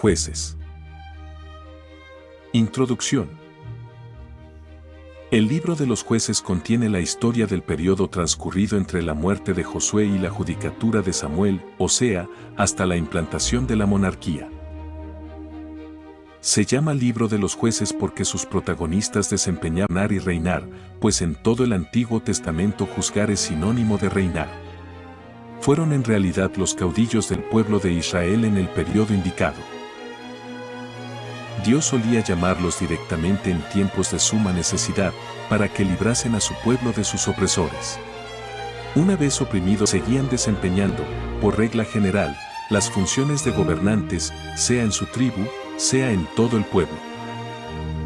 Jueces. Introducción. El libro de los Jueces contiene la historia del periodo transcurrido entre la muerte de Josué y la judicatura de Samuel, o sea, hasta la implantación de la monarquía. Se llama Libro de los Jueces porque sus protagonistas desempeñaban y reinar, pues en todo el Antiguo Testamento juzgar es sinónimo de reinar. Fueron en realidad los caudillos del pueblo de Israel en el periodo indicado. Dios solía llamarlos directamente en tiempos de suma necesidad, para que librasen a su pueblo de sus opresores. Una vez oprimidos seguían desempeñando, por regla general, las funciones de gobernantes, sea en su tribu, sea en todo el pueblo.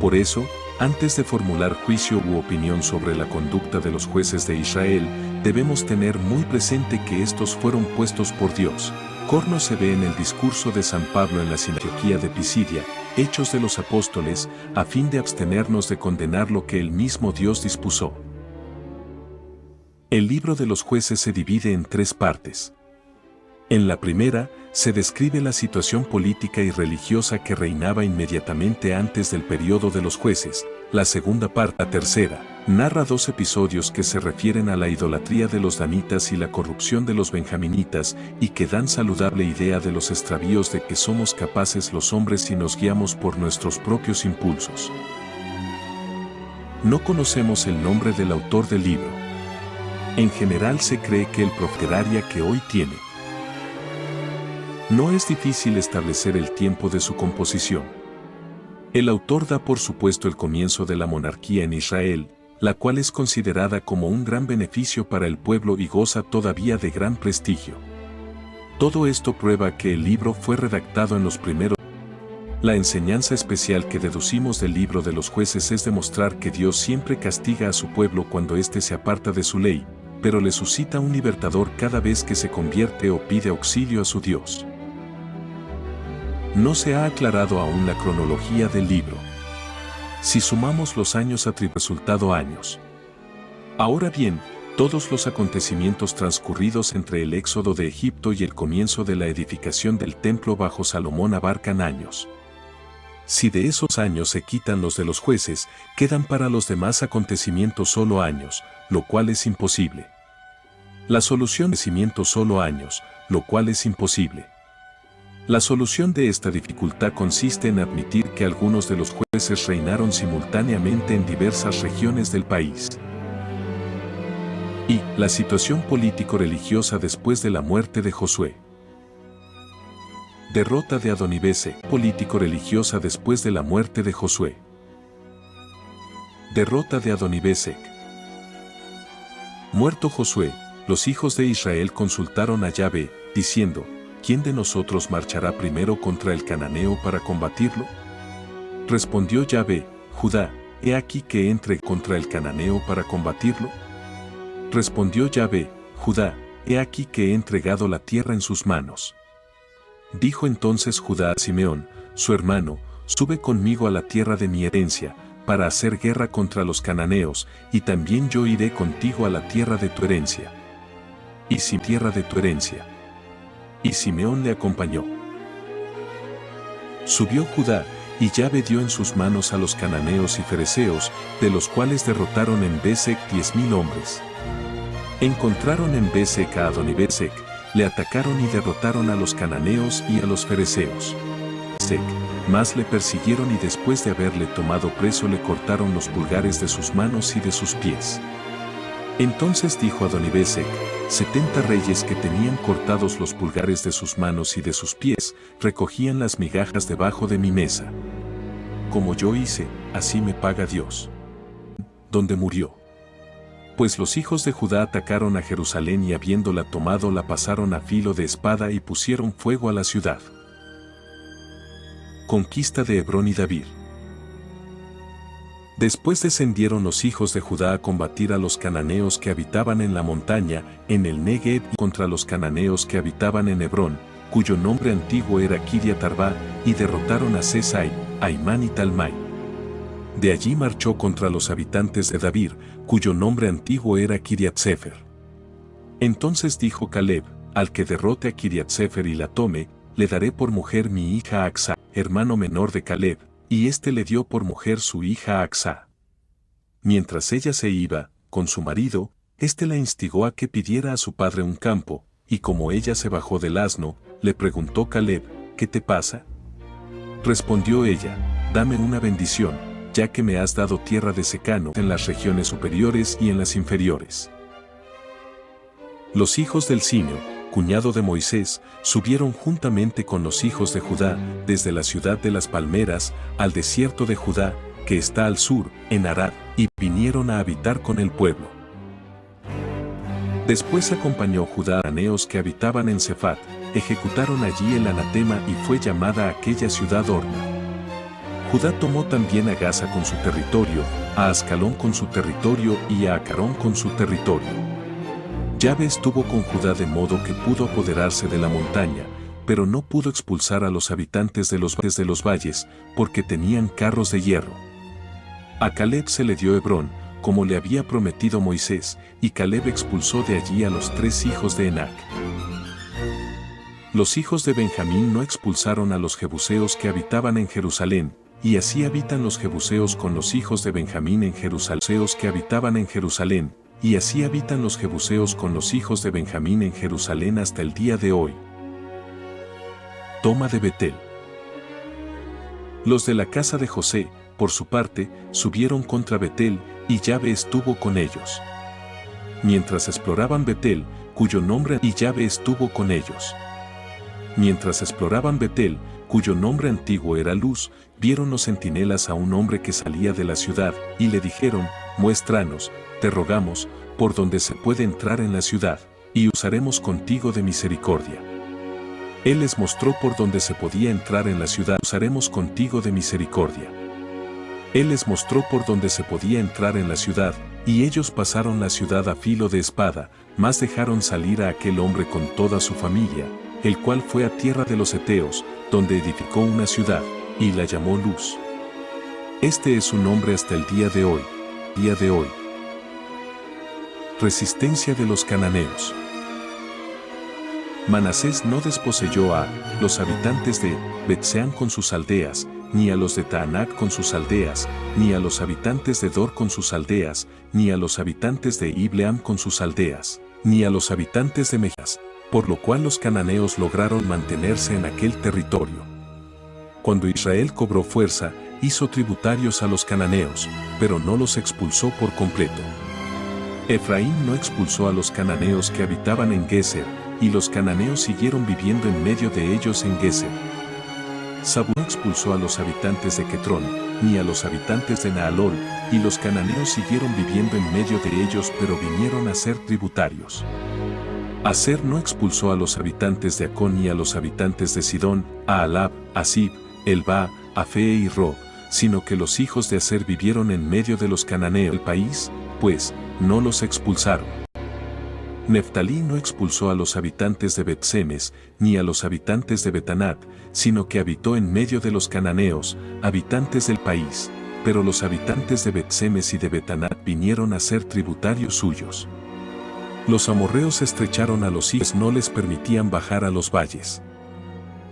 Por eso, antes de formular juicio u opinión sobre la conducta de los jueces de Israel, debemos tener muy presente que estos fueron puestos por Dios. Corno se ve en el discurso de San Pablo en la sinagoga de Pisidia, Hechos de los Apóstoles, a fin de abstenernos de condenar lo que el mismo Dios dispuso. El libro de los Jueces se divide en tres partes. En la primera, se describe la situación política y religiosa que reinaba inmediatamente antes del periodo de los jueces. La segunda parte, la tercera, narra dos episodios que se refieren a la idolatría de los danitas y la corrupción de los benjaminitas y que dan saludable idea de los extravíos de que somos capaces los hombres si nos guiamos por nuestros propios impulsos. No conocemos el nombre del autor del libro. En general se cree que el profeta que hoy tiene. No es difícil establecer el tiempo de su composición. El autor da por supuesto el comienzo de la monarquía en Israel, la cual es considerada como un gran beneficio para el pueblo y goza todavía de gran prestigio. Todo esto prueba que el libro fue redactado en los primeros. La enseñanza especial que deducimos del libro de los Jueces es demostrar que Dios siempre castiga a su pueblo cuando éste se aparta de su ley, pero le suscita un libertador cada vez que se convierte o pide auxilio a su Dios. No se ha aclarado aún la cronología del libro. Si sumamos los años resultado años. Ahora bien, todos los acontecimientos transcurridos entre el éxodo de Egipto y el comienzo de la edificación del templo bajo Salomón abarcan años. Si de esos años se quitan los de los jueces, quedan para los demás acontecimientos solo años, lo cual es imposible. La solución de acontecimientos solo años, lo cual es imposible. La solución de esta dificultad consiste en admitir que algunos de los jueces reinaron simultáneamente en diversas regiones del país. Y la situación político-religiosa después de la muerte de Josué. Derrota de Adonibesec, político-religiosa después de la muerte de Josué. Derrota de Adonibesec. Muerto Josué, los hijos de Israel consultaron a Yahvé, diciendo: ¿quién de nosotros marchará primero contra el cananeo para combatirlo? Respondió Yahvé: Judá, he aquí que entre contra el cananeo para combatirlo. Respondió Yahvé: Judá, he aquí que he entregado la tierra en sus manos. Dijo entonces Judá a Simeón, su hermano: sube conmigo a la tierra de mi herencia, para hacer guerra contra los cananeos, y también yo iré contigo a la tierra de tu herencia. Y si tierra de tu herencia. Y Simeón le acompañó. Subió Judá, y Yahvé dio en sus manos a los cananeos y fereceos, de los cuales derrotaron en Besec 10,000 hombres. Encontraron en Besec a Adonibesec, le atacaron y derrotaron a los cananeos y a los fereceos. Mas le persiguieron y después de haberle tomado preso le cortaron los pulgares de sus manos y de sus pies. Entonces dijo Adonibesec: 70 reyes que tenían cortados los pulgares de sus manos y de sus pies, recogían las migajas debajo de mi mesa. Como yo hice, así me paga Dios. Donde murió. Pues los hijos de Judá atacaron a Jerusalén y habiéndola tomado la pasaron a filo de espada y pusieron fuego a la ciudad. Conquista de Hebrón y David. Después descendieron los hijos de Judá a combatir a los cananeos que habitaban en la montaña, en el Negev, contra los cananeos que habitaban en Hebrón, cuyo nombre antiguo era Kiriat Arba, y derrotaron a Sesai, Aimán y Talmai. De allí marchó contra los habitantes de David, cuyo nombre antiguo era Kiriat Sefer. Entonces dijo Caleb: al que derrote a Kiriat Sefer y la tome, le daré por mujer mi hija Acsá, hermano menor de Caleb, y éste le dio por mujer su hija Acsá. Mientras ella se iba, con su marido, éste la instigó a que pidiera a su padre un campo, y como ella se bajó del asno, le preguntó Caleb, ¿qué te pasa? Respondió ella, dame una bendición, ya que me has dado tierra de secano en las regiones superiores y en las inferiores. Los hijos del Cineo, cuñado de Moisés, subieron juntamente con los hijos de Judá, desde la ciudad de las palmeras, al desierto de Judá, que está al sur, en Arad, y vinieron a habitar con el pueblo. Después acompañó Judá a cananeos que habitaban en Cefat, ejecutaron allí el anatema y fue llamada aquella ciudad Orma. Judá tomó también a Gaza con su territorio, a Ascalón con su territorio y a Acarón con su territorio. Yahvé estuvo con Judá de modo que pudo apoderarse de la montaña, pero no pudo expulsar a los habitantes de los valles, porque tenían carros de hierro. A Caleb se le dio Hebrón, como le había prometido Moisés, y Caleb expulsó de allí a los 3 hijos de Enac. Los hijos de Benjamín no expulsaron a los jebuseos que habitaban en Jerusalén, y así habitan los jebuseos con los hijos de Benjamín en Jerusalén, que habitaban en Jerusalén, y así habitan los jebuseos con los hijos de Benjamín en Jerusalén hasta el día de hoy. Toma de Betel. Los de la casa de José, por su parte, subieron contra Betel, y Yahvé estuvo con ellos. Mientras exploraban Betel, cuyo nombre y Yahvé estuvo con ellos. Mientras exploraban Betel, cuyo nombre antiguo era Luz, vieron los centinelas a un hombre que salía de la ciudad, y le dijeron, muéstranos, te rogamos, por donde se puede entrar en la ciudad, y usaremos contigo de misericordia. Él les mostró por donde se podía entrar en la ciudad, usaremos contigo de misericordia. Él les mostró por donde se podía entrar en la ciudad, y ellos pasaron la ciudad a filo de espada, mas dejaron salir a aquel hombre con toda su familia, el cual fue a tierra de los heteos, donde edificó una ciudad, y la llamó Luz. Este es su nombre hasta el día de hoy. Resistencia de los cananeos. Manasés no desposeyó a los habitantes de Bet-Sean con sus aldeas, ni a los de Taanac con sus aldeas, ni a los habitantes de Dor con sus aldeas, ni a los habitantes de Ibleam con sus aldeas, ni a los habitantes de Mejas, por lo cual los cananeos lograron mantenerse en aquel territorio. Cuando Israel cobró fuerza, hizo tributarios a los cananeos, pero no los expulsó por completo. Efraín no expulsó a los cananeos que habitaban en Geser, y los cananeos siguieron viviendo en medio de ellos en Geser. Zabulón no expulsó a los habitantes de Quetrón, ni a los habitantes de Naalol, y los cananeos siguieron viviendo en medio de ellos pero vinieron a ser tributarios. Aser no expulsó a los habitantes de Acón ni a los habitantes de Sidón, a Alab, a Sib, Elba, a Fee y Ro, sino que los hijos de Aser vivieron en medio de los cananeos del país, pues, no los expulsaron. Neftalí no expulsó a los habitantes de Bet-Semes, ni a los habitantes de Betanat, sino que habitó en medio de los cananeos, habitantes del país, pero los habitantes de Bet-Semes y de Betanat vinieron a ser tributarios suyos. Los amorreos estrecharon a los hijos, no les permitían bajar a los valles.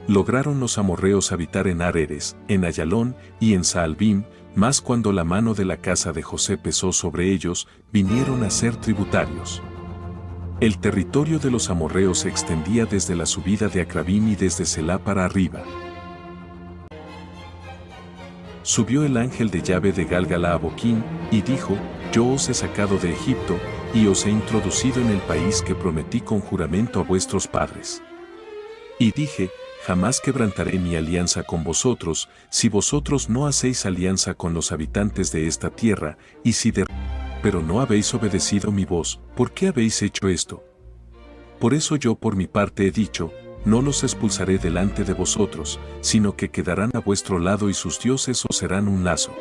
Lograron los amorreos habitar en Areres, en Ayalón y en Saalbim, mas cuando la mano de la casa de José pesó sobre ellos, vinieron a ser tributarios. El territorio de los amorreos se extendía desde la subida de Acrabim y desde Selá para arriba. Subió el ángel de Yahvé de Gálgala a Boquín, y dijo, yo os he sacado de Egipto, y os he introducido en el país que prometí con juramento a vuestros padres. Y dije, jamás quebrantaré mi alianza con vosotros, si vosotros no hacéis alianza con los habitantes de esta tierra, y si pero no habéis obedecido mi voz, ¿por qué habéis hecho esto? Por eso yo por mi parte he dicho, no los expulsaré delante de vosotros, sino que quedarán a vuestro lado y sus dioses os serán un lazo.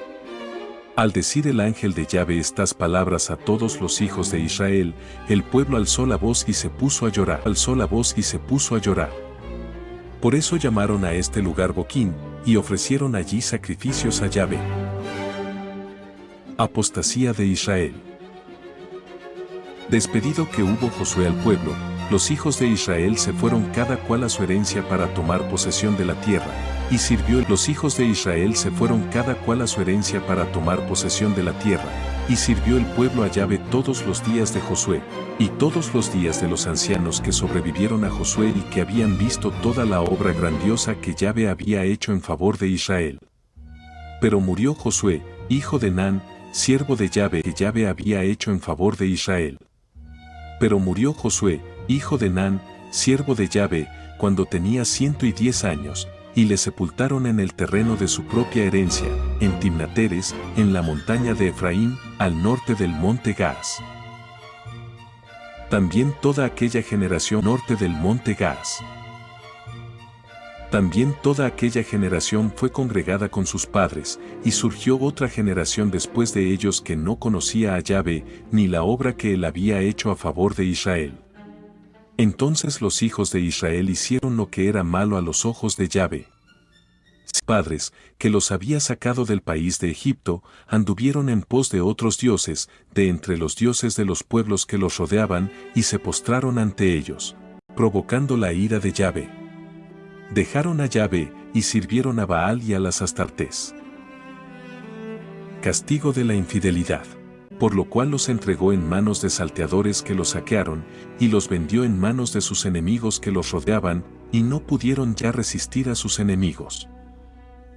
Al decir el ángel de Yahvé estas palabras a todos los hijos de Israel, el pueblo alzó la voz y se puso a llorar. Por eso llamaron a este lugar Boquín, y ofrecieron allí sacrificios a Yahvé. Apostasía de Israel. Despedido que hubo Josué al pueblo, los hijos de Israel se fueron cada cual a su herencia para tomar posesión de la tierra, y sirvió. Los hijos de Israel se fueron cada cual a su herencia para tomar posesión de la tierra, y sirvió el pueblo a Yahvé todos los días de Josué, y todos los días de los ancianos que sobrevivieron a Josué y que habían visto toda la obra grandiosa que Yahvé había hecho en favor de Israel. Pero murió Josué, hijo de Nun, siervo de Yahvé, que Yahvé había hecho en favor de Israel. Pero murió Josué, hijo de Nun, siervo de Yahvé, cuando tenía 110 años, y le sepultaron en el terreno de su propia herencia, en Timnateres, en la montaña de Efraín, al norte del monte Gaas. También toda aquella generación norte del monte Gaas. También toda aquella generación fue congregada con sus padres, y surgió otra generación después de ellos que no conocía a Yahvé, ni la obra que él había hecho a favor de Israel. Entonces los hijos de Israel hicieron lo que era malo a los ojos de Yahvé. Sus padres, que los había sacado del país de Egipto, anduvieron en pos de otros dioses, de entre los dioses de los pueblos que los rodeaban, y se postraron ante ellos, provocando la ira de Yahvé. Dejaron a Yahvé, y sirvieron a Baal y a las Astartés. Castigo de la infidelidad. Por lo cual los entregó en manos de salteadores que los saquearon, y los vendió en manos de sus enemigos que los rodeaban, y no pudieron ya resistir a sus enemigos.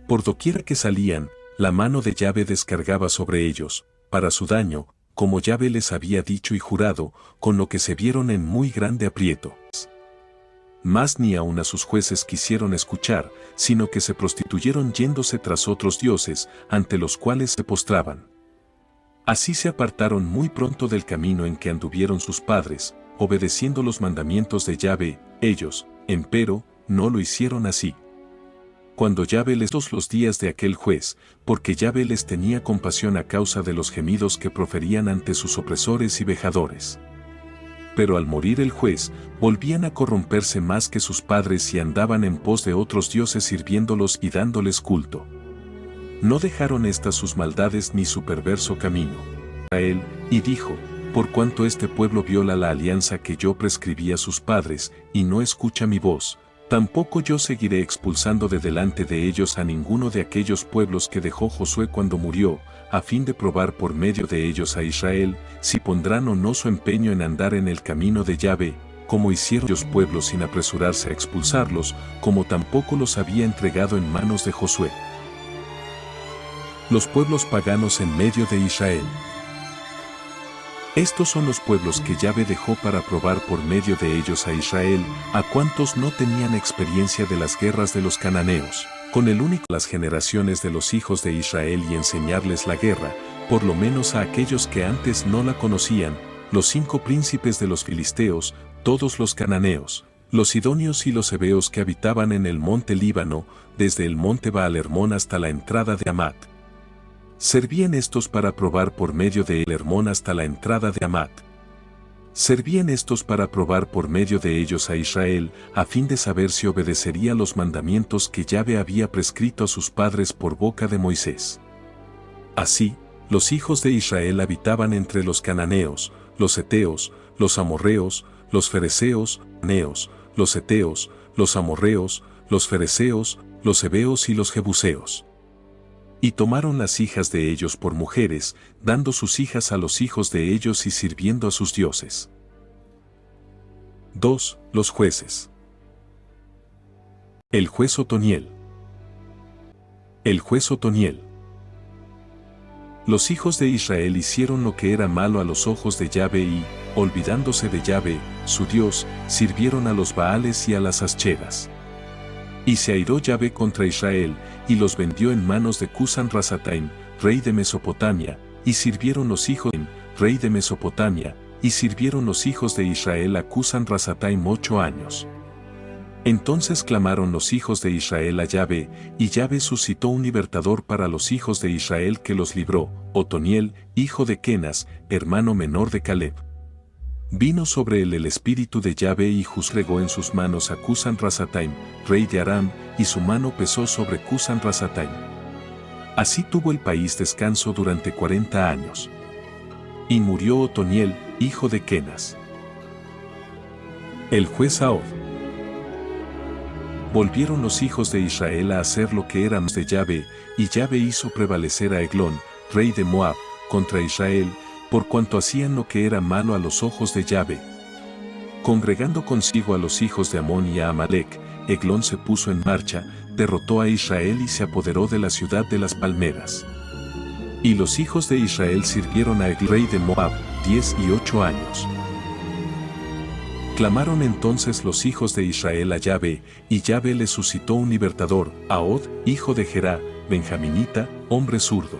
Por doquiera que salían, la mano de Yahvé descargaba sobre ellos, para su daño, como Yahvé les había dicho y jurado, con lo que se vieron en muy grande aprieto. Mas ni aun a sus jueces quisieron escuchar, sino que se prostituyeron yéndose tras otros dioses, ante los cuales se postraban. Así se apartaron muy pronto del camino en que anduvieron sus padres, obedeciendo los mandamientos de Yahvé. Ellos, empero, no lo hicieron así. Cuando Yahvé les dio los días de aquel juez, porque Yahvé les tenía compasión a causa de los gemidos que proferían ante sus opresores y vejadores. Pero al morir el juez, volvían a corromperse más que sus padres y andaban en pos de otros dioses sirviéndolos y dándoles culto. No dejaron estas sus maldades ni su perverso camino. A él, y dijo, por cuanto este pueblo viola la alianza que yo prescribí a sus padres, y no escucha mi voz, tampoco yo seguiré expulsando de delante de ellos a ninguno de aquellos pueblos que dejó Josué cuando murió, a fin de probar por medio de ellos a Israel, si pondrán o no su empeño en andar en el camino de Yahvé, como hicieron los pueblos sin apresurarse a expulsarlos, como tampoco los había entregado en manos de Josué. Los pueblos paganos en medio de Israel. Estos son los pueblos que Yahvé dejó para probar por medio de ellos a Israel, a cuantos no tenían experiencia de las guerras de los cananeos, con el único las generaciones de los hijos de Israel y enseñarles la guerra, por lo menos a aquellos que antes no la conocían, los 5 príncipes de los filisteos, todos los cananeos, los sidonios y los heveos que habitaban en el monte Líbano, desde el monte Baal-Hermón hasta la entrada de Hamat. Servían estos para probar por medio de Hermón hasta la entrada de Hamat. Servían estos para probar por medio de ellos a Israel, a fin de saber si obedecería los mandamientos que Yahvé había prescrito a sus padres por boca de Moisés. Así, los hijos de Israel habitaban entre los cananeos, los heteos, los amorreos, los fereceos, los heteos, los amorreos, los fereceos, los heveos y los jebuseos. Y tomaron las hijas de ellos por mujeres, dando sus hijas a los hijos de ellos y sirviendo a sus dioses. 2. Los jueces. El juez Otoniel. El juez Otoniel. Los hijos de Israel hicieron lo que era malo a los ojos de Yahvé y, olvidándose de Yahvé, su Dios, sirvieron a los Baales y a las Ascheras. Y se airó Yahvé contra Israel, y los vendió en manos de Cusán-Rasataim, rey de Mesopotamia, y sirvieron los hijos de rey de Mesopotamia, y sirvieron los hijos de Israel a Cusán-Rasataim 8 años. Entonces clamaron los hijos de Israel a Yahvé, y Yahvé suscitó un libertador para los hijos de Israel que los libró, Otoniel, hijo de Kenas, hermano menor de Caleb. Vino sobre él el espíritu de Yahvé y regó en sus manos a Cusán-Rasataim, rey de Aram, y su mano pesó sobre Cusán-Rasataim. Así tuvo el país descanso durante 40 años. Y murió Otoniel, hijo de Kenas. El juez Ahod. Volvieron los hijos de Israel a hacer lo que era de Yahvé, y Yahvé hizo prevalecer a Eglón, rey de Moab, contra Israel, por cuanto hacían lo que era malo a los ojos de Yahvé. Congregando consigo a los hijos de Amón y a Amalek, Eglón se puso en marcha, derrotó a Israel y se apoderó de la ciudad de las palmeras. Y los hijos de Israel sirvieron a Eglón, rey de Moab, 18 años. Clamaron entonces los hijos de Israel a Yahvé, y Yahvé les suscitó un libertador, Ahod, hijo de Gerá, benjaminita, hombre zurdo.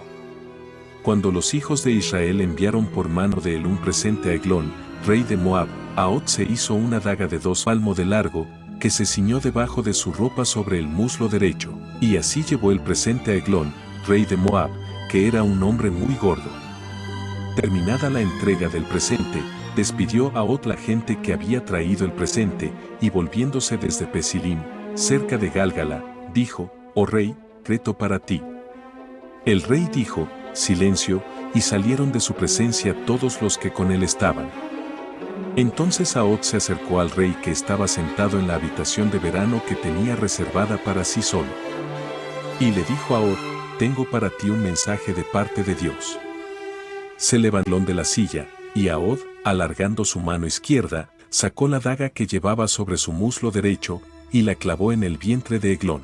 Cuando los hijos de Israel enviaron por mano de él un presente a Eglón, rey de Moab, Ahod se hizo una daga de 2 palmos de largo, que se ciñó debajo de su ropa sobre el muslo derecho, y así llevó el presente a Eglón, rey de Moab, que era un hombre muy gordo. Terminada la entrega del presente, despidió a Ahod la gente que había traído el presente, y volviéndose desde Pesilim, cerca de Gálgala, dijo: «Oh rey, decreto para ti». El rey dijo: «Silencio», y salieron de su presencia todos los que con él estaban. Entonces Ahod se acercó al rey que estaba sentado en la habitación de verano que tenía reservada para sí solo. Y le dijo a Ahod: «Tengo para ti un mensaje de parte de Dios». Se levantó de la silla, y Ahod, alargando su mano izquierda, sacó la daga que llevaba sobre su muslo derecho, y la clavó en el vientre de Eglón.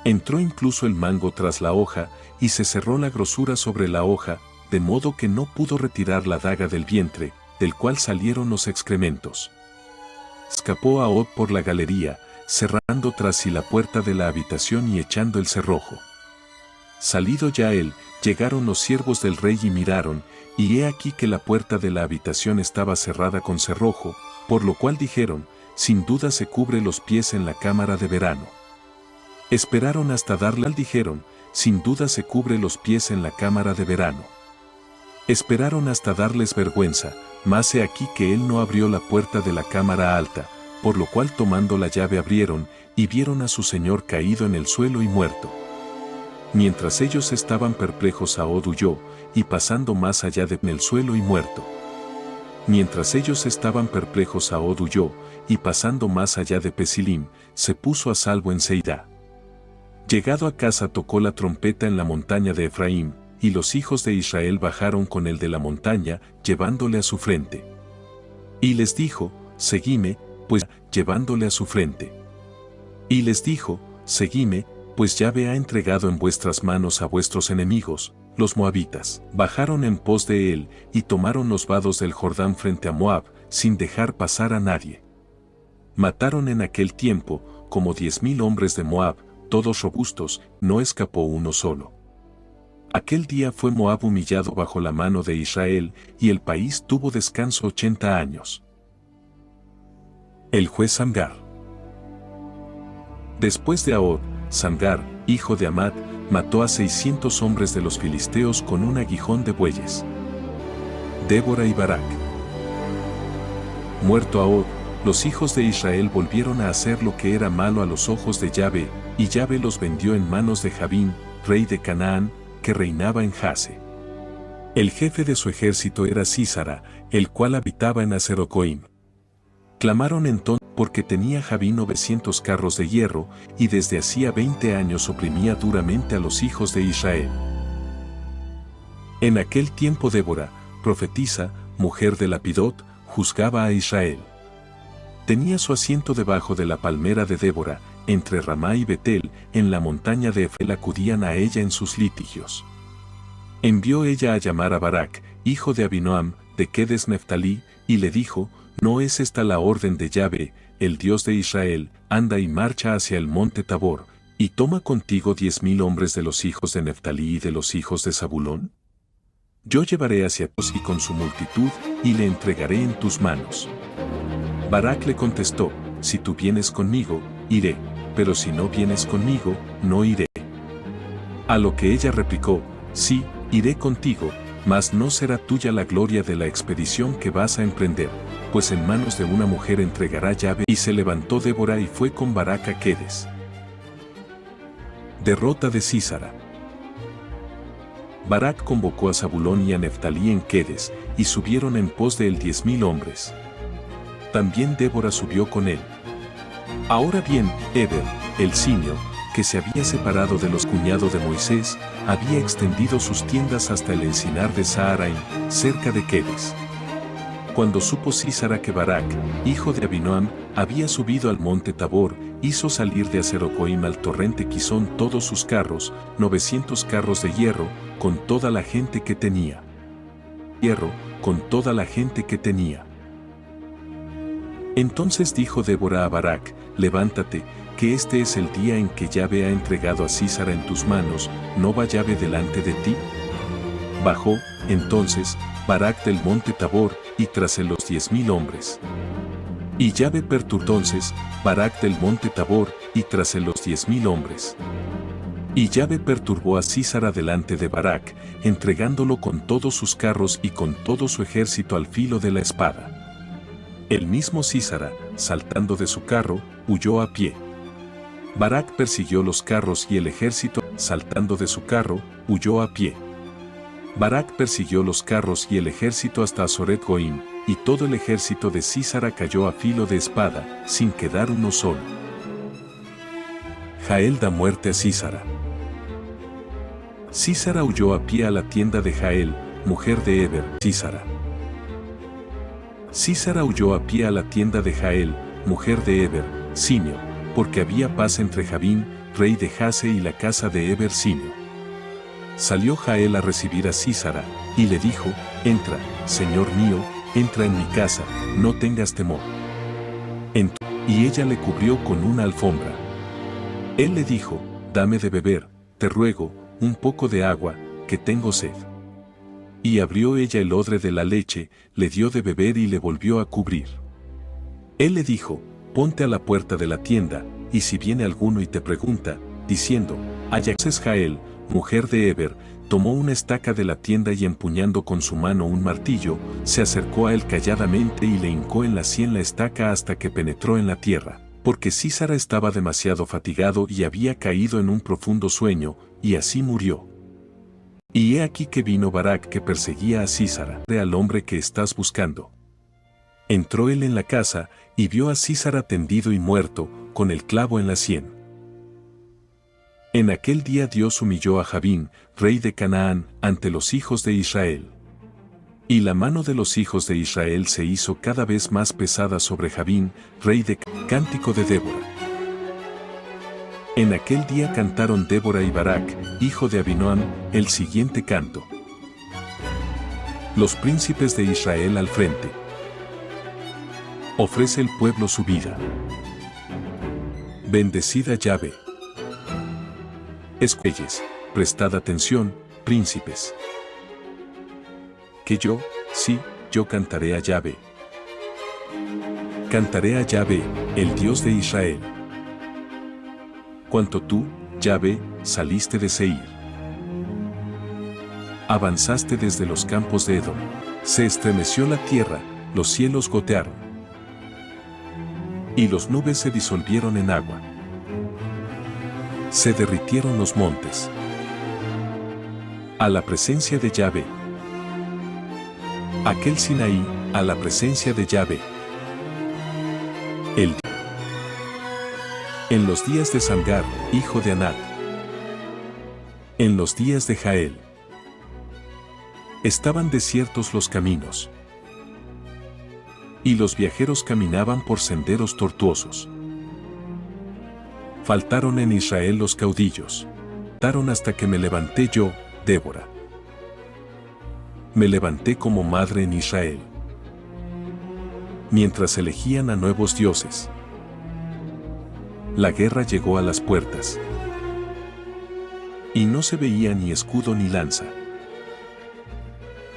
Entró incluso el mango tras la hoja, y se cerró la grosura sobre la hoja, de modo que no pudo retirar la daga del vientre, del cual salieron los excrementos. Escapó Ahod por la galería, cerrando tras sí la puerta de la habitación y echando el cerrojo. Salido ya él, llegaron los siervos del rey y miraron, y he aquí que la puerta de la habitación estaba cerrada con cerrojo, por lo cual dijeron: «Sin duda se cubre los pies en la cámara de verano». Esperaron hasta darle al dijeron: «Sin duda se cubre los pies en la cámara de verano». Esperaron hasta darles vergüenza, mas he aquí que él no abrió la puerta de la cámara alta, por lo cual tomando la llave abrieron, y vieron a su señor caído en el suelo y muerto. Mientras ellos estaban perplejos, Ahod huyó, y pasando más allá de en el suelo y muerto. Mientras ellos estaban perplejos, Ahod huyó, y pasando más allá de Pesilim, se puso a salvo en Seirá. Llegado a casa tocó la trompeta en la montaña de Efraín, y los hijos de Israel bajaron con él de la montaña, llevándole a su frente. Y les dijo: «Seguime, pues», llevándole a su frente. Y les dijo: «Seguime, pues Yahvé ha entregado en vuestras manos a vuestros enemigos, los moabitas». Bajaron en pos de él, y tomaron los vados del Jordán frente a Moab, sin dejar pasar a nadie. Mataron en aquel tiempo, como 10,000 hombres de Moab, todos robustos, no escapó uno solo. Aquel día fue Moab humillado bajo la mano de Israel, y el país tuvo descanso 80 años. El juez Samgar. Después de Ahod, Samgar, hijo de Amat, mató a 600 hombres de los filisteos con un aguijón de bueyes. Débora y Barak. Muerto Ahod, los hijos de Israel volvieron a hacer lo que era malo a los ojos de Yahvé, y Yahvé los vendió en manos de Jabín, rey de Canaán, que reinaba en Jase. El jefe de su ejército era Sísara, el cual habitaba en Azerocoim. Clamaron entonces porque tenía Jabín 900 carros de hierro, y desde hacía 20 años oprimía duramente a los hijos de Israel. En aquel tiempo Débora, profetisa, mujer de Lapidot, juzgaba a Israel. Tenía su asiento debajo de la palmera de Débora, entre Ramá y Betel, en la montaña de Efel acudían a ella en sus litigios. Envió ella a llamar a Barak, hijo de Abinoam, de Kedes Neftalí, y le dijo: «¿No es esta la orden de Yahvé, el Dios de Israel? Anda y marcha hacia el monte Tabor, y toma contigo 10,000 hombres de los hijos de Neftalí y de los hijos de Zabulón. Yo llevaré hacia tus y con su multitud, y le entregaré en tus manos». Barak le contestó: «Si tú vienes conmigo, iré, pero si no vienes conmigo, no iré». A lo que ella replicó: «Sí, iré contigo, mas no será tuya la gloria de la expedición que vas a emprender, pues en manos de una mujer entregará Yahvé». Y se levantó Débora y fue con Barak a Kedes. Derrota de Sísara. Barak convocó a Zabulón y a Neftalí en Kedes, y subieron en pos de él 10,000 hombres. También Débora subió con él. Ahora bien, Eber, el simio, que se había separado de los cuñados de Moisés, había extendido sus tiendas hasta el encinar de Saharaim, cerca de Quedes. Cuando supo Sísara que Barak, hijo de Abinoam, había subido al monte Tabor, hizo salir de Azerocoim al torrente Quizón todos sus carros, 900 carros de hierro, con toda la gente que tenía. Entonces dijo Débora a Barak, levántate, que este es el día en que Yahvé ha entregado a Sísara en tus manos, ¿no va Yahvé delante de ti? Bajó, entonces, Barak del monte Tabor, y tras él los 10.000 hombres. Y Yahvé perturbó entonces, Barak del monte Tabor, y tras él los 10.000 hombres. Y Yahvé perturbó a Sísara delante de Barak, entregándolo con todos sus carros y con todo su ejército al filo de la espada. El mismo Sísara, saltando de su carro, huyó a pie. Barak persiguió los carros y el ejército, saltando de su carro, huyó a pie. Barak persiguió los carros y el ejército hasta Azoret Goim, y todo el ejército de Sísara cayó a filo de espada, sin quedar uno solo. Jael da muerte a Sísara. Sísara huyó a pie a la tienda de Jael, mujer de Eber, Sísara huyó a pie a la tienda de Jael, mujer de Eber, simio, porque había paz entre Jabín, rey de Jase y la casa de Eber simio. Salió Jael a recibir a Sísara, y le dijo, entra, señor mío, entra en mi casa, no tengas temor. Entró, y ella le cubrió con una alfombra. Él le dijo, dame de beber, te ruego, un poco de agua, que tengo sed. Y abrió ella el odre de la leche, le dio de beber y le volvió a cubrir. Él le dijo, ponte a la puerta de la tienda, y si viene alguno y te pregunta, diciendo, Ayaxes Jael, mujer de Eber, tomó una estaca de la tienda y empuñando con su mano un martillo, se acercó a él calladamente y le hincó en la sien la estaca hasta que penetró en la tierra, porque Sísara estaba demasiado fatigado y había caído en un profundo sueño, y así murió. Y he aquí que vino Barak que perseguía a Sísara, al hombre que estás buscando. Entró él en la casa, y vio a Sísara tendido y muerto, con el clavo en la sien. En aquel día Dios humilló a Jabín, rey de Canaán, ante los hijos de Israel. Y la mano de los hijos de Israel se hizo cada vez más pesada sobre Jabín, rey de Cántico de Débora. En aquel día cantaron Débora y Barak, hijo de Abinoam, el siguiente canto. Los príncipes de Israel al frente. Ofrece el pueblo su vida. Bendecid a Yahvé. Escuches, prestad atención, príncipes. Que yo, sí, yo cantaré a Yahvé. Cantaré a Yahvé, el Dios de Israel. Cuanto tú, Yahvé, saliste de Seir. Avanzaste desde los campos de Edom. Se estremeció la tierra, los cielos gotearon. Y las nubes se disolvieron en agua. Se derritieron los montes. A la presencia de Yahvé. Aquel Sinaí, a la presencia de Yahvé. En los días de Samgar, hijo de Anat. En los días de Jael. Estaban desiertos los caminos. Y los viajeros caminaban por senderos tortuosos. Faltaron en Israel los caudillos. Faltaron hasta que me levanté yo, Débora. Me levanté como madre en Israel. Mientras elegían a nuevos dioses. La guerra llegó a las puertas. Y no se veía ni escudo ni lanza.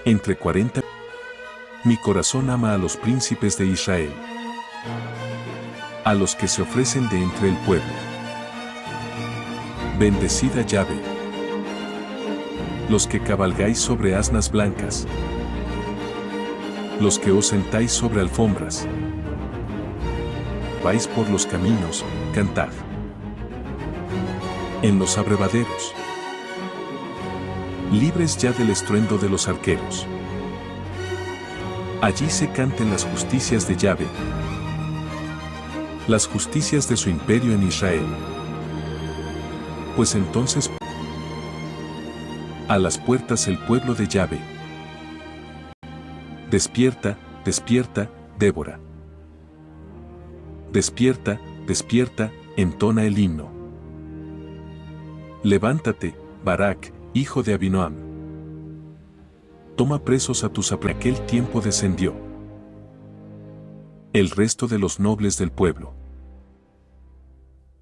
Entre 40. Mi corazón ama a los príncipes de Israel. A los que se ofrecen de entre el pueblo. Bendecid a Yahvé. Los que cabalgáis sobre asnas blancas. Los que os sentáis sobre alfombras. Vais por los caminos, cantad. En los abrevaderos. Libres ya del estruendo de los arqueros. Allí se canten las justicias de Yahvé, las justicias de su imperio en Israel. Pues entonces a las puertas el pueblo de Yahvé. Despierta, despierta, Débora. Despierta, despierta, entona el himno. Levántate, Barak, hijo de Abinoam. Toma presos a tus apóstoles. Aquel tiempo descendió el resto de los nobles del pueblo.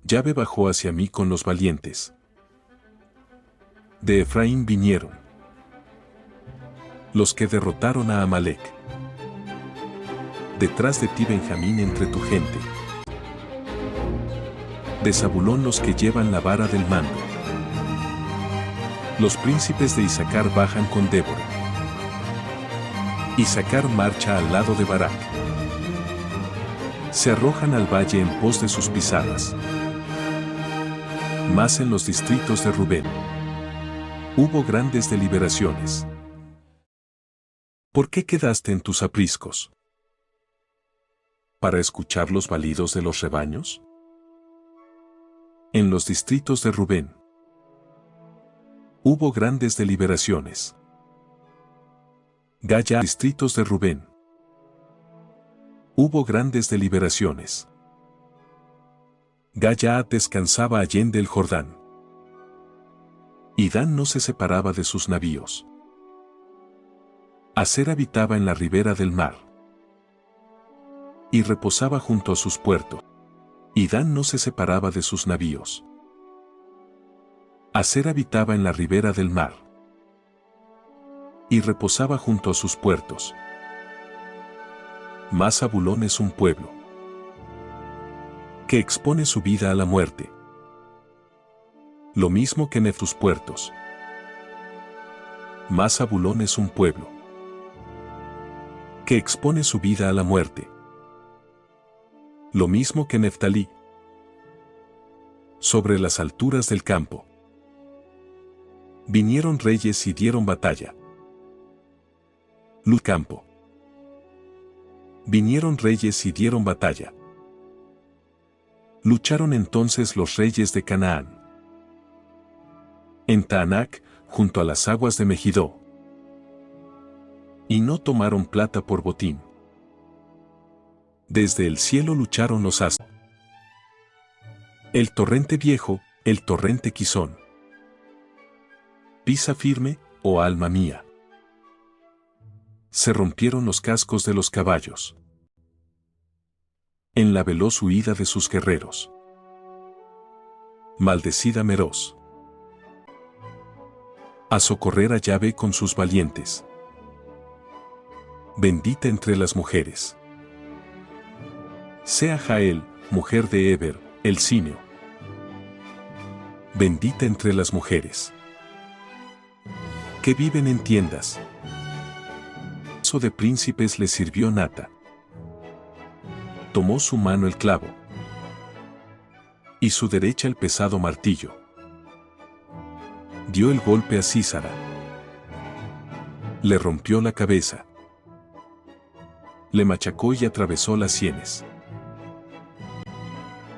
Yahvé bajó hacia mí con los valientes. De Efraín vinieron los que derrotaron a Amalek. Detrás de ti Benjamín entre tu gente. De Zabulón los que llevan la vara del mando. Los príncipes de Isaacar bajan con Débora. Isaacar marcha al lado de Barak. Se arrojan al valle en pos de sus pisadas. Mas en los distritos de Rubén hubo grandes deliberaciones. ¿Por qué quedaste en tus apriscos? ¿Para escuchar los balidos de los rebaños? En los distritos de Rubén hubo grandes deliberaciones. Gaya, distritos de Rubén. Hubo grandes deliberaciones. Galaad descansaba allende el Jordán. Y Dan no se separaba de sus navíos. Aser habitaba en la ribera del mar. Y reposaba junto a sus puertos. Y Dan no se separaba de sus navíos. Aser habitaba en la ribera del mar. Y reposaba junto a sus puertos. Mas Zabulón es un pueblo que expone su vida a la muerte. Lo mismo que tus puertos. Mas Zabulón es un pueblo que expone su vida a la muerte. Lo mismo que Neftalí. Sobre las alturas del campo vinieron reyes y dieron batalla. Luz campo. Vinieron reyes y dieron batalla. Lucharon entonces los reyes de Canaán. En Taanac, junto a las aguas de Megiddo. Y no tomaron plata por botín. Desde el cielo lucharon los astros. El torrente viejo, el torrente Quizón. Pisa firme, oh alma mía. Se rompieron los cascos de los caballos. En la veloz huida de sus guerreros. Maldecida Meroz. A socorrer a Yahvé con sus valientes. Bendita entre las mujeres. Sea Jael, mujer de Eber, el Cineo. Bendita entre las mujeres. Que viven en tiendas. De príncipes le sirvió Nata. Tomó su mano el clavo. Y su derecha el pesado martillo. Dio el golpe a Sísara. Le rompió la cabeza. Le machacó y atravesó las sienes.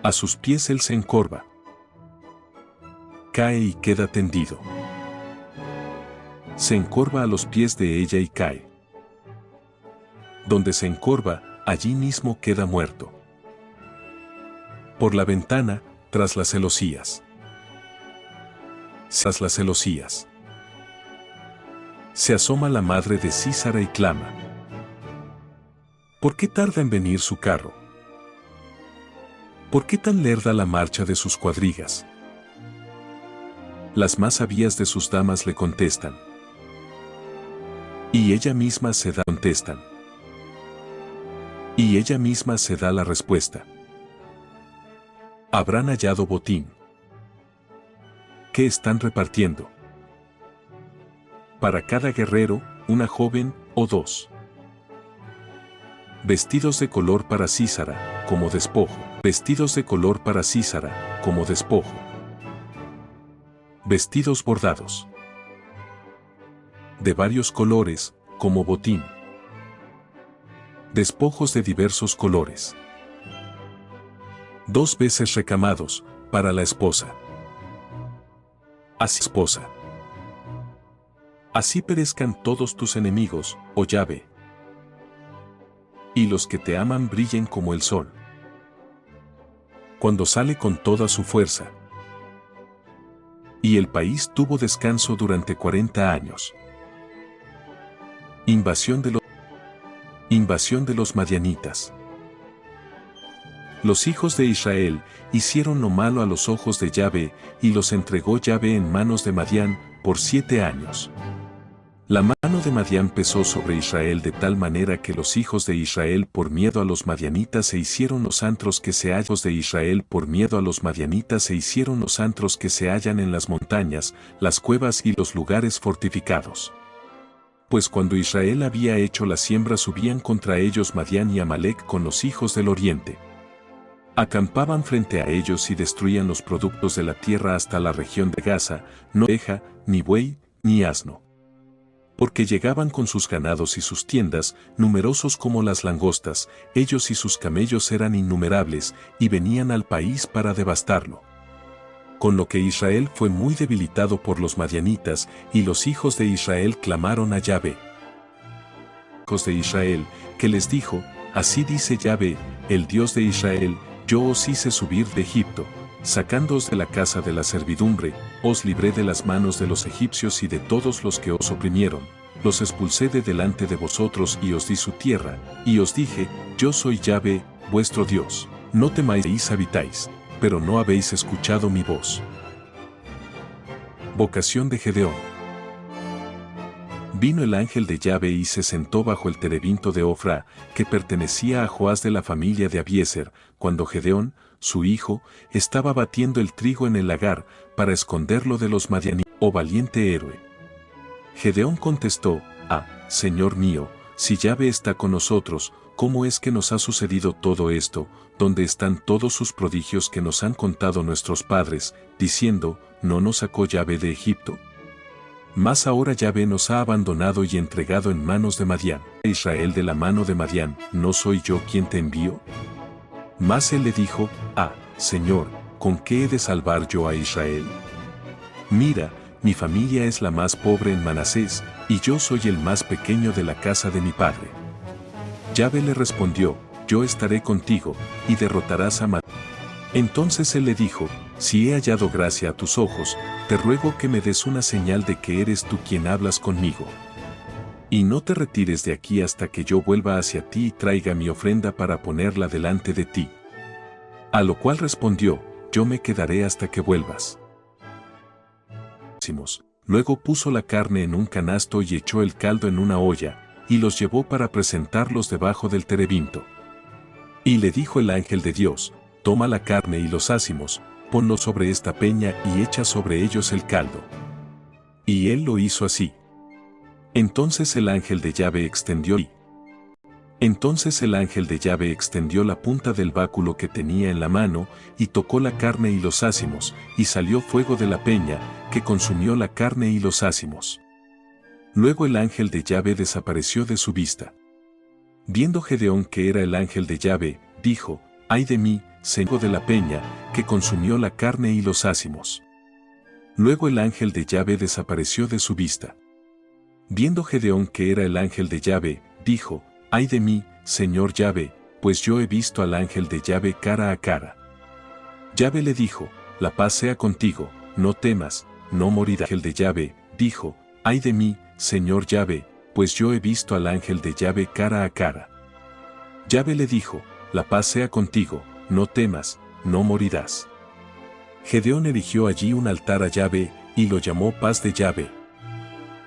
A sus pies él se encorva. Cae y queda tendido. Se encorva a los pies de ella y cae. Donde se encorva, allí mismo queda muerto. Por la ventana, tras las celosías. Tras las celosías. Se asoma la madre de Sísara y clama. ¿Por qué tarda en venir su carro? ¿Por qué tan lerda la marcha de sus cuadrigas? Las más sabias de sus damas le contestan. Y ella misma se da contestan. Y ella misma se da la respuesta. Habrán hallado botín. ¿Qué están repartiendo? Para cada guerrero, una joven o dos. Vestidos de color para Sísara, como despojo. Vestidos de color para Sísara, como despojo. Vestidos bordados. De varios colores, como botín. Despojos de diversos colores. 2 veces recamados, para la esposa. Así esposa. Así perezcan todos tus enemigos, oh Yahvé. Y los que te aman brillen como el sol. Cuando sale con toda su fuerza. Y el país tuvo descanso durante 40 años. Invasión de los madianitas. Los hijos de Israel hicieron lo malo a los ojos de Yahvé, y los entregó Yahvé en manos de Madián por 7 años. La mano de Madián pesó sobre Israel de tal manera que los hijos de Israel por miedo a los madianitas se hicieron los antros que se hallan de Israel por miedo a los madianitas se hicieron los antros que se hallan en las montañas, las cuevas y los lugares fortificados. Pues cuando Israel había hecho la siembra subían contra ellos Madián y Amalec con los hijos del oriente. Acampaban frente a ellos y destruían los productos de la tierra hasta la región de Gaza, no oveja, ni buey, ni asno. Porque llegaban con sus ganados y sus tiendas, numerosos como las langostas, ellos y sus camellos eran innumerables, y venían al país para devastarlo. Con lo que Israel fue muy debilitado por los madianitas, y los hijos de Israel clamaron a Yahvé. Hijos de Israel, que les dijo, así dice Yahvé, el Dios de Israel, yo os hice subir de Egipto, sacándoos de la casa de la servidumbre, os libré de las manos de los egipcios y de todos los que os oprimieron, los expulsé de delante de vosotros y os di su tierra, y os dije, yo soy Yahvé, vuestro Dios, no temáis habitáis, pero no habéis escuchado mi voz. Vocación de Gedeón. Vino el ángel de Yahvé y se sentó bajo el terebinto de Ofra, que pertenecía a Joás de la familia de Abiezer, cuando Gedeón, su hijo, estaba batiendo el trigo en el lagar, para esconderlo de los madianitas. Oh valiente héroe. Gedeón contestó, Señor mío, si Yahvé está con nosotros, ¿cómo es que nos ha sucedido todo esto? ¿Dónde están todos sus prodigios que nos han contado nuestros padres, diciendo, ¿no nos sacó Yahvé de Egipto? Mas ahora Yahvé nos ha abandonado y entregado en manos de Madián. Israel de la mano de Madián, ¿no soy yo quien te envío? Mas él le dijo, Señor, ¿con qué he de salvar yo a Israel? Mira, mi familia es la más pobre en Manasés, y yo soy el más pequeño de la casa de mi padre. Yahvé le respondió, yo estaré contigo, y derrotarás a Madián. Entonces él le dijo, si he hallado gracia a tus ojos, te ruego que me des una señal de que eres tú quien hablas conmigo. Y no te retires de aquí hasta que yo vuelva hacia ti y traiga mi ofrenda para ponerla delante de ti. A lo cual respondió, yo me quedaré hasta que vuelvas. Luego puso la carne en un canasto y echó el caldo en una olla, y los llevó para presentarlos debajo del terebinto. Y le dijo el ángel de Dios, toma la carne y los ácimos, ponlos sobre esta peña y echa sobre ellos el caldo. Y él lo hizo así. Entonces el ángel de Yahvé extendió la punta del báculo que tenía en la mano, y tocó la carne y los ácimos, y salió fuego de la peña, que consumió la carne y los ácimos. Luego el ángel de Yahvé desapareció de su vista. Viendo Gedeón que era el ángel de Yahvé, dijo, ay de mí, señor de la peña, que consumió la carne y los ácimos. Luego el ángel de Yahvé desapareció de su vista. Viendo Gedeón que era el ángel de Yahvé, dijo, ay de mí, Señor Yahvé, pues yo he visto al ángel de Yahvé cara a cara. Yahvé le dijo, la paz sea contigo, no temas, no morirás. El ángel de Yahvé dijo, ay de mí, Señor Yahvé, pues yo he visto al ángel de Yahvé cara a cara. Yahvé le dijo, la paz sea contigo, no temas, no morirás. Gedeón erigió allí un altar a Yahvé, y lo llamó Paz de Yahvé.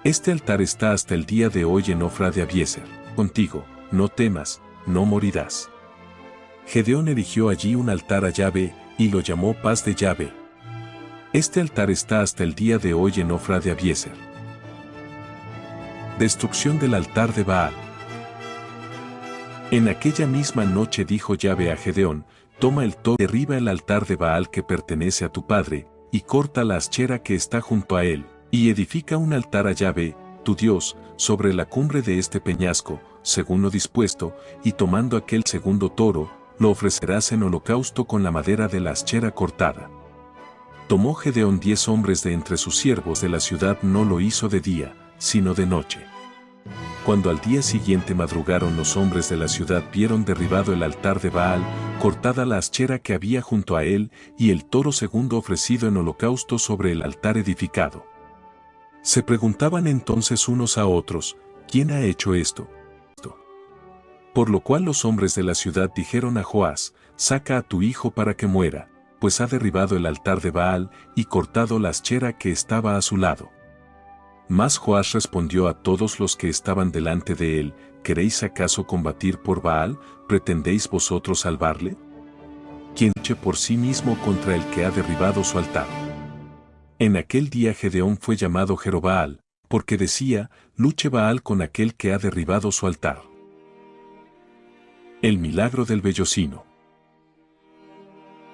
Este altar está hasta el día de hoy en Ofra de Abiezer. Contigo, no temas, no morirás. Gedeón erigió allí un altar a Yahvé, y lo llamó Paz de Yahvé. Este altar está hasta el día de hoy en Ofra de Abiezer. Destrucción del altar de Baal. En aquella misma noche dijo Yahvé a Gedeón, toma el toro, derriba el altar de Baal que pertenece a tu padre, y corta la aschera que está junto a él, y edifica un altar a Yahvé, tu Dios, sobre la cumbre de este peñasco, según lo dispuesto, y tomando aquel segundo toro, lo ofrecerás en holocausto con la madera de la aschera cortada. Tomó Gedeón 10 hombres de entre sus siervos de la ciudad, no lo hizo de día, sino de noche. Cuando al día siguiente madrugaron los hombres de la ciudad, vieron derribado el altar de Baal, cortada la aschera que había junto a él, y el toro segundo ofrecido en holocausto sobre el altar edificado. Se preguntaban entonces unos a otros, ¿quién ha hecho esto? Por lo cual los hombres de la ciudad dijeron a Joás, saca a tu hijo para que muera, pues ha derribado el altar de Baal y cortado la aschera que estaba a su lado. Mas Joás respondió a todos los que estaban delante de él, ¿queréis acaso combatir por Baal? ¿Pretendéis vosotros salvarle? ¿Quién luche por sí mismo contra el que ha derribado su altar? En aquel día Gedeón fue llamado Jerobaal, porque decía, luche Baal con aquel que ha derribado su altar. El milagro del vellocino.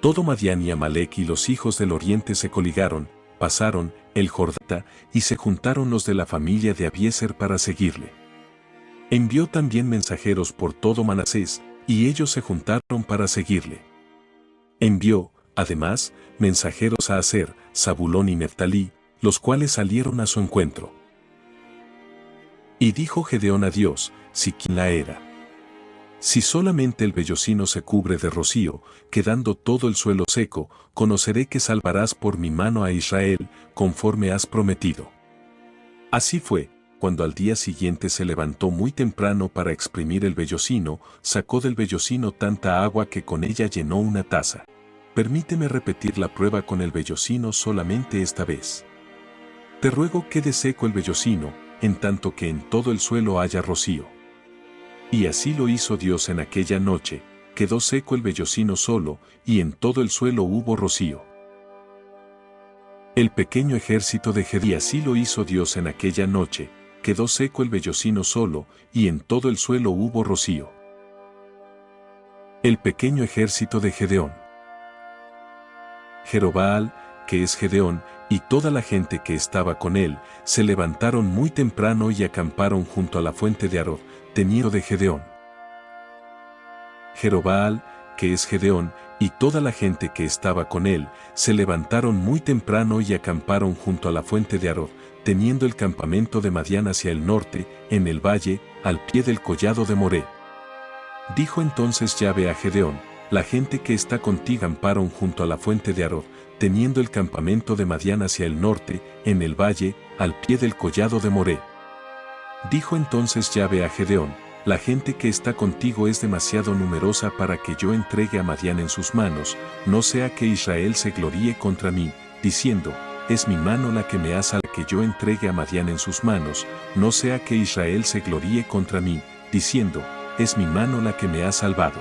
Todo Madián y Amalek y los hijos del oriente se coligaron, pasaron el Jordán, y se juntaron los de la familia de Abiezer para seguirle. Envió también mensajeros por todo Manasés, y ellos se juntaron para seguirle. Envió, además, mensajeros a Aser, Zabulón y Neftalí, los cuales salieron a su encuentro. Y dijo Gedeón a Dios, si quién la era. Si solamente el vellocino se cubre de rocío, quedando todo el suelo seco, conoceré que salvarás por mi mano a Israel, conforme has prometido. Así fue, cuando al día siguiente se levantó muy temprano para exprimir el vellocino, sacó del vellocino tanta agua que con ella llenó una taza. Permíteme repetir la prueba con el vellocino solamente esta vez. Te ruego quede seco el vellocino, en tanto que en todo el suelo haya rocío. Y así lo hizo Dios en aquella noche, quedó seco el vellocino solo, y en todo el suelo hubo rocío. El pequeño ejército de Gedeón. Y así lo hizo Dios en aquella noche, quedó seco el vellocino solo, y en todo el suelo hubo rocío. El pequeño ejército de Gedeón. Jerobaal, que es Gedeón, y toda la gente que estaba con él, se levantaron muy temprano y acamparon junto a la fuente de Arod, teniendo de Gedeón. Jerobaal, que es Gedeón, y toda la gente que estaba con él, se levantaron muy temprano y acamparon junto a la fuente de Arod, teniendo el campamento de Madián hacia el norte, en el valle, al pie del collado de Moré. Dijo entonces Yahvé a Gedeón, la gente que está contigo acamparon junto a la fuente de Arod, teniendo el campamento de Madián hacia el norte, en el valle, al pie del collado de Moré. Dijo entonces Yahvé a Gedeón, la gente que está contigo es demasiado numerosa para que yo entregue a Madián en sus manos, no sea que Israel se gloríe contra mí, diciendo, es mi mano la que me ha salvado, que yo entregue a Madián en sus manos, no sea que Israel se gloríe contra mí, diciendo, es mi mano la que me ha salvado.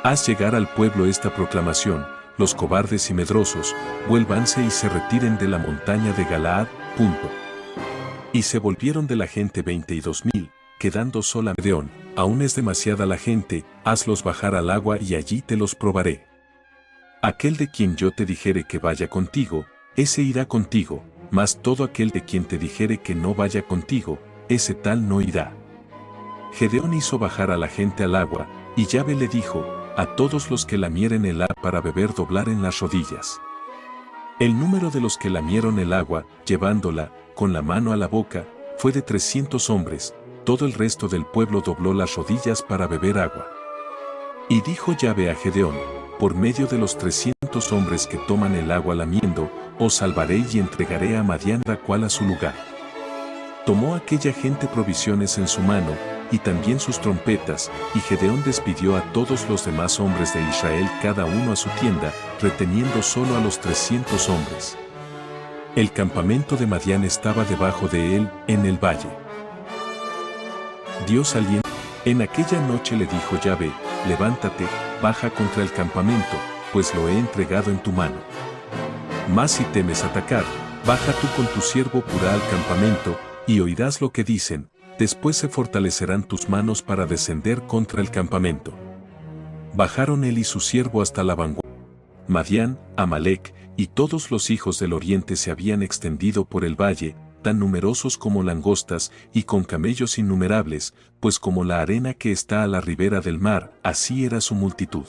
Haz llegar al pueblo esta proclamación, los cobardes y medrosos, vuélvanse y se retiren de la montaña de Galaad. Y se volvieron de la gente 22,000, quedando sola Gedeón, aún es demasiada la gente, hazlos bajar al agua y allí te los probaré. Aquel de quien yo te dijere que vaya contigo, ese irá contigo, mas todo aquel de quien te dijere que no vaya contigo, ese tal no irá. Gedeón hizo bajar a la gente al agua, y Yahvé le dijo, a todos los que lamieren el agua para beber doblar en las rodillas. El número de los que lamieron el agua, llevándola, con la mano a la boca, fue de 300 hombres, todo el resto del pueblo dobló las rodillas para beber agua. Y dijo Yahvé a Gedeón, por medio de los 300 hombres que toman el agua lamiendo, os salvaré y entregaré a Madián cada cual a su lugar. Tomó aquella gente provisiones en su mano, y también sus trompetas, y Gedeón despidió a todos los demás hombres de Israel cada uno a su tienda, reteniendo solo a los 300 hombres. El campamento de Madián estaba debajo de él, en el valle. Dios saliendo, en aquella noche le dijo Yahvé, levántate, baja contra el campamento, pues lo he entregado en tu mano. Mas si temes atacar, baja tú con tu siervo Purá al campamento, y oirás lo que dicen, después se fortalecerán tus manos para descender contra el campamento. Bajaron él y su siervo hasta la vanguardia. Madián, Amalek, y todos los hijos del oriente se habían extendido por el valle, tan numerosos como langostas y con camellos innumerables, pues como la arena que está a la ribera del mar, así era su multitud.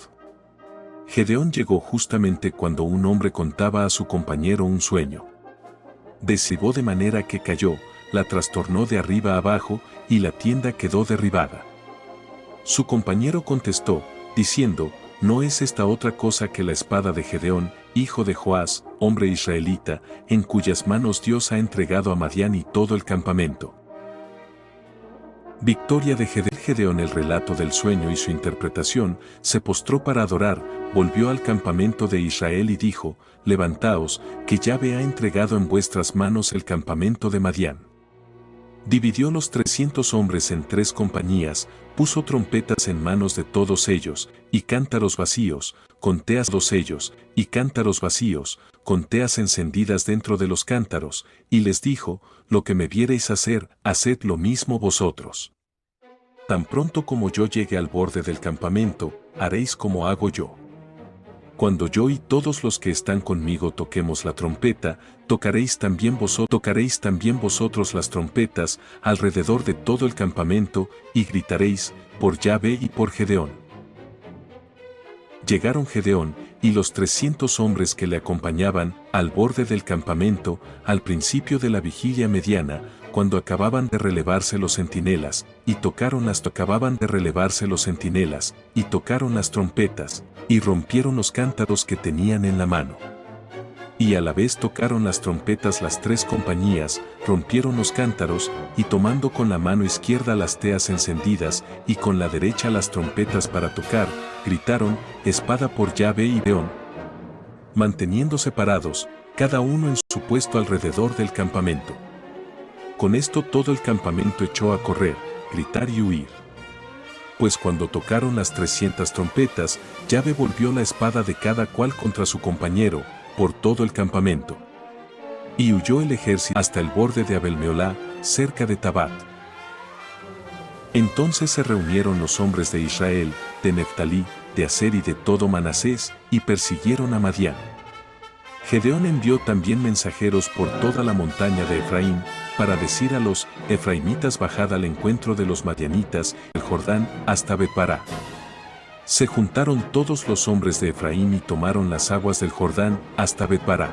Gedeón llegó justamente cuando un hombre contaba a su compañero un sueño. Derribó de manera que cayó, la trastornó de arriba abajo, y la tienda quedó derribada. Su compañero contestó, diciendo, ¿no es esta otra cosa que la espada de Gedeón, hijo de Joás, hombre israelita, en cuyas manos Dios ha entregado a Madián y todo el campamento? Victoria de Gedeón. Gedeón, el relato del sueño y su interpretación, se postró para adorar, volvió al campamento de Israel y dijo, levantaos, que Yahvé ha entregado en vuestras manos el campamento de Madián. Dividió los 300 hombres en 3 compañías, puso trompetas en manos de todos ellos, y cántaros vacíos, con teas dos ellos, y cántaros vacíos, con teas encendidas dentro de los cántaros, y les dijo, lo que me viereis hacer, haced lo mismo vosotros. Tan pronto como yo llegue al borde del campamento, haréis como hago yo. Cuando yo y todos los que están conmigo toquemos la trompeta, tocaréis también vosotros las trompetas alrededor de todo el campamento, y gritaréis, por Yahvé y por Gedeón. Llegaron Gedeón y los 300 hombres que le acompañaban al borde del campamento al principio de la vigilia mediana, cuando acababan de relevarse los centinelas, y tocaron las trompetas, y rompieron los cántaros que tenían en la mano. Y a la vez tocaron las trompetas las 3 compañías, rompieron los cántaros, y tomando con la mano izquierda las teas encendidas, y con la derecha las trompetas para tocar, gritaron, espada por Yahvé y Gedeón. Manteniendo separados, cada uno en su puesto alrededor del campamento. Con esto todo el campamento echó a correr, gritar y huir. Pues cuando tocaron las 300 trompetas, Yahvé volvió la espada de cada cual contra su compañero, por todo el campamento. Y huyó el ejército hasta el borde de Abel-Meolá, cerca de Tabat. Entonces se reunieron los hombres de Israel, de Neftalí, de Aser y de todo Manasés, y persiguieron a Madián. Gedeón envió también mensajeros por toda la montaña de Efraín, para decir a los efraimitas bajad al encuentro de los madianitas, el Jordán, hasta Bet-bará. Se juntaron todos los hombres de Efraín y tomaron las aguas del Jordán, hasta Bet-bará.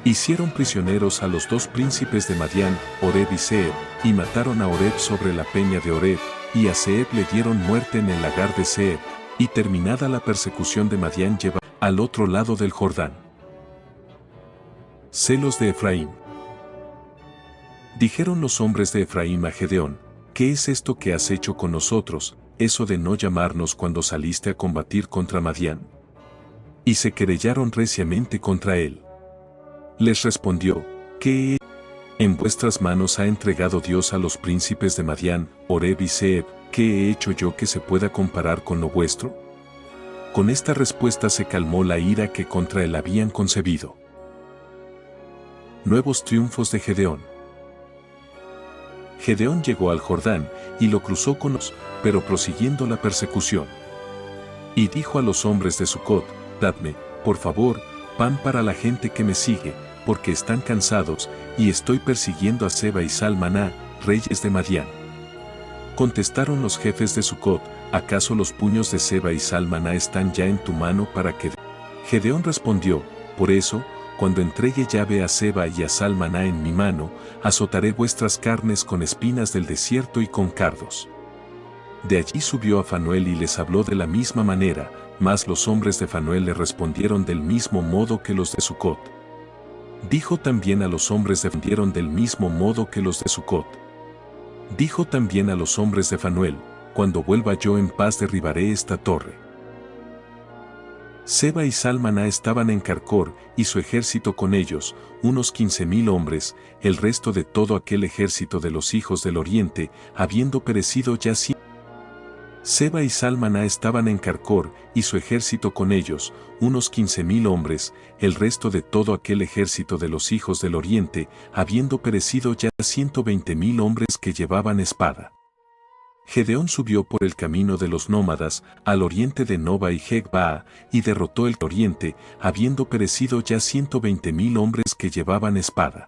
Hicieron prisioneros a los 2 príncipes de Madián, Oreb y Zeeb, y mataron a Oreb sobre la peña de Oreb, y a Zeeb le dieron muerte en el lagar de Zeeb, y terminada la persecución de Madián lleva al otro lado del Jordán. Celos de Efraín. Dijeron los hombres de Efraín a Gedeón, ¿qué es esto que has hecho con nosotros, eso de no llamarnos cuando saliste a combatir contra Madián? Y se querellaron reciamente contra él. Les respondió, ¿qué he hecho? En vuestras manos ha entregado Dios a los príncipes de Madián, Oreb y Zeeb, ¿qué he hecho yo que se pueda comparar con lo vuestro? Con esta respuesta se calmó la ira que contra él habían concebido. Nuevos triunfos de Gedeón. Gedeón llegó al Jordán, y lo cruzó con los, pero prosiguiendo la persecución. Y dijo a los hombres de Sucot, dadme, por favor, pan para la gente que me sigue, porque están cansados, y estoy persiguiendo a Seba y Salmaná, reyes de Madián. Contestaron los jefes de Sucot, ¿acaso los puños de Seba y Salmaná están ya en tu mano para que? Gedeón respondió, por eso, cuando entregue Yahvé a Seba y a Salmaná en mi mano, azotaré vuestras carnes con espinas del desierto y con cardos. De allí subió a Fanuel y les habló de la misma manera, mas los hombres de Fanuel le respondieron del mismo modo que los de Sucot. Dijo también a los hombres de Fanuel del mismo modo que los de Sucot. Dijo también a los hombres de Fanuel, cuando vuelva yo en paz derribaré esta torre. Seba y Salmaná estaban en Carcor, y su ejército con ellos, unos 15,000 hombres, el resto de todo aquel ejército de los hijos del oriente, habiendo perecido ya 100. Seba y Salmaná estaban en Carcor, y su ejército con ellos, unos 15,000 hombres, el resto de todo aquel ejército de los hijos del oriente, habiendo perecido ya 120,000 hombres que llevaban espada. Gedeón subió por el camino de los nómadas, al oriente de Noba y Jegbaa, y derrotó el oriente, habiendo perecido ya 120,000 hombres que llevaban espada.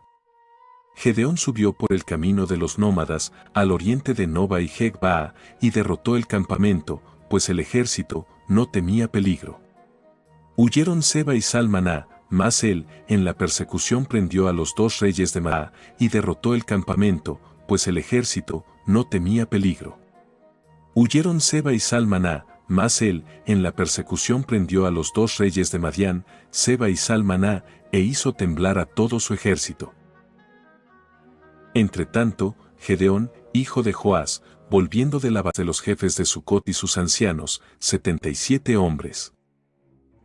Gedeón subió por el camino de los nómadas, al oriente de Noba y Jegbaa, y derrotó el campamento, pues el ejército no temía peligro. Huyeron Seba y Salmaná, mas él, en la persecución prendió a los 2 reyes de Maa, y derrotó el campamento, pues el ejército no temía peligro. Huyeron Seba y Salmaná, mas él, en la persecución prendió a los 2 reyes de Madián, Seba y Salmaná, e hizo temblar a todo su ejército. Entretanto, Gedeón, hijo de Joás, volviendo de la batalla de los jefes de Sucot y sus ancianos, 77 hombres.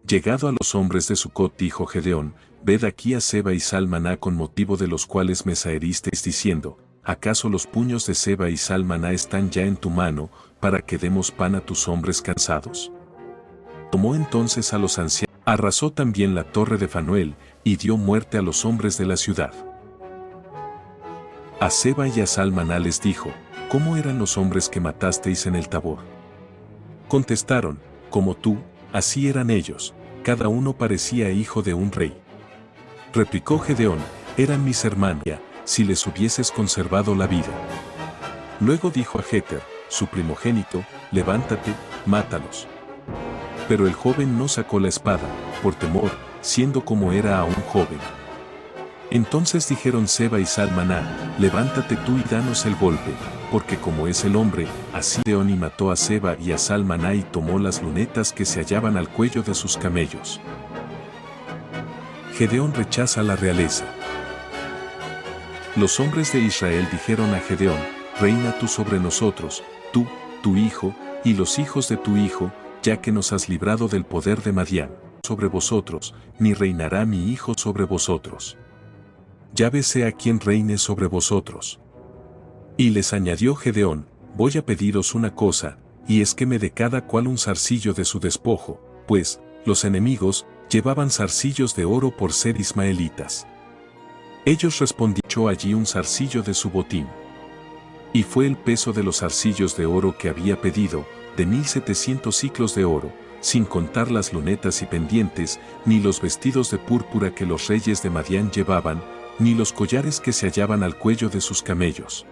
Llegado a los hombres de Sucot dijo Gedeón, ved aquí a Seba y Salmaná con motivo de los cuales me zaheristeis diciendo, ¿acaso los puños de Seba y Salmaná están ya en tu mano, para que demos pan a tus hombres cansados? Tomó entonces a los ancianos, arrasó también la torre de Fanuel, y dio muerte a los hombres de la ciudad. A Seba y a Salmaná les dijo, ¿cómo eran los hombres que matasteis en el Tabor? Contestaron, como tú, así eran ellos, cada uno parecía hijo de un rey. Replicó Gedeón, eran mis hermanos, si les hubieses conservado la vida. Luego dijo a Jeter, su primogénito, levántate, mátalos. Pero el joven no sacó la espada, por temor, siendo como era aún joven. Entonces dijeron Seba y Salmaná, levántate tú y danos el golpe, porque como es el hombre, así Gedeón y mató a Seba y a Salmaná y tomó las lunetas que se hallaban al cuello de sus camellos. Gedeón rechaza la realeza. Los hombres de Israel dijeron a Gedeón, reina tú sobre nosotros, tú, tu hijo, y los hijos de tu hijo, ya que nos has librado del poder de Madián, sobre vosotros, ni reinará mi hijo sobre vosotros. Llave sea quien reine sobre vosotros. Y les añadió Gedeón, voy a pediros una cosa, y es que me dé cada cual un zarcillo de su despojo, pues, los enemigos, llevaban zarcillos de oro por ser ismaelitas. Ellos respondieron, echó allí un zarcillo de su botín. Y fue el peso de los zarcillos de oro que había pedido, de 1700 siclos de oro, sin contar las lunetas y pendientes, ni los vestidos de púrpura que los reyes de Madián llevaban, ni los collares que se hallaban al cuello de sus camellos.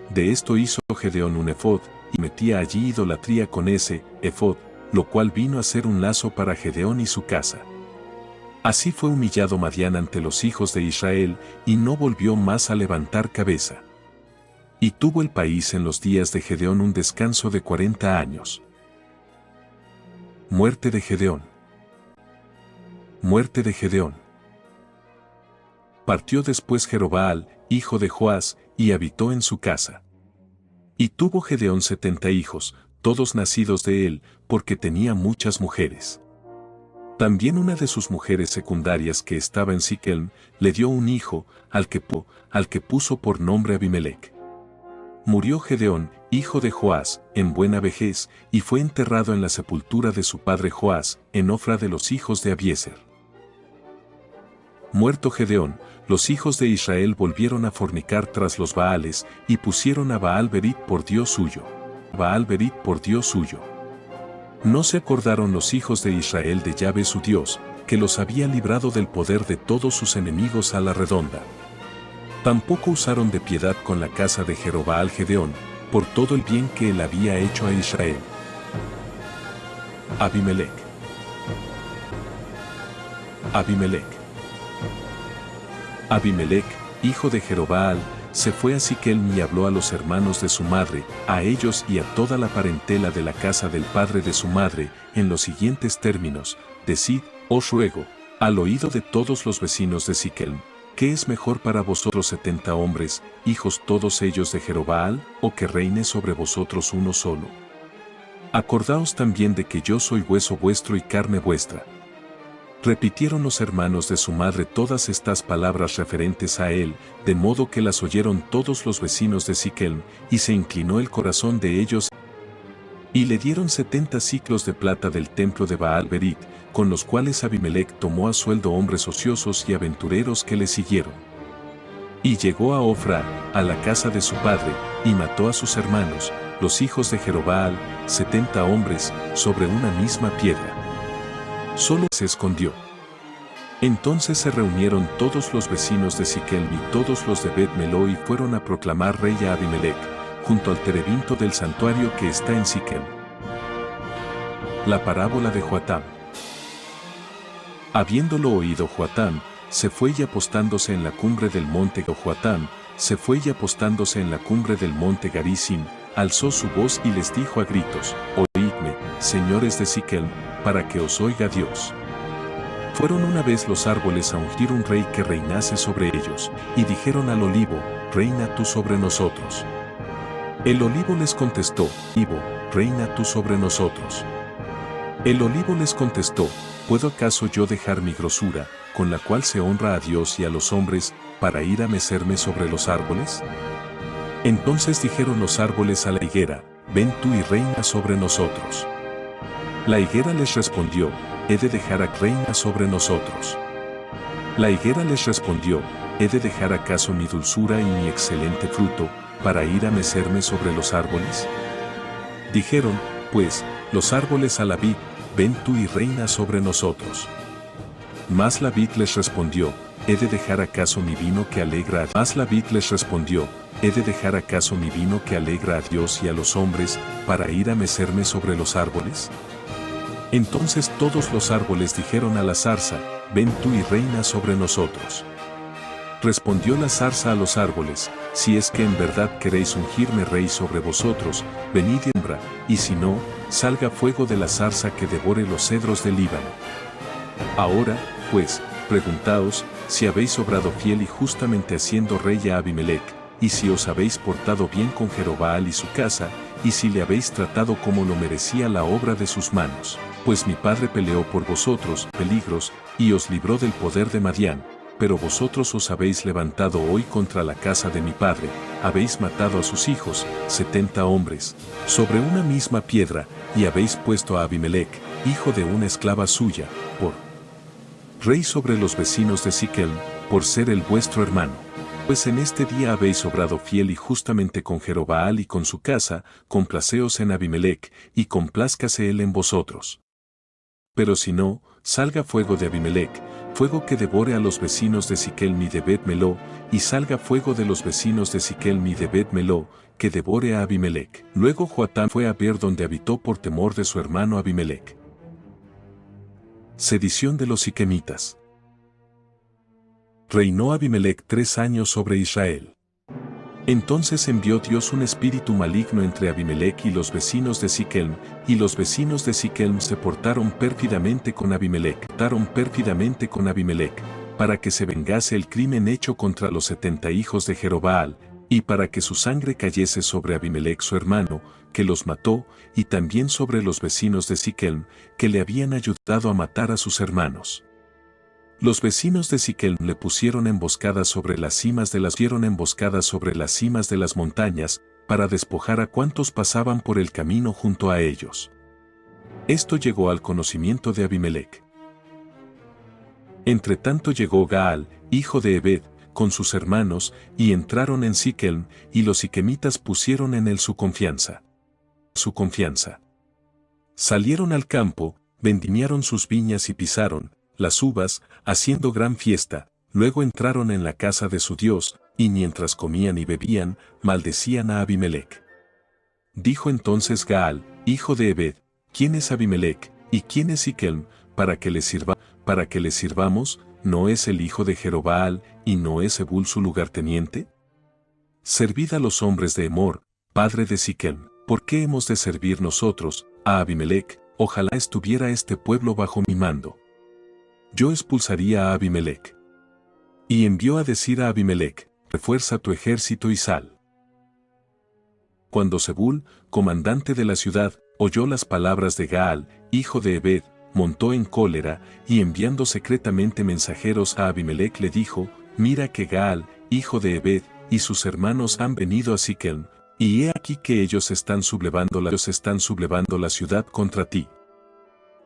De esto hizo Gedeón un efod, y metía allí idolatría con ese efod, lo cual vino a ser un lazo para Gedeón y su casa. Así fue humillado Madián ante los hijos de Israel, y no volvió más a levantar cabeza. Y tuvo el país en los días de Gedeón un descanso de 40 años. Muerte de Gedeón. Muerte de Gedeón. Partió después Jerobaal, hijo de Joás, y habitó en su casa. Y tuvo Gedeón 70 hijos, todos nacidos de él, porque tenía muchas mujeres. También una de sus mujeres secundarias que estaba en Siquem, le dio un hijo, al que puso por nombre Abimelec. Murió Gedeón, hijo de Joás, en buena vejez, y fue enterrado en la sepultura de su padre Joás, en Ofra de los hijos de Abiezer. Muerto Gedeón, los hijos de Israel volvieron a fornicar tras los Baales, y pusieron a Baal-Berit por Dios suyo. Baal-Berit por Dios suyo. No se acordaron los hijos de Israel de Yahvé su Dios, que los había librado del poder de todos sus enemigos a la redonda. Tampoco usaron de piedad con la casa de Jerobaal Gedeón, por todo el bien que él había hecho a Israel. Abimelec. Abimelec, hijo de Jerobaal, se fue a Siquem y habló a los hermanos de su madre, a ellos y a toda la parentela de la casa del padre de su madre, en los siguientes términos: decid, os ruego, al oído de todos los vecinos de Siquem, ¿qué es mejor para vosotros 70 hombres, hijos todos ellos de Jerobaal, o que reine sobre vosotros uno solo? Acordaos también de que yo soy hueso vuestro y carne vuestra. Repitieron los hermanos de su madre todas estas palabras referentes a él, de modo que las oyeron todos los vecinos de Siquem, y se inclinó el corazón de ellos. Y le dieron 70 siclos de plata del templo de Baal-Berit, con los cuales Abimelec tomó a sueldo hombres ociosos y aventureros que le siguieron. Y llegó a Ofra, a la casa de su padre, y mató a sus hermanos, los hijos de Jerobaal, 70 hombres, sobre una misma piedra. Solo se escondió. Entonces se reunieron todos los vecinos de Siquem y todos los de Bet-Meló y fueron a proclamar rey a Abimelec, junto al terebinto del santuario que está en Siquem. La parábola de Joatam. Habiéndolo oído Joatam, se fue y apostándose en la cumbre del monte Joatam, se fue y apostándose en la cumbre del monte Garizim, alzó su voz y les dijo a gritos: Oídme, señores de Siquem, para que os oiga Dios. Fueron una vez los árboles a ungir un rey que reinase sobre ellos, y dijeron al olivo: Reina tú sobre nosotros. El olivo les contestó: Olivo, reina tú sobre nosotros. El olivo les contestó: ¿Puedo acaso yo dejar mi grosura, con la cual se honra a Dios y a los hombres, para ir a mecerme sobre los árboles? Entonces dijeron los árboles a la higuera: Ven tú y reina sobre nosotros. La higuera les respondió: ¿He de dejar a reina sobre nosotros? La higuera les respondió: ¿He de dejar acaso mi dulzura y mi excelente fruto, para ir a mecerme sobre los árboles? Dijeron, pues, los árboles a la vid: Ven tú y reina sobre nosotros. Mas la vid les respondió: ¿He de dejar acaso mi vino que alegra a Mas la vid les respondió: ¿He de dejar acaso mi vino que alegra a Dios y a los hombres, para ir a mecerme sobre los árboles? Entonces todos los árboles dijeron a la zarza: Ven tú y reina sobre nosotros. Respondió la zarza a los árboles: Si es que en verdad queréis ungirme rey sobre vosotros, venid y hembra, y si no, salga fuego de la zarza que devore los cedros del Líbano. Ahora, pues, preguntaos, si habéis obrado fiel y justamente haciendo rey a Abimelec, y si os habéis portado bien con Jerobbaal y su casa, y si le habéis tratado como lo merecía la obra de sus manos, pues mi padre peleó por vosotros, peligros, y os libró del poder de Madián, pero vosotros os habéis levantado hoy contra la casa de mi padre, habéis matado a sus hijos, 70 hombres, sobre una misma piedra, y habéis puesto a Abimelec, hijo de una esclava suya, por rey sobre los vecinos de Siquem, por ser el vuestro hermano. Pues en este día habéis obrado fiel y justamente con Jerobbaal y con su casa, complaceos en Abimelec, y complázcase él en vosotros. Pero si no, salga fuego de Abimelec, fuego que devore a los vecinos de Siquem y de Bet-Meló, y salga fuego de los vecinos de Siquem y de Bet-Meló, que devore a Abimelec. Luego Joatam fue a ver donde habitó por temor de su hermano Abimelec. Sedición de los siquemitas. Reinó Abimelec 3 años sobre Israel. Entonces envió Dios un espíritu maligno entre Abimelec y los vecinos de Siquem, y los vecinos de Siquem se portaron pérfidamente con Abimelec, para que se vengase el crimen hecho contra los 70 hijos de Jerobbaal, y para que su sangre cayese sobre Abimelec su hermano, que los mató, y también sobre los vecinos de Siquem, que le habían ayudado a matar a sus hermanos. Los vecinos de Siquem le pusieron emboscadas sobre las cimas de las montañas, para despojar a cuantos pasaban por el camino junto a ellos. Esto llegó al conocimiento de Abimelec. Entretanto llegó Gaal, hijo de Ebed, con sus hermanos, y entraron en Siquem, y los siquemitas pusieron en él su confianza. Salieron al campo, vendimiaron sus viñas y pisaron las uvas, haciendo gran fiesta, luego entraron en la casa de su Dios, y mientras comían y bebían, maldecían a Abimelec. Dijo entonces Gaal, hijo de Ebed: ¿Quién es Abimelec, y quién es Siquem, para que le sirvamos? ¿No es el hijo de Jerobbaal, y no es Zebul su lugarteniente? Servid a los hombres de Emor, padre de Siquem. ¿Por qué hemos de servir nosotros a Abimelec? Ojalá estuviera este pueblo bajo mi mando. Yo expulsaría a Abimelec. Y envió a decir a Abimelec: refuerza tu ejército y sal. Cuando Zebul, comandante de la ciudad, oyó las palabras de Gaal, hijo de Ebed, montó en cólera, y enviando secretamente mensajeros a Abimelec le dijo: mira que Gaal, hijo de Ebed, y sus hermanos han venido a Siquem, y he aquí que ellos están sublevando la ciudad contra ti.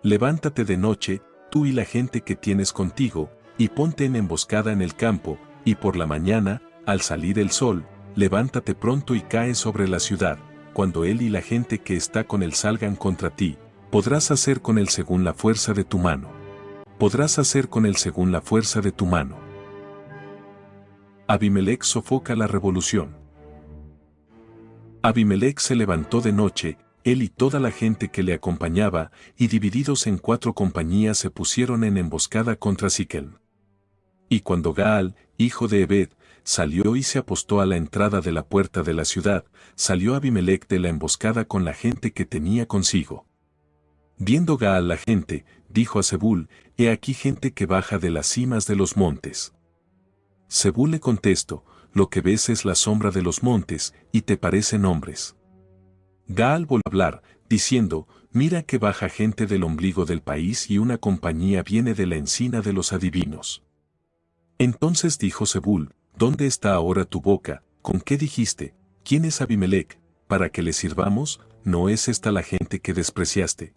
Levántate de noche, tú y la gente que tienes contigo, y ponte en emboscada en el campo, y por la mañana, al salir el sol, levántate pronto y cae sobre la ciudad. Cuando él y la gente que está con él salgan contra ti, podrás hacer con él según la fuerza de tu mano. podrás hacer con él según la fuerza de tu mano. Abimelec sofoca la revolución. Abimelec se levantó de noche, él y toda la gente que le acompañaba, y divididos en 4 compañías se pusieron en emboscada contra Siquem. Y cuando Gaal, hijo de Ebed, salió y se apostó a la entrada de la puerta de la ciudad, salió Abimelec de la emboscada con la gente que tenía consigo. Viendo Gaal la gente, dijo a Zebul: he aquí gente que baja de las cimas de los montes. Zebul le contestó: lo que ves es la sombra de los montes, y te parecen hombres. Gaal volvió a hablar, diciendo: mira que baja gente del ombligo del país y una compañía viene de la encina de los adivinos. Entonces dijo Zebul: ¿dónde está ahora tu boca? ¿Con qué dijiste? ¿Quién es Abimelec, para que le sirvamos? ¿No es esta la gente que despreciaste?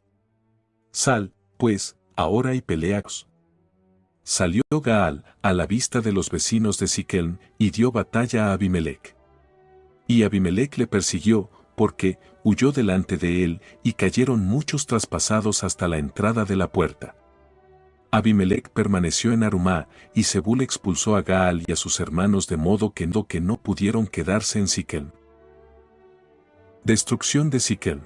Sal, pues, ahora y peleaos. Salió Gaal a la vista de los vecinos de Siquem y dio batalla a Abimelec. Y Abimelec le persiguió, porque huyó delante de él, y cayeron muchos traspasados hasta la entrada de la puerta. Abimelec permaneció en Arumá, y Zebul expulsó a Gaal y a sus hermanos de modo que no pudieron quedarse en Siquem. Destrucción de Siquem.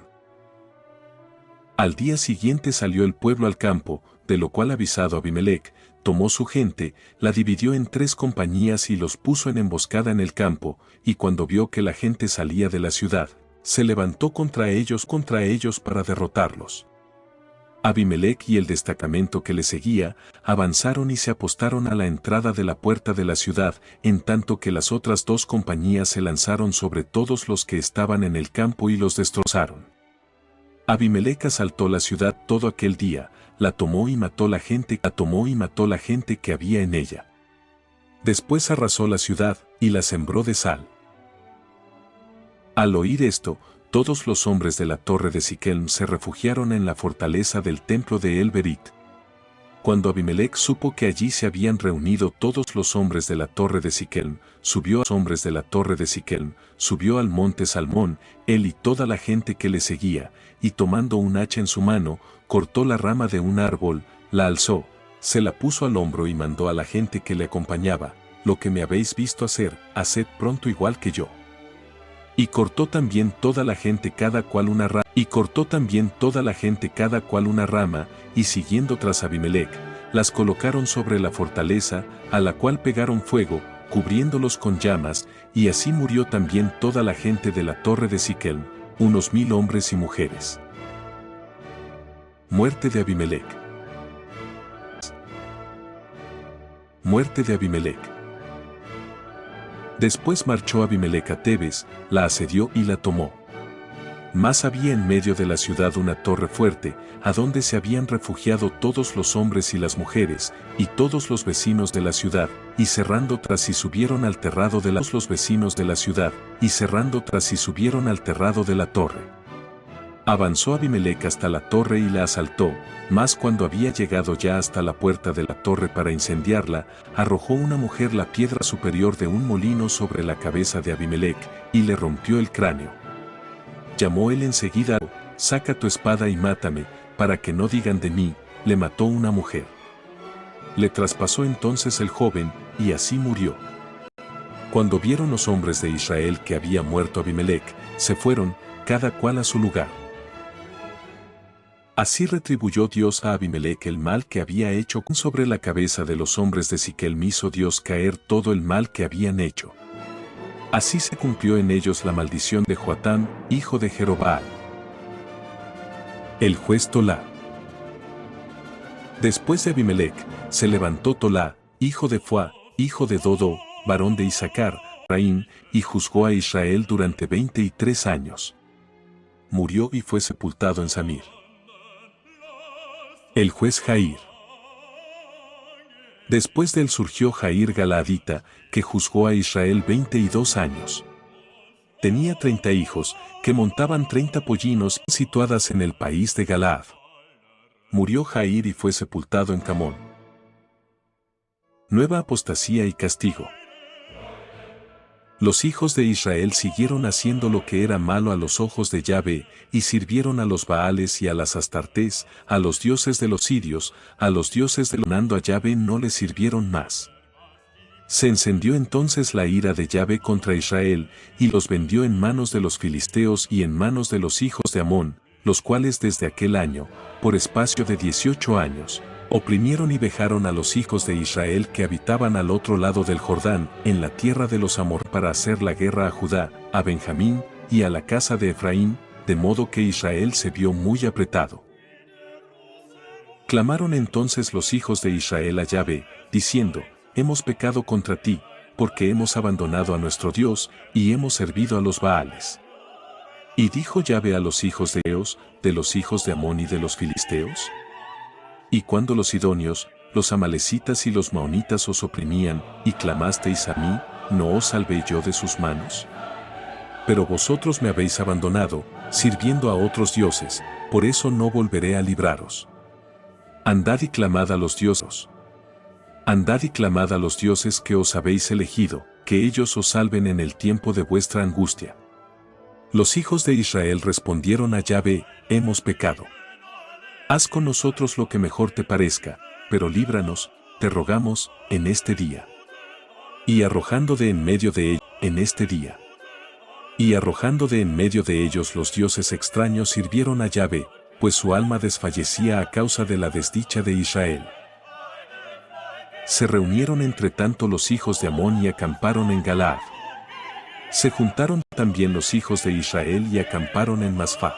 Al día siguiente salió el pueblo al campo, de lo cual avisado Abimelec, tomó su gente, la dividió en 3 compañías y los puso en emboscada en el campo, y cuando vio que la gente salía de la ciudad, se levantó contra ellos para derrotarlos. Abimelec y el destacamento que le seguía, avanzaron y se apostaron a la entrada de la puerta de la ciudad, en tanto que las otras 2 compañías se lanzaron sobre todos los que estaban en el campo y los destrozaron. Abimelec asaltó la ciudad todo aquel día, la tomó y mató la gente que había en ella. Después arrasó la ciudad, y la sembró de sal. Al oír esto, todos los hombres de la torre de Siquem se refugiaron en la fortaleza del templo de El Berit. Cuando Abimelec supo que allí se habían reunido todos los hombres de la torre de Siquem, subió al monte Salmón, él y toda la gente que le seguía, y tomando un hacha en su mano, cortó la rama de un árbol, la alzó, se la puso al hombro y mandó a la gente que le acompañaba: lo que me habéis visto hacer, haced pronto igual que yo. Y cortó también toda la gente cada cual una rama, y siguiendo tras Abimelec, las colocaron sobre la fortaleza, a la cual pegaron fuego, cubriéndolos con llamas, y así murió también toda la gente de la torre de Siquem, unos 1000 hombres y mujeres. Muerte de Abimelec. Muerte de Abimelec. Después marchó Abimelec a Tebes, la asedió y la tomó. Mas había en medio de la ciudad una torre fuerte, a donde se habían refugiado todos los hombres y las mujeres, y todos los vecinos de la ciudad, y cerrando tras sí subieron al terrado de la torre. Avanzó Abimelec hasta la torre y la asaltó, mas cuando había llegado ya hasta la puerta de la torre para incendiarla, arrojó una mujer la piedra superior de un molino sobre la cabeza de Abimelec, y le rompió el cráneo. Llamó él enseguida: saca tu espada y mátame, para que no digan de mí, le mató una mujer. Le traspasó entonces el joven, y así murió. Cuando vieron los hombres de Israel que había muerto Abimelec, se fueron, cada cual a su lugar. Así retribuyó Dios a Abimelec el mal que había hecho. Sobre la cabeza de los hombres de Siquem hizo Dios caer todo el mal que habían hecho. Así se cumplió en ellos la maldición de Joatam, hijo de Jerobaal. El juez Tolá. Después de Abimelec, se levantó Tolá, hijo de Fuá, hijo de Dodo, varón de Isacar, Raín, y juzgó a Israel durante 23 años. Murió y fue sepultado en Samir. El juez Jair. Después de él surgió Jair Galaadita, que juzgó a Israel 22 años. Tenía 30 hijos, que montaban 30 pollinos situadas en el país de Galaad. Murió Jair y fue sepultado en Camón. Nueva apostasía y castigo. Los hijos de Israel siguieron haciendo lo que era malo a los ojos de Yahvé, y sirvieron a los Baales y a las Astartés, a los dioses de los sirios, a los dioses de Lonando a Yahvé no le sirvieron más. Se encendió entonces la ira de Yahvé contra Israel, y los vendió en manos de los filisteos y en manos de los hijos de Amón, los cuales desde aquel año, por espacio de 18 años, oprimieron y vejaron a los hijos de Israel que habitaban al otro lado del Jordán, en la tierra de los Amor, para hacer la guerra a Judá, a Benjamín, y a la casa de Efraín, de modo que Israel se vio muy apretado. Clamaron entonces los hijos de Israel a Yahvé, diciendo: hemos pecado contra ti, porque hemos abandonado a nuestro Dios, y hemos servido a los Baales. Y dijo Yahvé a los hijos de Eos, de los hijos de Amón y de los filisteos: y cuando los sidonios, los amalecitas y los maonitas os oprimían, y clamasteis a mí, ¿no os salvé yo de sus manos? Pero vosotros me habéis abandonado, sirviendo a otros dioses, por eso no volveré a libraros. Andad y clamad a los dioses. Andad y clamad a los dioses que os habéis elegido, que ellos os salven en el tiempo de vuestra angustia. Los hijos de Israel respondieron a Yahvé: hemos pecado. Haz con nosotros lo que mejor te parezca, pero líbranos, te rogamos, en este día. Y arrojando de en medio de ellos, en este día. Y arrojando de en medio de ellos los dioses extraños sirvieron a Yahvé, pues su alma desfallecía a causa de la desdicha de Israel. Se reunieron entre tanto los hijos de Amón y acamparon en Galaad. Se juntaron también los hijos de Israel y acamparon en Masfá.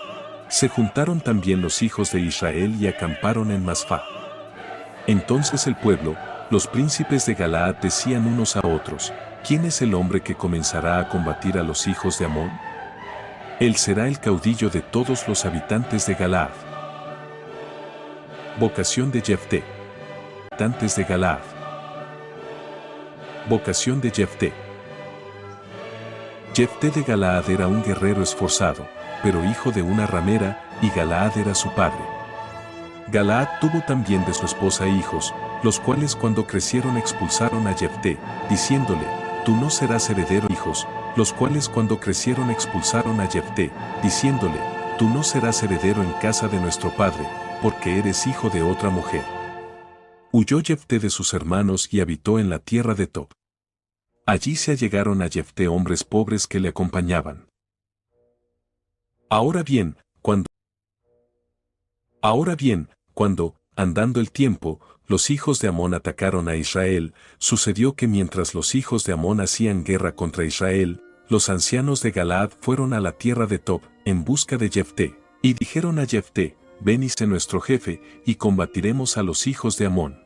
Se juntaron también los hijos de Israel y acamparon en Masfá. Entonces el pueblo, los príncipes de Galaad decían unos a otros: ¿quién es el hombre que comenzará a combatir a los hijos de Amón? Él será el caudillo de todos los habitantes de Galaad. Vocación de Jefté. Habitantes de Galaad. Vocación de Jefté. Jefté de Galaad era un guerrero esforzado, pero hijo de una ramera, y Galaad era su padre. Galaad tuvo también de su esposa hijos, los cuales cuando crecieron expulsaron a Jefté, diciéndole: tú no serás heredero. Hijos, los cuales cuando crecieron expulsaron a Jefté, diciéndole: tú no serás heredero en casa de nuestro padre, porque eres hijo de otra mujer. Huyó Jefté de sus hermanos y habitó en la tierra de Tob. Allí se allegaron a Jefté hombres pobres que le acompañaban. Ahora bien, cuando, andando el tiempo, los hijos de Amón atacaron a Israel, sucedió que mientras los hijos de Amón hacían guerra contra Israel, los ancianos de Galaad fueron a la tierra de Tob, en busca de Jefté, y dijeron a Jefté: ven y sé nuestro jefe, y combatiremos a los hijos de Amón.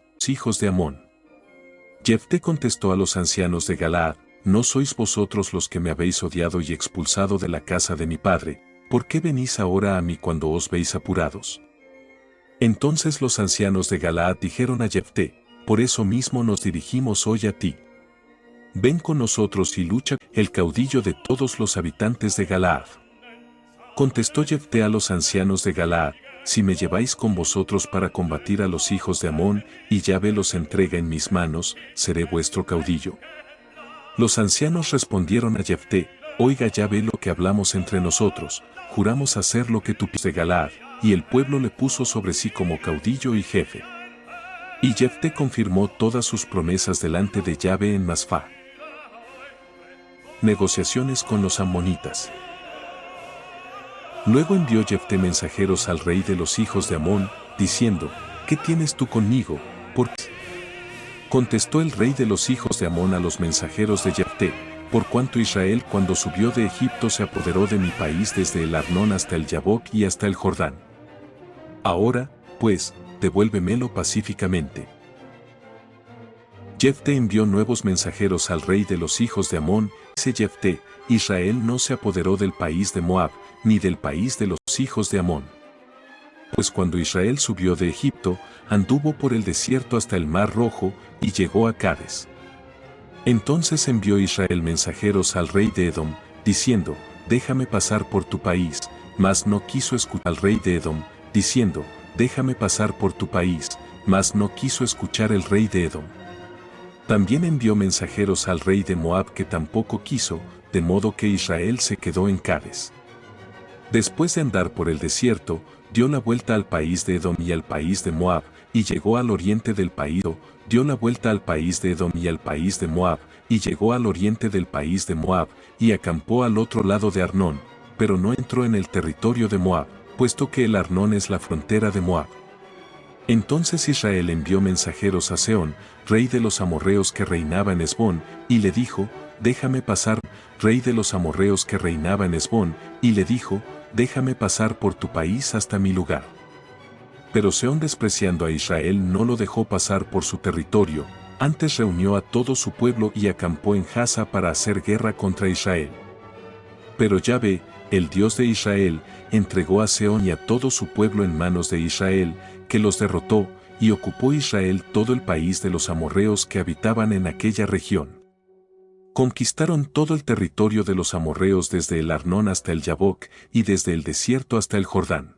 Jefté contestó a los ancianos de Galaad: ¿no sois vosotros los que me habéis odiado y expulsado de la casa de mi padre? ¿Por qué venís ahora a mí cuando os veis apurados? Entonces los ancianos de Galaad dijeron a Jefté: por eso mismo nos dirigimos hoy a ti. Ven con nosotros y lucha, el caudillo de todos los habitantes de Galaad. Contestó Jefté a los ancianos de Galaad: si me lleváis con vosotros para combatir a los hijos de Amón, y Yahvé los entrega en mis manos, ¿seré vuestro caudillo? Los ancianos respondieron a Jefté: oiga Yahvé lo que hablamos entre nosotros, juramos hacer lo que tú pides de Galaad, y el pueblo le puso sobre sí como caudillo y jefe. Y Jefté confirmó todas sus promesas delante de Yahvé en Masfá. Negociaciones con los amonitas. Luego envió Jefté mensajeros al rey de los hijos de Amón, diciendo: ¿qué tienes tú conmigo? ¿Por qué? Contestó el rey de los hijos de Amón a los mensajeros de Jefté: por cuanto Israel cuando subió de Egipto se apoderó de mi país desde el Arnón hasta el Yaboc y hasta el Jordán. Ahora, pues, devuélvemelo pacíficamente. Jefté envió nuevos mensajeros al rey de los hijos de Amón, dice Jefté: Israel no se apoderó del país de Moab, ni del país de los hijos de Amón. Pues cuando Israel subió de Egipto, anduvo por el desierto hasta el Mar Rojo, y llegó a Cades. Entonces envió Israel mensajeros al rey de Edom, diciendo: déjame pasar por tu país, mas no quiso escuchar al rey de Edom, diciendo: déjame pasar por tu país, mas no quiso escuchar el rey de Edom. También envió mensajeros al rey de Moab que tampoco quiso, de modo que Israel se quedó en Cades. Después de andar por el desierto, dio la vuelta al país de Edom y al país de Moab, y llegó al oriente del país. Dio la vuelta al país de Edom y al país de Moab, y llegó al oriente del país de Moab, y acampó al otro lado de Arnón, pero no entró en el territorio de Moab, puesto que el Arnón es la frontera de Moab. Entonces Israel envió mensajeros a Sehón, rey de los amorreos que reinaba en Hesbón, y le dijo, déjame pasar, rey de los amorreos que reinaba en Hesbón, y le dijo, déjame pasar por tu país hasta mi lugar. Pero Sehón, despreciando a Israel, no lo dejó pasar por su territorio, antes reunió a todo su pueblo y acampó en Jaza para hacer guerra contra Israel. Pero Yahvé, el Dios de Israel, entregó a Sehón y a todo su pueblo en manos de Israel, que los derrotó, y ocupó Israel todo el país de los amorreos que habitaban en aquella región. Conquistaron todo el territorio de los amorreos desde el Arnón hasta el Yabok, y desde el desierto hasta el Jordán.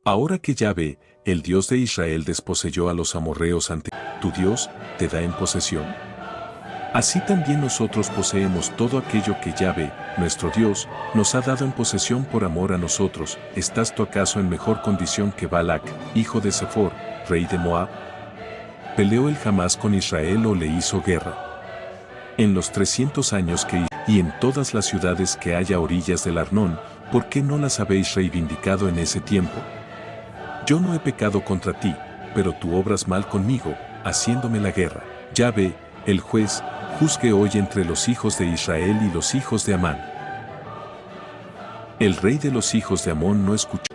Ahora que Yahvé, el Dios de Israel, desposeyó a los amorreos ante tu Dios, te da en posesión. Así también nosotros poseemos todo aquello que Yahvé, nuestro Dios, nos ha dado en posesión por amor a nosotros. ¿Estás tú acaso en mejor condición que Balac, hijo de Sefor, rey de Moab? ¿Peleó él jamás con Israel o le hizo guerra? En los 300 años que y en todas las ciudades que haya orillas del Arnón, ¿por qué no las habéis reivindicado en ese tiempo? Yo no he pecado contra ti, pero tú obras mal conmigo, haciéndome la guerra. Yahvé, el juez, juzgue hoy entre los hijos de Israel y los hijos de Amán. El rey de los hijos de Amón no escuchó.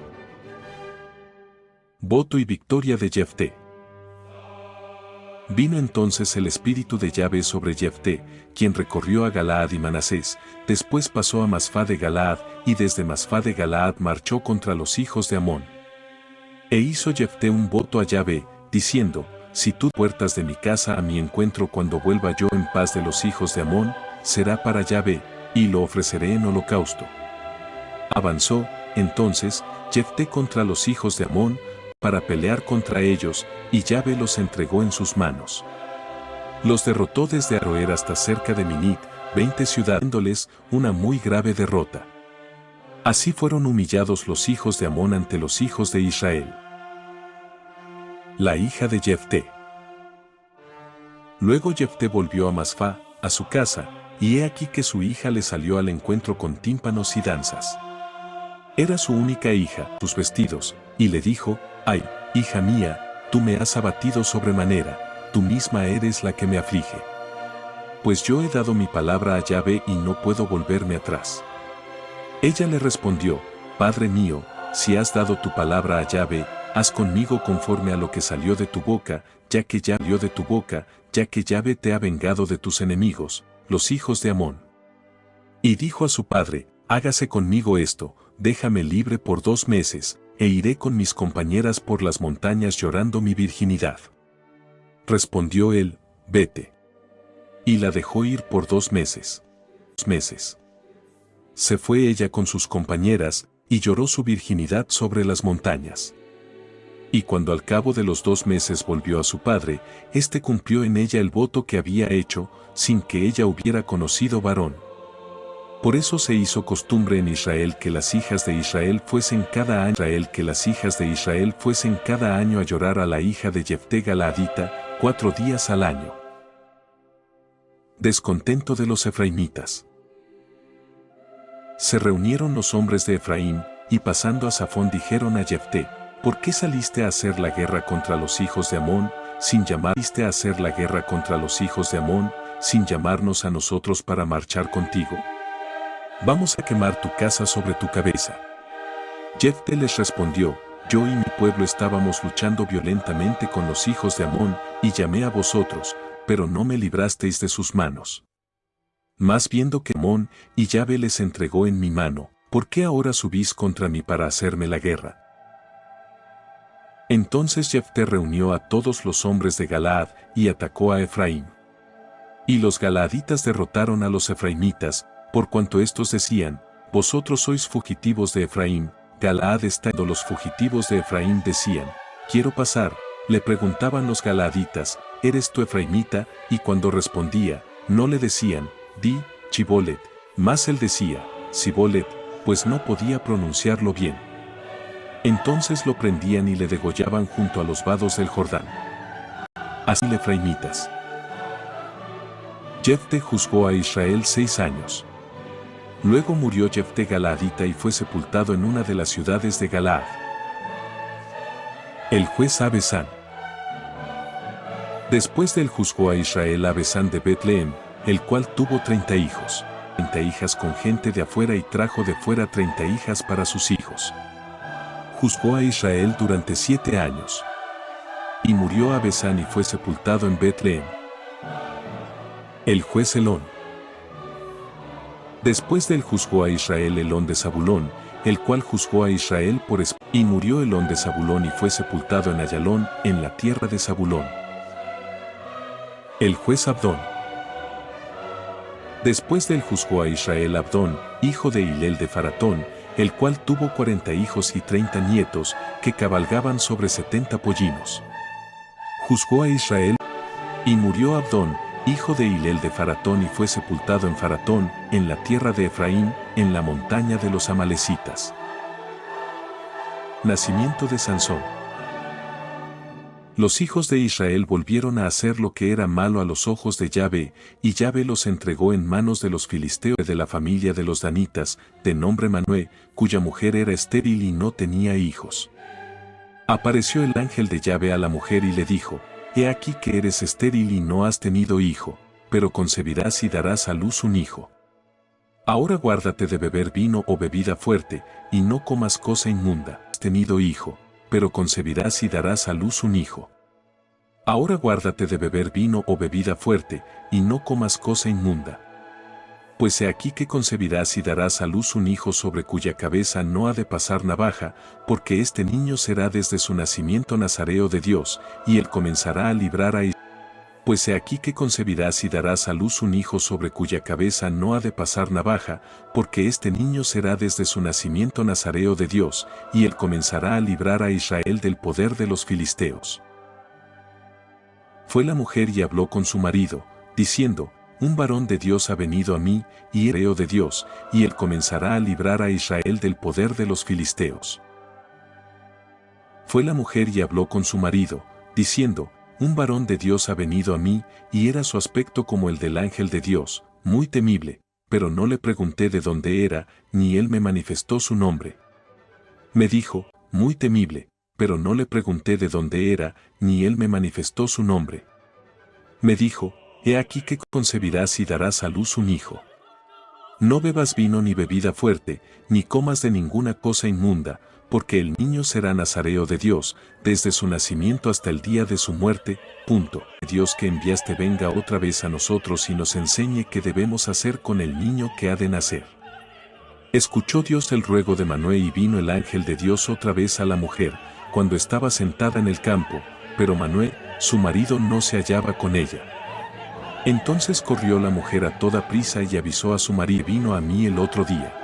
Voto y victoria de Jefté. Vino entonces el espíritu de Yahvé sobre Jefté, quien recorrió a Galaad y Manasés, después pasó a Masfá de Galaad, y desde Masfá de Galaad marchó contra los hijos de Amón. E hizo Jefté un voto a Yahvé, diciendo, si tú puertas de mi casa a mi encuentro cuando vuelva yo en paz de los hijos de Amón, será para Yahvé, y lo ofreceré en holocausto. Avanzó, entonces, Jefté contra los hijos de Amón, para pelear contra ellos, y Yahvé los entregó en sus manos. Los derrotó desde Aroer hasta cerca de Minit, 20 ciudades, dándoles una muy grave derrota. Así fueron humillados los hijos de Amón ante los hijos de Israel. La hija de Jefté. Luego Jefté volvió a Masfá, a su casa, y he aquí que su hija le salió al encuentro con tímpanos y danzas. Era su única hija, sus vestidos, y le dijo, ay, hija mía, tú me has abatido sobremanera, tú misma eres la que me aflige. Pues yo he dado mi palabra a Yahvé y no puedo volverme atrás. Ella le respondió, Padre mío, si has dado tu palabra a Yahvé, haz conmigo conforme a lo que salió de tu boca, ya que ya salió de tu boca, ya que Yahvé te ha vengado de tus enemigos, los hijos de Amón. Y dijo a su padre, hágase conmigo esto, déjame libre por 2 meses, e iré con mis compañeras por las montañas llorando mi virginidad. Respondió él, vete. Y la dejó ir por 2 meses. 2 meses. Se fue ella con sus compañeras, y lloró su virginidad sobre las montañas. Y cuando al cabo de los 2 meses volvió a su padre, éste cumplió en ella el voto que había hecho, sin que ella hubiera conocido varón. Por eso se hizo costumbre en Israel que las hijas de Israel fuesen cada año a llorar a la hija de Jefté Galaadita, 4 días al año. Descontento de los efraimitas. Se reunieron los hombres de Efraín, y pasando a Safón dijeron a Jefté, ¿por qué saliste a hacer la guerra contra los hijos de Amón, sin llamarnos a nosotros para marchar contigo? Vamos a quemar tu casa sobre tu cabeza. Jefté les respondió, yo y mi pueblo estábamos luchando violentamente con los hijos de Amón, y llamé a vosotros, pero no me librasteis de sus manos. Mas viendo que Amón y Yahvé les entregó en mi mano, ¿por qué ahora subís contra mí para hacerme la guerra? Entonces Jefté reunió a todos los hombres de Galaad, y atacó a Efraín. Y los galaaditas derrotaron a los efraimitas, por cuanto estos decían, vosotros sois fugitivos de Efraín, Galaad está. Los fugitivos de Efraín decían, quiero pasar, Le preguntaban los galaaditas, ¿eres tú efraimita? Y cuando respondía, no le decían, di, Chibolet, mas él decía, Sibolet, pues no podía pronunciarlo bien. Entonces lo prendían y le degollaban junto a los vados del Jordán. Así le efraimitas. Jefté juzgó a Israel 6 años. Luego murió Jefté Galaadita y fue sepultado en una de las ciudades de Galaad. El juez Abesán. Después de él juzgó a Israel Abesán de Betlehem, el cual tuvo 30 hijos, 30 hijas con gente de afuera y trajo de fuera 30 hijas para sus hijos. Juzgó a Israel durante 7 años. Y murió Abesán y fue sepultado en Betlehem. El juez Elón. Después de él juzgó a Israel Elón de Zabulón, el cual juzgó a Israel por y murió Elón de Zabulón y fue sepultado en Ayalón, en la tierra de Zabulón. El juez Abdón. Después de él juzgó a Israel Abdón, hijo de Hilel de Faratón, el cual tuvo 40 hijos y 30 nietos, que cabalgaban sobre 70 pollinos. Juzgó a Israel, y murió Abdón, hijo de Hilel de Faratón y fue sepultado en Faratón, en la tierra de Efraín, en la montaña de los amalecitas. Nacimiento de Sansón. Los hijos de Israel volvieron a hacer lo que era malo a los ojos de Yahvé, y Yahvé los entregó en manos de los filisteos de la familia de los danitas, de nombre Manoé, cuya mujer era estéril y no tenía hijos. Apareció el ángel de Yahvé a la mujer y le dijo, He aquí que eres estéril y no has tenido hijo, pero concebirás y darás a luz un hijo. Ahora guárdate de beber vino o bebida fuerte, y no comas cosa inmunda. Has tenido hijo, pero concebirás y darás a luz un hijo. Ahora guárdate de beber vino o bebida fuerte, y no comas cosa inmunda. Pues he aquí que concebirás y darás a luz un hijo sobre cuya cabeza no ha de pasar navaja, porque este niño será desde su nacimiento nazareo de Dios, y él comenzará a librar a Israel. Pues he aquí que concebirás y darás a luz un hijo sobre cuya cabeza no ha de pasar navaja, porque este niño será desde su nacimiento nazareo de Dios, y él comenzará a librar a Israel del poder de los filisteos. Fue la mujer y habló con su marido, diciendo, Un varón de Dios ha venido a mí, y hebreo de Dios, y él comenzará a librar a Israel del poder de los filisteos. Fue la mujer y habló con su marido, diciendo, Un varón de Dios ha venido a mí, y era su aspecto como el del ángel de Dios, muy temible, pero no le pregunté de dónde era, ni él me manifestó su nombre. Me dijo, muy temible, pero no le pregunté de dónde era, ni él me manifestó su nombre. Me dijo, He aquí que concebirás y darás a luz un hijo. No bebas vino ni bebida fuerte, ni comas de ninguna cosa inmunda, porque el niño será nazareo de Dios, desde su nacimiento hasta el día de su muerte. Dios que enviaste venga otra vez a nosotros y nos enseñe qué debemos hacer con el niño que ha de nacer. Escuchó Dios el ruego de Manoé y vino el ángel de Dios otra vez a la mujer, cuando estaba sentada en el campo, pero Manoé, su marido, no se hallaba con ella. Entonces corrió la mujer a toda prisa y avisó a su marido, vino a mí el otro día.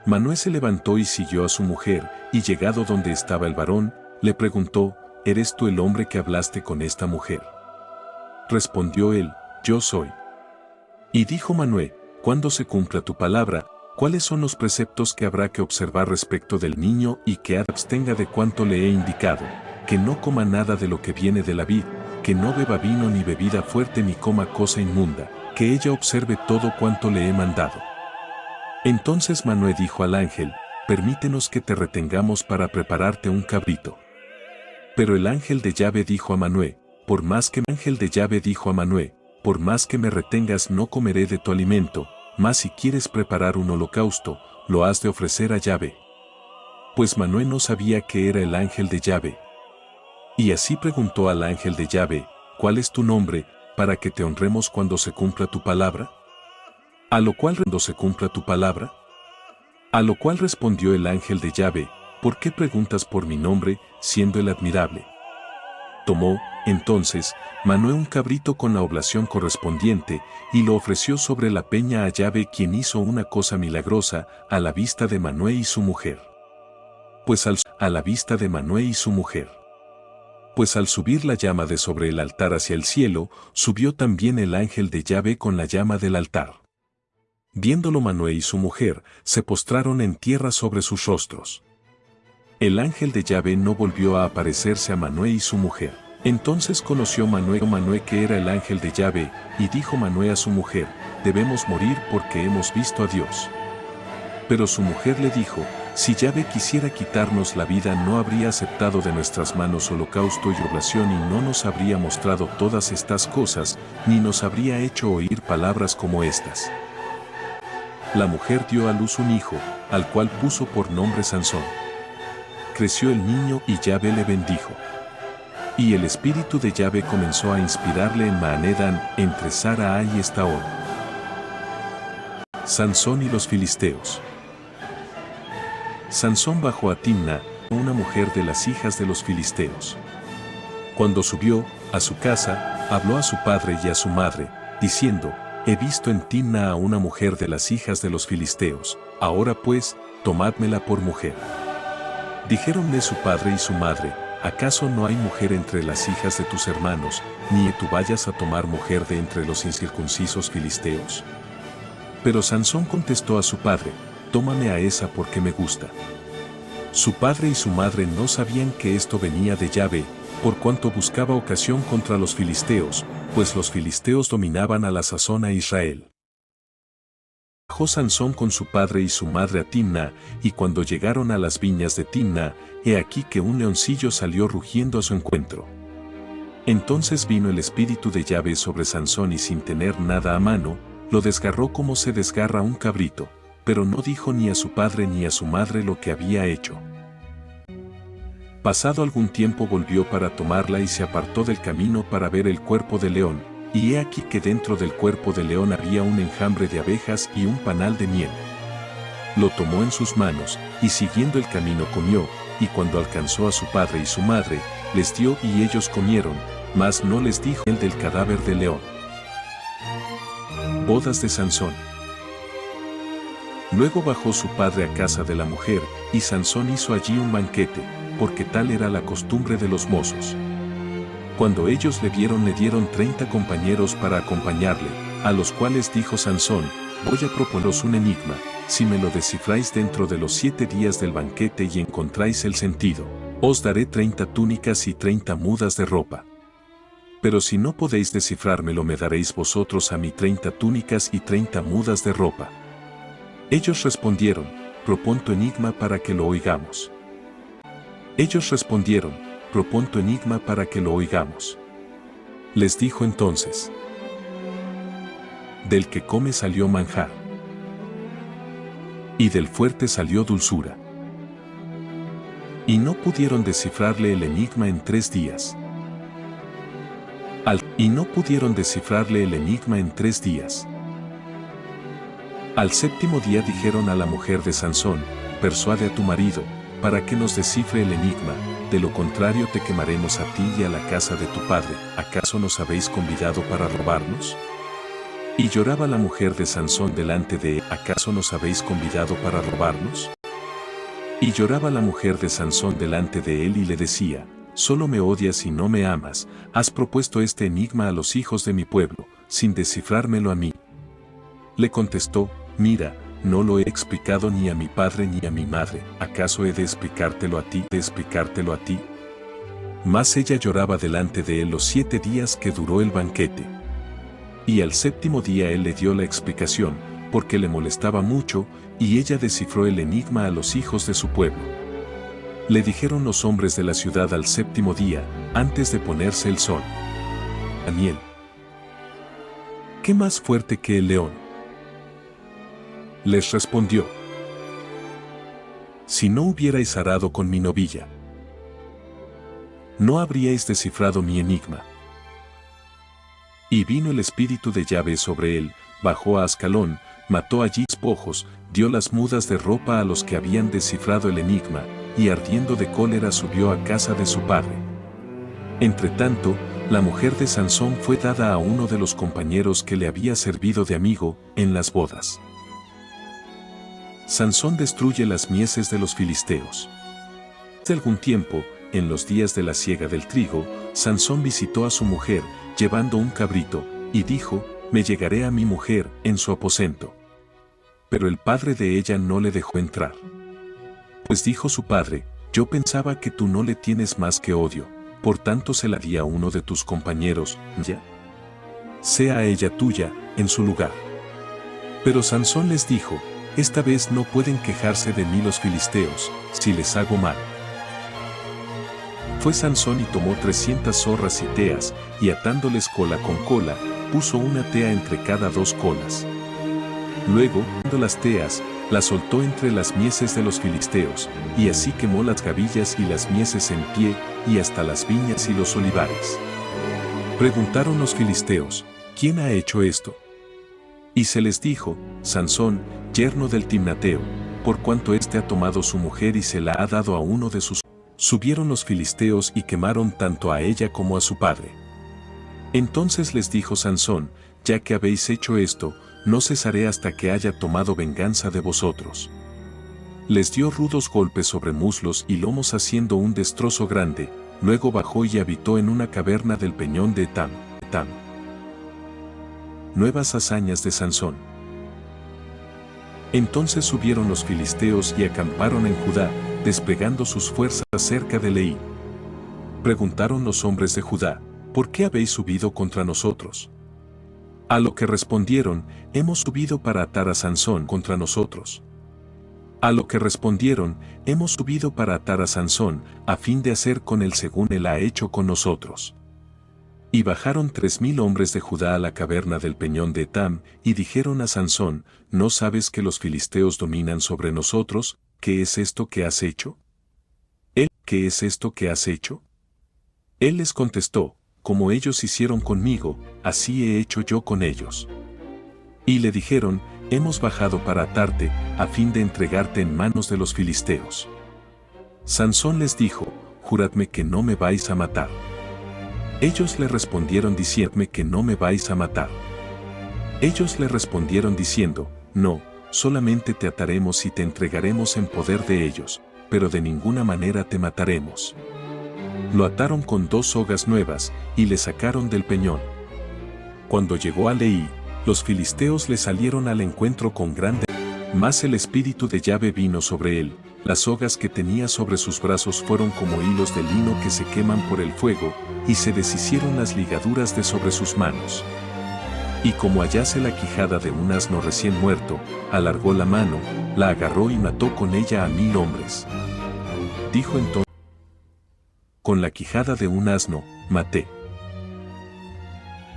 Manoé se levantó y siguió a su mujer, y llegado donde estaba el varón, le preguntó, ¿Eres tú el hombre que hablaste con esta mujer? Respondió él, Yo soy. Y dijo Manoé, Cuando se cumpla tu palabra, ¿cuáles son los preceptos que habrá que observar respecto del niño y que abstenga de cuanto le he indicado? Que no coma nada de lo que viene de la vid, que no beba vino ni bebida fuerte ni coma cosa inmunda, que ella observe todo cuanto le he mandado. Entonces Manoé dijo al ángel, Permítenos que te retengamos para prepararte un cabrito. Pero el ángel de Yahvé dijo a Manoé, Por más que me retengas no comeré de tu alimento, mas si quieres preparar un holocausto, lo has de ofrecer a Yahvé. Pues Manoé no sabía que era el ángel de Yahvé. Y así preguntó al ángel de Yahvé, ¿Cuál es tu nombre, para que te honremos cuando se cumpla tu palabra? A lo cual respondió el ángel de Yahvé, ¿Por qué preguntas por mi nombre, siendo él admirable? Tomó, entonces, Manoé un cabrito con la oblación correspondiente, y lo ofreció sobre la peña a Yahvé, quien hizo una cosa milagrosa, a la vista de Manoé y su mujer. Pues pues al subir la llama de sobre el altar hacia el cielo, subió también el ángel de Yahvé con la llama del altar. Viéndolo Manoé y su mujer, se postraron en tierra sobre sus rostros. El ángel de Yahvé no volvió a aparecerse a Manoé y su mujer. Entonces conoció Manoé que era el ángel de Yahvé, y dijo Manoé a su mujer, debemos morir porque hemos visto a Dios. Pero su mujer le dijo, si Yahvé quisiera quitarnos la vida no habría aceptado de nuestras manos holocausto y oblación y no nos habría mostrado todas estas cosas, ni nos habría hecho oír palabras como estas. La mujer dio a luz un hijo, al cual puso por nombre Sansón. Creció el niño y Yahvé le bendijo. Y el espíritu de Yahvé comenzó a inspirarle en Maanedan, entre Sara y Estaol. Sansón y los filisteos. Sansón bajó a Timna, una mujer de las hijas de los filisteos. Cuando subió a su casa, habló a su padre y a su madre, diciendo, he visto en Timna a una mujer de las hijas de los filisteos, ahora pues, tomádmela por mujer. Dijéronle su padre y su madre, ¿acaso no hay mujer entre las hijas de tus hermanos, ni tú vayas a tomar mujer de entre los incircuncisos filisteos? Pero Sansón contestó a su padre, tómame a esa porque me gusta. Su padre y su madre no sabían que esto venía de Yahvé, por cuanto buscaba ocasión contra los filisteos, pues los filisteos dominaban a la sazón a Israel. Bajó Sansón con su padre y su madre a Timna, y cuando llegaron a las viñas de Timna, he aquí que un leoncillo salió rugiendo a su encuentro. Entonces vino el espíritu de Yahvé sobre Sansón y sin tener nada a mano, lo desgarró como se desgarra un cabrito, pero no dijo ni a su padre ni a su madre lo que había hecho. Pasado algún tiempo volvió para tomarla y se apartó del camino para ver el cuerpo del león, y he aquí que dentro del cuerpo del león había un enjambre de abejas y un panal de miel. Lo tomó en sus manos, y siguiendo el camino comió, y cuando alcanzó a su padre y su madre, les dio y ellos comieron, mas no les dijo el del cadáver del león. Bodas de Sansón. Luego bajó su padre a casa de la mujer, y Sansón hizo allí un banquete, porque tal era la costumbre de los mozos. Cuando ellos le dieron 30 compañeros para acompañarle, a los cuales dijo Sansón, voy a proponeros un enigma, si me lo descifráis dentro de los 7 días del banquete y encontráis el sentido, os daré 30 túnicas y 30 mudas de ropa. Pero si no podéis descifrármelo me daréis vosotros a mí 30 túnicas y 30 mudas de ropa. Ellos respondieron, propón tu enigma para que lo oigamos. Ellos respondieron, propón tu enigma para que lo oigamos. Les dijo entonces, del que come salió manjar, y del fuerte salió dulzura. Y no pudieron descifrarle el enigma en 3 días. Al séptimo día dijeron a la mujer de Sansón, persuade a tu marido, para que nos descifre el enigma, de lo contrario te quemaremos a ti y a la casa de tu padre, ¿acaso nos habéis convidado para robarnos? Y lloraba la mujer de Sansón delante de él, ¿acaso nos habéis convidado para robarnos? Y lloraba la mujer de Sansón delante de él y le decía, solo me odias y no me amas, has propuesto este enigma a los hijos de mi pueblo, sin descifrármelo a mí. Le contestó, mira, no lo he explicado ni a mi padre ni a mi madre, ¿acaso he de explicártelo a ti? Mas ella lloraba delante de él los 7 días que duró el banquete. Y al séptimo día él le dio la explicación, porque le molestaba mucho, y ella descifró el enigma a los hijos de su pueblo. Le dijeron los hombres de la ciudad al séptimo día, antes de ponerse el sol. Daniel, ¿qué más fuerte que el león? Les respondió, si no hubierais arado con mi novilla, no habríais descifrado mi enigma. Y vino el espíritu de Yahvé sobre él, bajó a Ascalón, mató allí despojos, dio las mudas de ropa a los que habían descifrado el enigma, y ardiendo de cólera subió a casa de su padre. Entretanto, la mujer de Sansón fue dada a uno de los compañeros que le había servido de amigo, en las bodas. Sansón destruye las mieses de los filisteos. Hace algún tiempo, en los días de la siega del trigo, Sansón visitó a su mujer, llevando un cabrito, y dijo, me llegaré a mi mujer en su aposento. Pero el padre de ella no le dejó entrar. Pues dijo su padre, yo pensaba que tú no le tienes más que odio, por tanto se la di a uno de tus compañeros, ya sea ella tuya, en su lugar. Pero Sansón les dijo, esta vez no pueden quejarse de mí los filisteos, si les hago mal. Fue Sansón y tomó 300 zorras y teas, y atándoles cola con cola, puso una tea entre cada dos colas. Luego, tomando las teas, las soltó entre las mieses de los filisteos, y así quemó las gavillas y las mieses en pie, y hasta las viñas y los olivares. Preguntaron los filisteos, ¿quién ha hecho esto? Y se les dijo, Sansón, yerno del Timnateo, por cuanto éste ha tomado su mujer y se la ha dado a uno de sus. Subieron los filisteos y quemaron tanto a ella como a su padre. Entonces les dijo Sansón, ya que habéis hecho esto, no cesaré hasta que haya tomado venganza de vosotros. Les dio rudos golpes sobre muslos y lomos haciendo un destrozo grande, luego bajó y habitó en una caverna del peñón de Etam. Nuevas hazañas de Sansón. Entonces subieron los filisteos y acamparon en Judá, desplegando sus fuerzas cerca de Leí. Preguntaron los hombres de Judá, ¿por qué habéis subido contra nosotros? A lo que respondieron, hemos subido para atar a Sansón contra nosotros. A lo que respondieron, hemos subido para atar a Sansón, a fin de hacer con él según él ha hecho con nosotros. Y bajaron 3000 hombres de Judá a la caverna del peñón de Etam, y dijeron a Sansón, ¿no sabes que los filisteos dominan sobre nosotros? ¿Qué es esto que has hecho? Él, ¿qué es esto que has hecho? Él les contestó, como ellos hicieron conmigo, así he hecho yo con ellos. Y le dijeron, hemos bajado para atarte, a fin de entregarte en manos de los filisteos. Sansón les dijo, juradme que no me vais a matar. Ellos le respondieron diciéndome que no me vais a matar. Ellos le respondieron diciendo, no, solamente te ataremos y te entregaremos en poder de ellos, pero de ninguna manera te mataremos. Lo ataron con 2 sogas nuevas, y le sacaron del peñón. Cuando llegó a Leí, los filisteos le salieron al encuentro con grande, mas el espíritu de Yahvé vino sobre él, las sogas que tenía sobre sus brazos fueron como hilos de lino que se queman por el fuego, y se deshicieron las ligaduras de sobre sus manos. Y como hallase la quijada de un asno recién muerto, alargó la mano, la agarró y mató con ella a 1000 hombres. Dijo entonces, con la quijada de un asno, maté.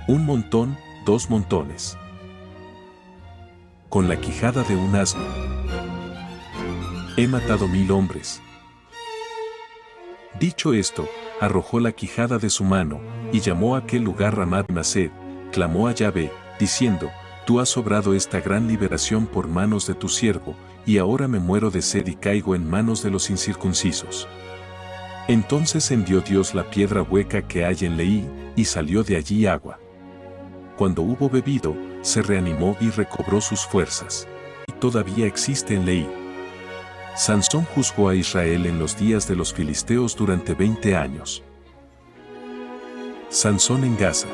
1 montón, 2 montones. Con la quijada de un asno. He matado 1000 hombres. Dicho esto, arrojó la quijada de su mano, y llamó a aquel lugar Ramat Mased, clamó a Yahvé, diciendo, tú has obrado esta gran liberación por manos de tu siervo, y ahora me muero de sed y caigo en manos de los incircuncisos. Entonces envió Dios la piedra hueca que hay en Leí, y salió de allí agua. Cuando hubo bebido, se reanimó y recobró sus fuerzas. Y todavía existe en Leí. Sansón juzgó a Israel en los días de los filisteos durante 20 años. Sansón en Gaza.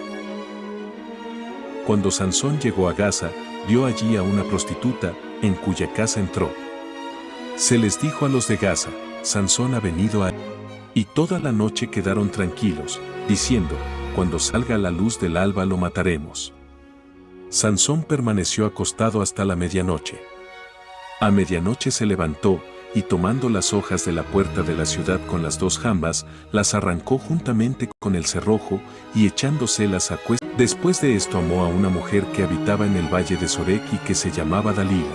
Cuando Sansón llegó a Gaza, vio allí a una prostituta, en cuya casa entró. Se les dijo a los de Gaza, Sansón ha venido a... Y toda la noche quedaron tranquilos, diciendo, cuando salga la luz del alba lo mataremos. Sansón permaneció acostado hasta la medianoche. A medianoche se levantó, y tomando las hojas de la puerta de la ciudad con las 2 jambas, las arrancó juntamente con el cerrojo, y echándoselas a cuestas. Después de esto amó a una mujer que habitaba en el valle de Sorek y que se llamaba Dalila.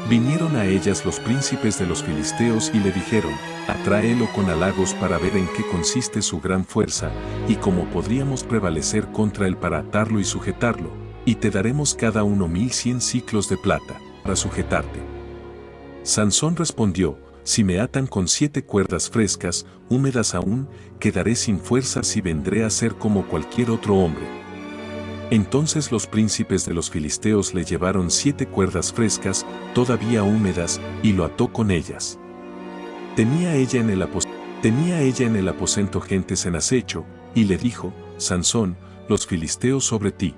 Vinieron a ellas los príncipes de los filisteos y le dijeron, atráelo con halagos para ver en qué consiste su gran fuerza, y cómo podríamos prevalecer contra él para atarlo y sujetarlo, y te daremos cada uno 1100 siclos de plata, para sujetarte. Sansón respondió, si me atan con 7 cuerdas frescas, húmedas aún, quedaré sin fuerzas y vendré a ser como cualquier otro hombre. Entonces los príncipes de los filisteos le llevaron 7 cuerdas frescas, todavía húmedas, y lo ató con ellas. Tenía ella en el aposento Tenía ella en el aposento gentes en acecho, y le dijo, Sansón, los filisteos sobre ti.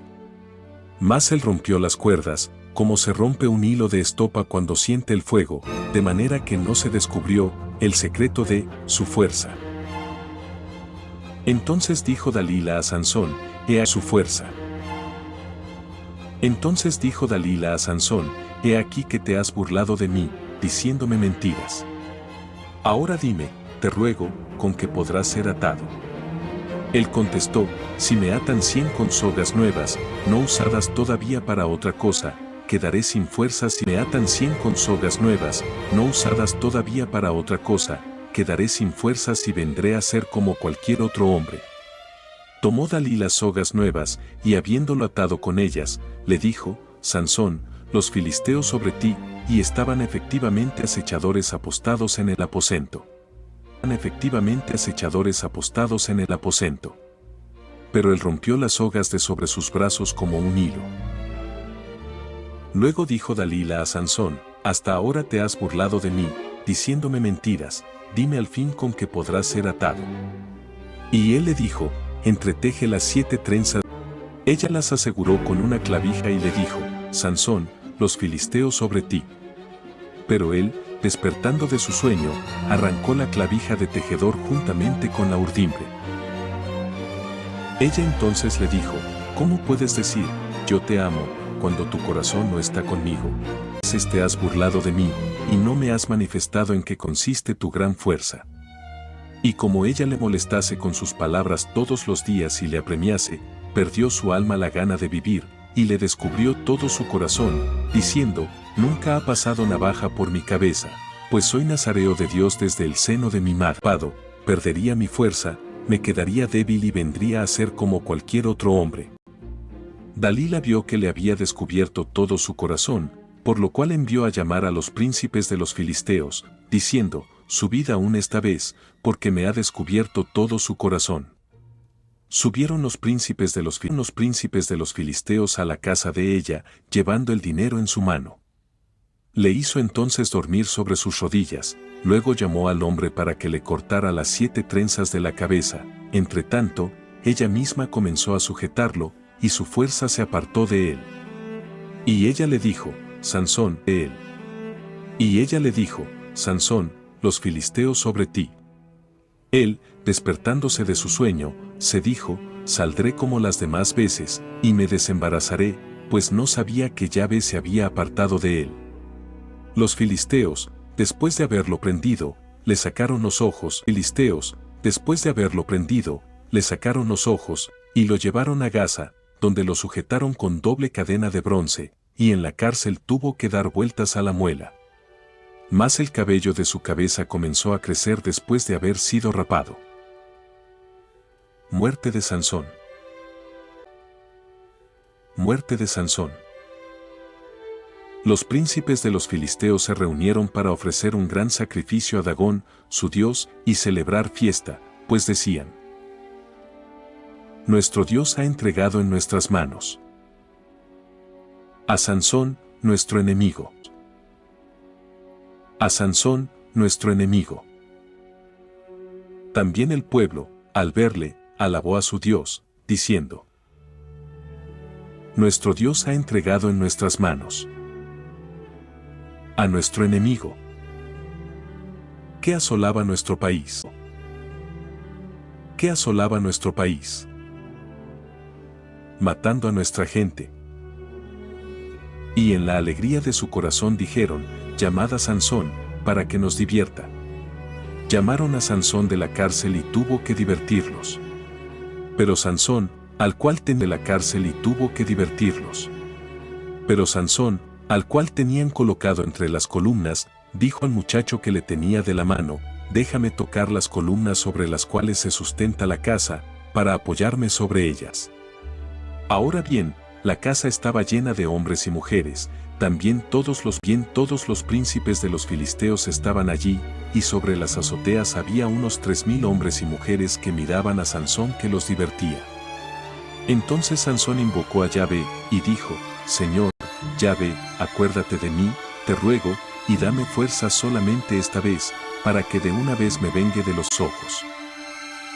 Mas él rompió las cuerdas, como se rompe un hilo de estopa cuando siente el fuego, de manera que no se descubrió el secreto de su fuerza. Entonces dijo Dalila a Sansón, he aquí su fuerza. Entonces dijo Dalila a Sansón, he aquí que te has burlado de mí, diciéndome mentiras. Ahora dime, te ruego, ¿con qué podrás ser atado? Él contestó, si me atan 100 con sogas nuevas, no usadas todavía para otra cosa, quedaré sin fuerzas. Si me atan 100 con sogas nuevas, no usadas todavía para otra cosa, quedaré sin fuerzas y vendré a ser como cualquier otro hombre. Tomó Dalila sogas nuevas, y habiéndolo atado con ellas, le dijo, Sansón, los filisteos sobre ti, y estaban efectivamente acechadores apostados en el aposento. Efectivamente acechadores apostados en el aposento. Pero él rompió las sogas de sobre sus brazos como un hilo. Luego dijo Dalila a Sansón, hasta ahora te has burlado de mí, diciéndome mentiras, dime al fin con qué podrás ser atado. Y él le dijo, entreteje las 7 trenzas. Ella las aseguró con una clavija y le dijo, Sansón, los filisteos sobre ti. Pero él, despertando de su sueño, arrancó la clavija de tejedor juntamente con la urdimbre. Ella entonces le dijo, ¿cómo puedes decir, yo te amo, cuando tu corazón no está conmigo? Te has burlado de mí, y no me has manifestado en qué consiste tu gran fuerza. Y como ella le molestase con sus palabras todos los días y le apremiase, perdió su alma la gana de vivir, y le descubrió todo su corazón, diciendo, nunca ha pasado navaja por mi cabeza, pues soy nazareo de Dios desde el seno de mi madre. Perdería mi fuerza, me quedaría débil y vendría a ser como cualquier otro hombre. Dalila vio que le había descubierto todo su corazón, por lo cual envió a llamar a los príncipes de los filisteos, diciendo, subid aún esta vez, porque me ha descubierto todo su corazón. Subieron los príncipes de los filisteos a la casa de ella, llevando el dinero en su mano. Le hizo entonces dormir sobre sus rodillas, luego llamó al hombre para que le cortara las 7 trenzas de la cabeza, entre tanto, ella misma comenzó a sujetarlo, y su fuerza se apartó de él. Y ella le dijo, Sansón, él. Y ella le dijo, Sansón, los filisteos sobre ti. Él, despertándose de su sueño, se dijo, saldré como las demás veces, y me desembarazaré, pues no sabía que Yahvé se había apartado de él. Los filisteos, después de haberlo prendido, le sacaron los ojos. Y lo llevaron a Gaza, donde lo sujetaron con doble cadena de bronce, y en la cárcel tuvo que dar vueltas a la muela. Mas el cabello de su cabeza comenzó a crecer después de haber sido rapado. Muerte de Sansón. Muerte de Sansón. Los príncipes de los filisteos se reunieron para ofrecer un gran sacrificio a Dagón, su dios, y celebrar fiesta, pues decían, nuestro Dios ha entregado en nuestras manos a Sansón, nuestro enemigo. A Sansón, nuestro enemigo. También el pueblo, al verle, alabó a su Dios, diciendo, nuestro Dios ha entregado en nuestras manos a nuestro enemigo, que asolaba nuestro país. ¿Qué asolaba nuestro país? Matando a nuestra gente. Y en la alegría de su corazón dijeron, llamad a Sansón, para que nos divierta. Llamaron a Sansón de la cárcel y tuvo que divertirlos. Pero Sansón, al cual tenían colocado entre las columnas, dijo al muchacho que le tenía de la mano, déjame tocar las columnas sobre las cuales se sustenta la casa, para apoyarme sobre ellas. Ahora bien, la casa estaba llena de hombres y mujeres, también todos los príncipes de los filisteos estaban allí, y sobre las azoteas había unos 3000 hombres y mujeres que miraban a Sansón que los divertía. Entonces Sansón invocó a Yahvé, y dijo, Señor, Yahvé, acuérdate de mí, te ruego, y dame fuerza solamente esta vez, para que de una vez me vengue de los ojos.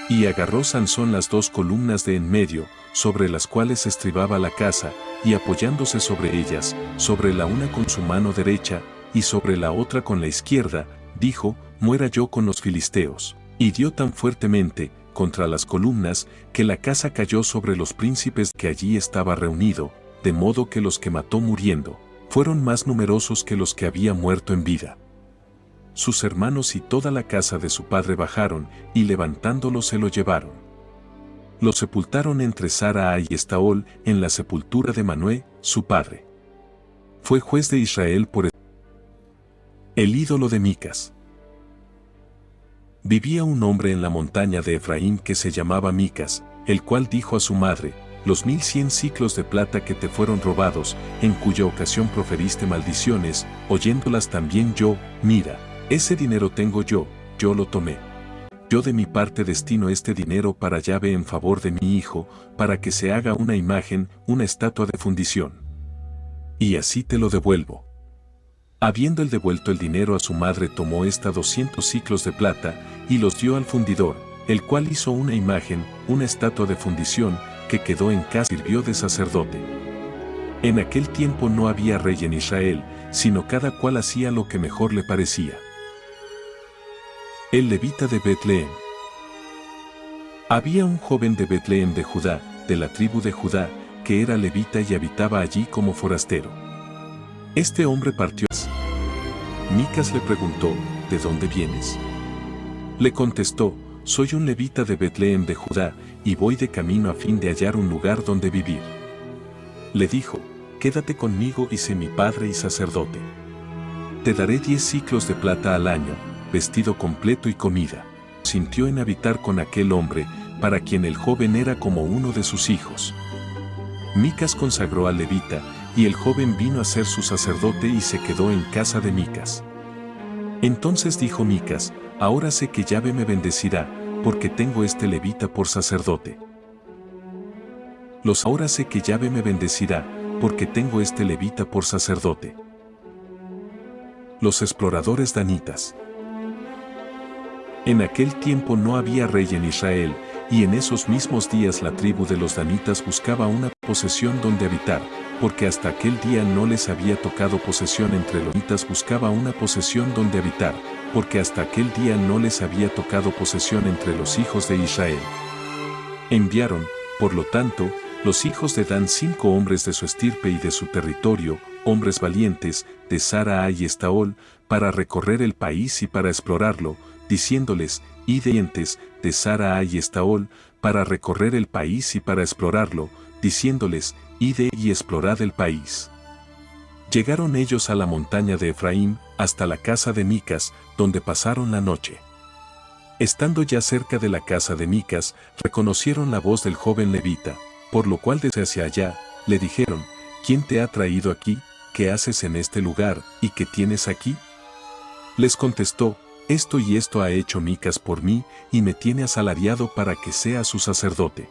Y agarró Sansón las 2 columnas de en medio, sobre las cuales estribaba la casa, y apoyándose sobre ellas, sobre la una con su mano derecha, y sobre la otra con la izquierda, dijo, muera yo con los filisteos. Y dio tan fuertemente, contra las columnas, que la casa cayó sobre los príncipes que allí estaba reunido, de modo que los que mató muriendo, fueron más numerosos que los que había muerto en vida. Sus hermanos y toda la casa de su padre bajaron, y levantándolo se lo llevaron. Lo sepultaron entre Sara y Estaol, en la sepultura de Manoé, su padre. Fue juez de Israel por el ídolo de Micas. Vivía un hombre en la montaña de Efraín que se llamaba Micas, el cual dijo a su madre, los 1100 siclos de plata que te fueron robados, en cuya ocasión proferiste maldiciones, oyéndolas también yo, mira, ese dinero tengo yo lo tomé. Yo de mi parte destino este dinero para Yahvé en favor de mi hijo, para que se haga una imagen, una estatua de fundición. Y así te lo devuelvo. Habiendo él devuelto el dinero a su madre, tomó 200 siclos de plata, y los dio al fundidor, el cual hizo una imagen, una estatua de fundición, que quedó en casa y sirvió de sacerdote. En aquel tiempo no había rey en Israel, sino cada cual hacía lo que mejor le parecía. El levita de Betlehem. Había un joven de Betlehem de Judá, de la tribu de Judá, que era levita y habitaba allí como forastero. Este hombre partió. Micas le preguntó, ¿de dónde vienes? Le contestó, soy un levita de Betlehem de Judá, y voy de camino a fin de hallar un lugar donde vivir. Le dijo, quédate conmigo y sé mi padre y sacerdote. Te daré 10 siclos de plata al año, vestido completo y comida. Sintió en habitar con aquel hombre, para quien el joven era como uno de sus hijos. Micas consagró al levita, y el joven vino a ser su sacerdote y se quedó en casa de Micas. Entonces dijo Micas, ahora sé que Yahvé me bendecirá, porque tengo este levita por sacerdote. Ahora sé que Yahvé me bendecirá, porque tengo este levita por sacerdote. Los exploradores danitas. En aquel tiempo no había rey en Israel, y en esos mismos días la tribu de los danitas buscaba una posesión donde habitar, porque hasta aquel día no les había tocado posesión entre los danitas buscaba una posesión donde habitar, porque hasta aquel día no les había tocado posesión entre los hijos de Israel. Enviaron, por lo tanto, los hijos de Dan 5 hombres de su estirpe y de su territorio, hombres valientes, de Sara y Estaol, para recorrer el país y para explorarlo, diciéndoles, id dientes, de Sara y Estaol, para recorrer el país y para explorarlo, diciéndoles, id y explorad el país. Llegaron ellos a la montaña de Efraín, hasta la casa de Micas, donde pasaron la noche. Estando ya cerca de la casa de Micas, reconocieron la voz del joven levita, por lo cual desde hacia allá, le dijeron, ¿quién te ha traído aquí? ¿Qué haces en este lugar, y qué tienes aquí? Les contestó, esto y esto ha hecho Micas por mí, y me tiene asalariado para que sea su sacerdote.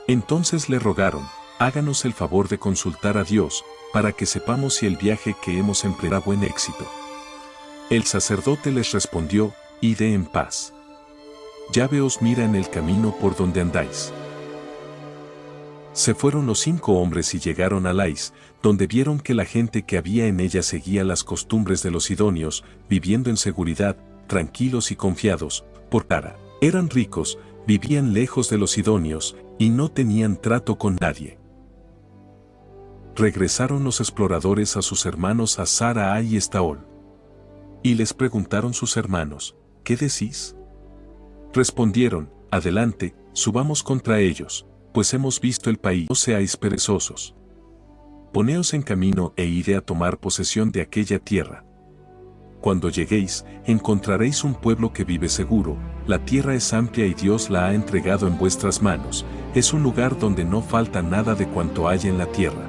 Entonces le rogaron, háganos el favor de consultar a Dios, para que sepamos si el viaje que hemos empleado tendrá buen éxito. El sacerdote les respondió, id en paz. Yahvé os mira en el camino por donde andáis. Se fueron los 5 hombres y llegaron a Lais, donde vieron que la gente que había en ella seguía las costumbres de los sidonios, viviendo en seguridad, tranquilos y confiados, por cara. Eran ricos, vivían lejos de los sidonios, y no tenían trato con nadie. Regresaron los exploradores a sus hermanos a Sara y Estaol. Y les preguntaron sus hermanos, ¿qué decís? Respondieron, adelante, subamos contra ellos, pues hemos visto el país, no seáis perezosos. Poneos en camino e id a tomar posesión de aquella tierra. Cuando lleguéis, encontraréis un pueblo que vive seguro, la tierra es amplia y Dios la ha entregado en vuestras manos, es un lugar donde no falta nada de cuanto hay en la tierra.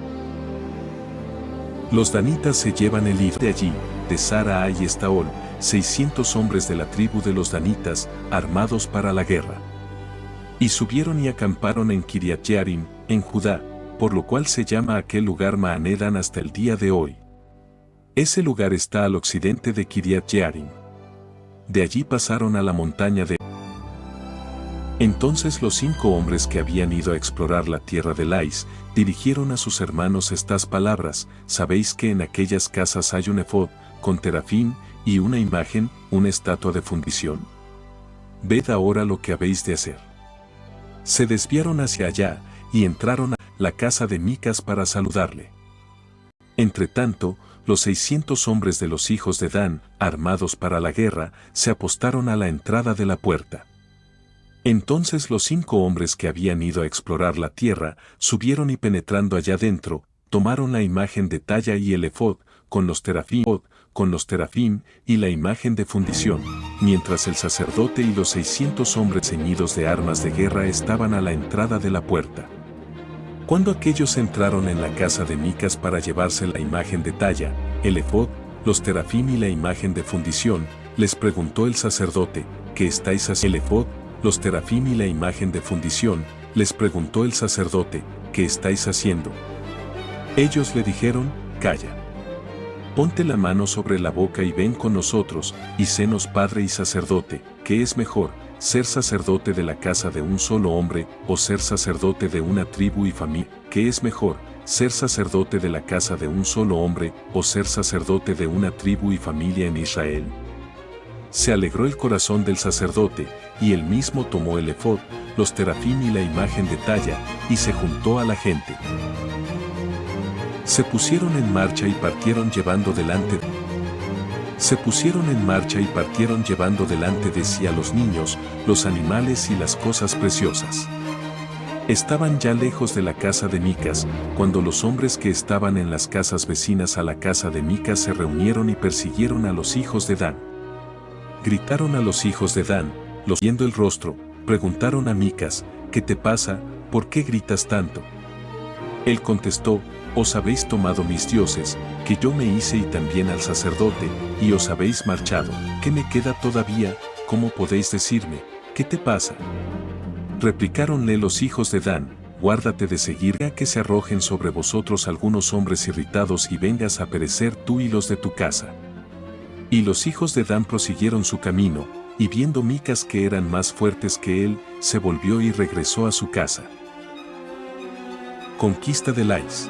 Los danitas se llevan el hilo de allí, de Sara y Estaol, 600 hombres de la tribu de los danitas, armados para la guerra. Y subieron y acamparon en Kiriat Jearim, en Judá, por lo cual se llama aquel lugar Maanedan hasta el día de hoy. Ese lugar está al occidente de Kiriat Jearim. de allí pasaron a la montaña de... Entonces los 5 hombres que habían ido a explorar la tierra de Lais, dirigieron a sus hermanos estas palabras: sabéis que en aquellas casas hay un efod, con terafín, y una imagen, una estatua de fundición. Ved ahora lo que habéis de hacer. Se desviaron hacia allá, y entraron a la casa de Micas para saludarle. Entretanto, los 600 hombres de los hijos de Dan, armados para la guerra, se apostaron a la entrada de la puerta. Entonces los 5 hombres que habían ido a explorar la tierra, subieron y penetrando allá dentro, tomaron la imagen de talla y el efod, con los terafim, y la imagen de fundición, mientras el sacerdote y los 600 hombres ceñidos de armas de guerra estaban a la entrada de la puerta. Cuando aquellos entraron en la casa de Micas para llevarse la imagen de talla, el efod, los terafim y la imagen de fundición, les preguntó el sacerdote: ¿qué estáis haciendo? El efod, los terafim y la imagen de fundición, les preguntó el sacerdote: ¿qué estáis haciendo? Ellos le dijeron: calla. Ponte la mano sobre la boca y ven con nosotros, y sénos padre y sacerdote. ¿Qué es mejor, ser sacerdote de la casa de un solo hombre, o ser sacerdote de una tribu y familia? ¿Qué es mejor, ser sacerdote de la casa de un solo hombre, o ser sacerdote de una tribu y familia en Israel? Se alegró el corazón del sacerdote, y él mismo tomó el efod, los terafim y la imagen de talla, y se juntó a la gente. Se pusieron en marcha y partieron llevando delante de sí a los niños, los animales y las cosas preciosas. Estaban ya lejos de la casa de Micas, cuando los hombres que estaban en las casas vecinas a la casa de Micas se reunieron y persiguieron a los hijos de Dan. Gritaron a los hijos de Dan, los viendo el rostro, preguntaron a Micas: ¿qué te pasa? ¿Por qué gritas tanto? Él contestó: os habéis tomado mis dioses, que yo me hice, y también al sacerdote, y os habéis marchado. ¿Qué me queda todavía? ¿Cómo podéis decirme: ¿qué te pasa? Replicáronle los hijos de Dan: guárdate de seguir a que se arrojen sobre vosotros algunos hombres irritados y vengas a perecer tú y los de tu casa. Y los hijos de Dan prosiguieron su camino, y viendo Micas que eran más fuertes que él, se volvió y regresó a su casa. Conquista de Lais.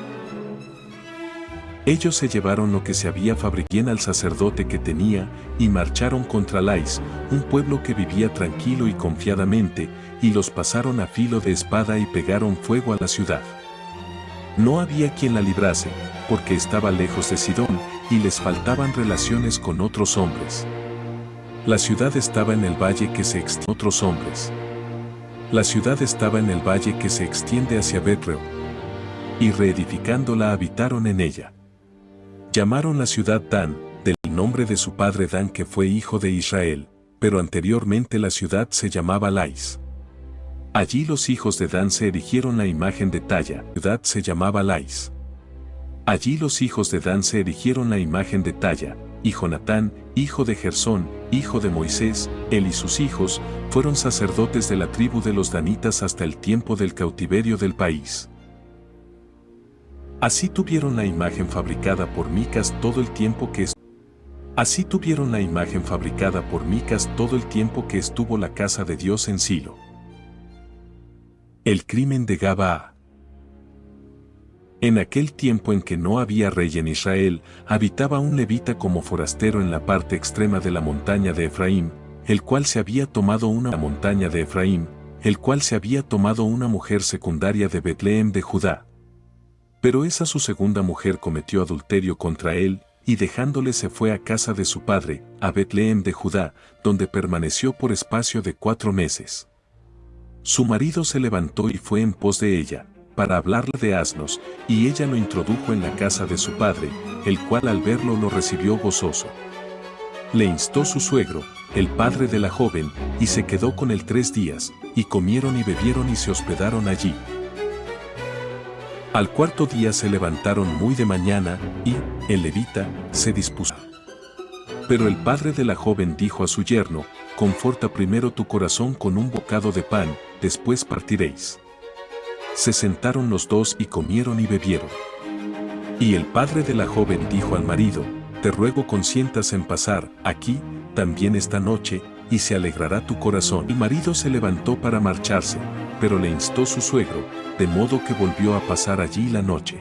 Ellos se llevaron lo que se había fabricado al sacerdote que tenía, y marcharon contra Lais, un pueblo que vivía tranquilo y confiadamente, y los pasaron a filo de espada y pegaron fuego a la ciudad. No había quien la librase, porque estaba lejos de Sidón, y les faltaban relaciones con otros hombres. La ciudad estaba en el valle que se extiende hacia Betreo, y reedificándola habitaron en ella. Llamaron la ciudad Dan, del nombre de su padre Dan, que fue hijo de Israel, pero anteriormente la ciudad se llamaba Lais. Allí los hijos de Dan se erigieron la imagen de talla, la ciudad se llamaba Lais. Allí los hijos de Dan se erigieron la imagen de talla, y Jonatán, hijo de Gersón, hijo de Moisés, él y sus hijos, fueron sacerdotes de la tribu de los danitas hasta el tiempo del cautiverio del país. Así tuvieron la imagen fabricada por Micas todo el tiempo que estuvo la casa de Dios en Silo. El crimen de Gabaa. En aquel tiempo en que no había rey en Israel, habitaba un levita como forastero en la parte extrema de la montaña de Efraín, el cual se había tomado una mujer secundaria de Betlehem de Judá. Pero esa su segunda mujer cometió adulterio contra él, y dejándole se fue a casa de su padre, a Betlehem de Judá, donde permaneció por espacio de 4 meses. Su marido se levantó y fue en pos de ella, para hablarle de asnos, y ella lo introdujo en la casa de su padre, el cual al verlo lo recibió gozoso. Le instó su suegro, el padre de la joven, y se quedó con él 3 días, y comieron y bebieron y se hospedaron allí. Al 4.º día se levantaron muy de mañana, y, el levita, se dispuso. Pero el padre de la joven dijo a su yerno: conforta primero tu corazón con un bocado de pan, después partiréis. Se sentaron los dos y comieron y bebieron. Y el padre de la joven dijo al marido: te ruego consientas en pasar aquí, también esta noche, y se alegrará tu corazón. El marido se levantó para marcharse, pero le instó su suegro, de modo que volvió a pasar allí la noche.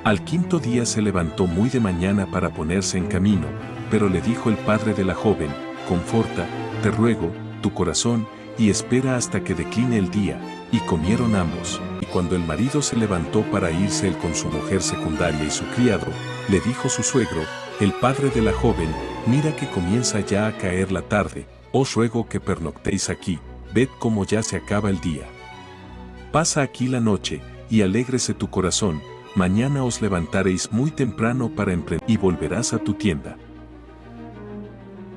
Al quinto día se levantó muy de mañana para ponerse en camino, pero le dijo el padre de la joven, conforta, te ruego, tu corazón, y espera hasta que decline el día, y comieron ambos. Y cuando el marido se levantó para irse él con su mujer secundaria y su criado, le dijo su suegro, el padre de la joven, mira que comienza ya a caer la tarde, os ruego que pernoctéis aquí, ved cómo ya se acaba el día. Pasa aquí la noche, y alégrese tu corazón, mañana os levantaréis muy temprano para emprender y volverás a tu tienda.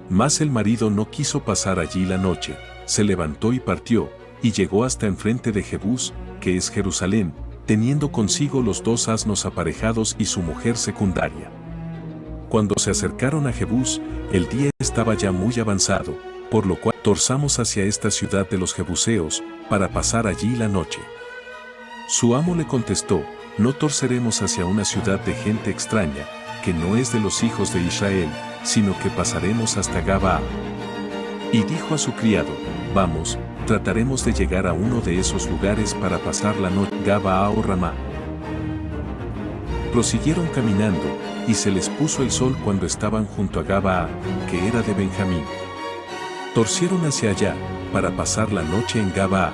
Mas el marido no quiso pasar allí la noche, se levantó y partió, y llegó hasta enfrente de Jebús, que es Jerusalén, teniendo consigo los 2 asnos aparejados y su mujer secundaria. Cuando se acercaron a Jebús, el día estaba ya muy avanzado, por lo cual torzamos hacia esta ciudad de los Jebuseos, para pasar allí la noche. Su amo le contestó, no torceremos hacia una ciudad de gente extraña, que no es de los hijos de Israel, sino que pasaremos hasta Gabaa. Y dijo a su criado, vamos, trataremos de llegar a uno de esos lugares para pasar la noche, Gabaa o Ramá. Prosiguieron caminando, y se les puso el sol cuando estaban junto a Gabaa, que era de Benjamín. Torcieron hacia allá, para pasar la noche en Gabaa.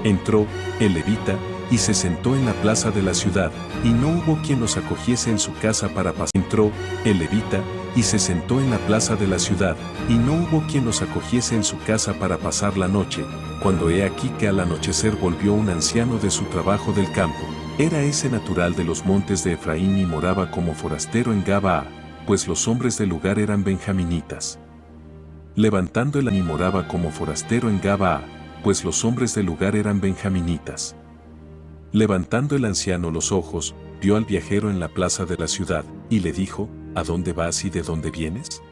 Entró, el levita, y se sentó en la plaza de la ciudad, y no hubo quien los acogiese en su casa para pasar. Entró, el levita, y se sentó en la plaza de la ciudad, y no hubo quien los acogiese en su casa para pasar la noche, cuando he aquí que al anochecer volvió un anciano de su trabajo del campo. Era ese natural de los montes de Efraín y moraba como forastero en Gabaa, pues los hombres del lugar eran benjaminitas. Levantando el y moraba como forastero en Gabaa, pues los hombres del lugar eran benjaminitas. Levantando el anciano los ojos, vio al viajero en la plaza de la ciudad, y le dijo, ¿a dónde vas y de dónde vienes?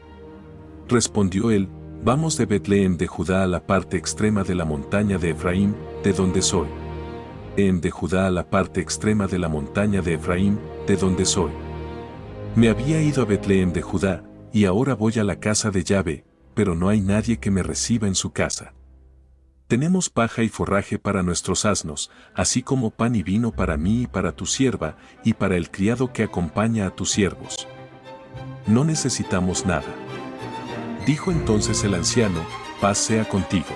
Respondió él, vamos de Betlehem de Judá a la parte extrema de la montaña de Efraín, de donde soy. De Judá a la parte extrema de la montaña de Efraín, de donde soy. Me había ido a Betlehem de Judá, y ahora voy a la casa de Yahvé, pero no hay nadie que me reciba en su casa. Tenemos paja y forraje para nuestros asnos, así como pan y vino para mí y para tu sierva, y para el criado que acompaña a tus siervos. No necesitamos nada. Dijo entonces el anciano, paz sea contigo.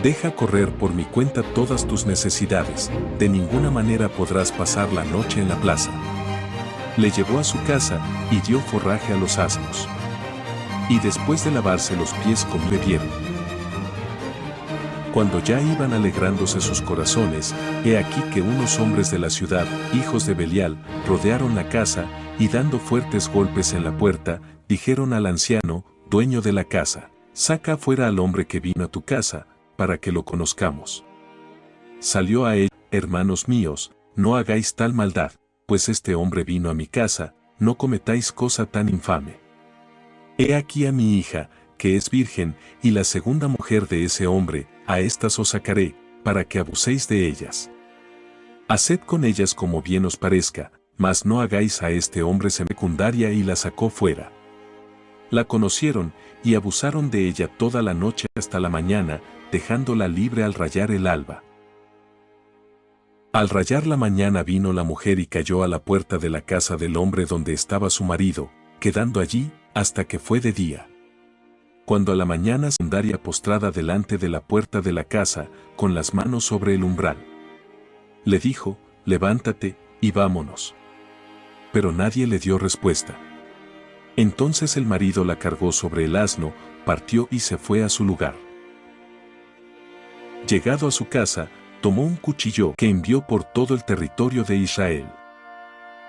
Deja correr por mi cuenta todas tus necesidades, de ninguna manera podrás pasar la noche en la plaza. Le llevó a su casa, y dio forraje a los asnos. Y después de lavarse los pies bebieron. Cuando ya iban alegrándose sus corazones, he aquí que unos hombres de la ciudad, hijos de Belial, rodearon la casa, y dando fuertes golpes en la puerta, dijeron al anciano, dueño de la casa, saca afuera al hombre que vino a tu casa, para que lo conozcamos. Salió a él, hermanos míos, no hagáis tal maldad, pues este hombre vino a mi casa, no cometáis cosa tan infame. He aquí a mi hija, que es virgen, y la segunda mujer de ese hombre, a estas os sacaré, para que abuséis de ellas. Haced con ellas como bien os parezca, mas no hagáis a este hombre secundaria, y la sacó fuera. La conocieron, y abusaron de ella toda la noche hasta la mañana, dejándola libre al rayar el alba. Al rayar la mañana vino la mujer y cayó a la puerta de la casa del hombre donde estaba su marido, quedando allí, hasta que fue de día. Cuando a la mañana secundaria postrada delante de la puerta de la casa, con las manos sobre el umbral. Le dijo, levántate, y vámonos. Pero nadie le dio respuesta. Entonces el marido la cargó sobre el asno, partió y se fue a su lugar. Llegado a su casa, tomó un cuchillo que envió por todo el territorio de Israel.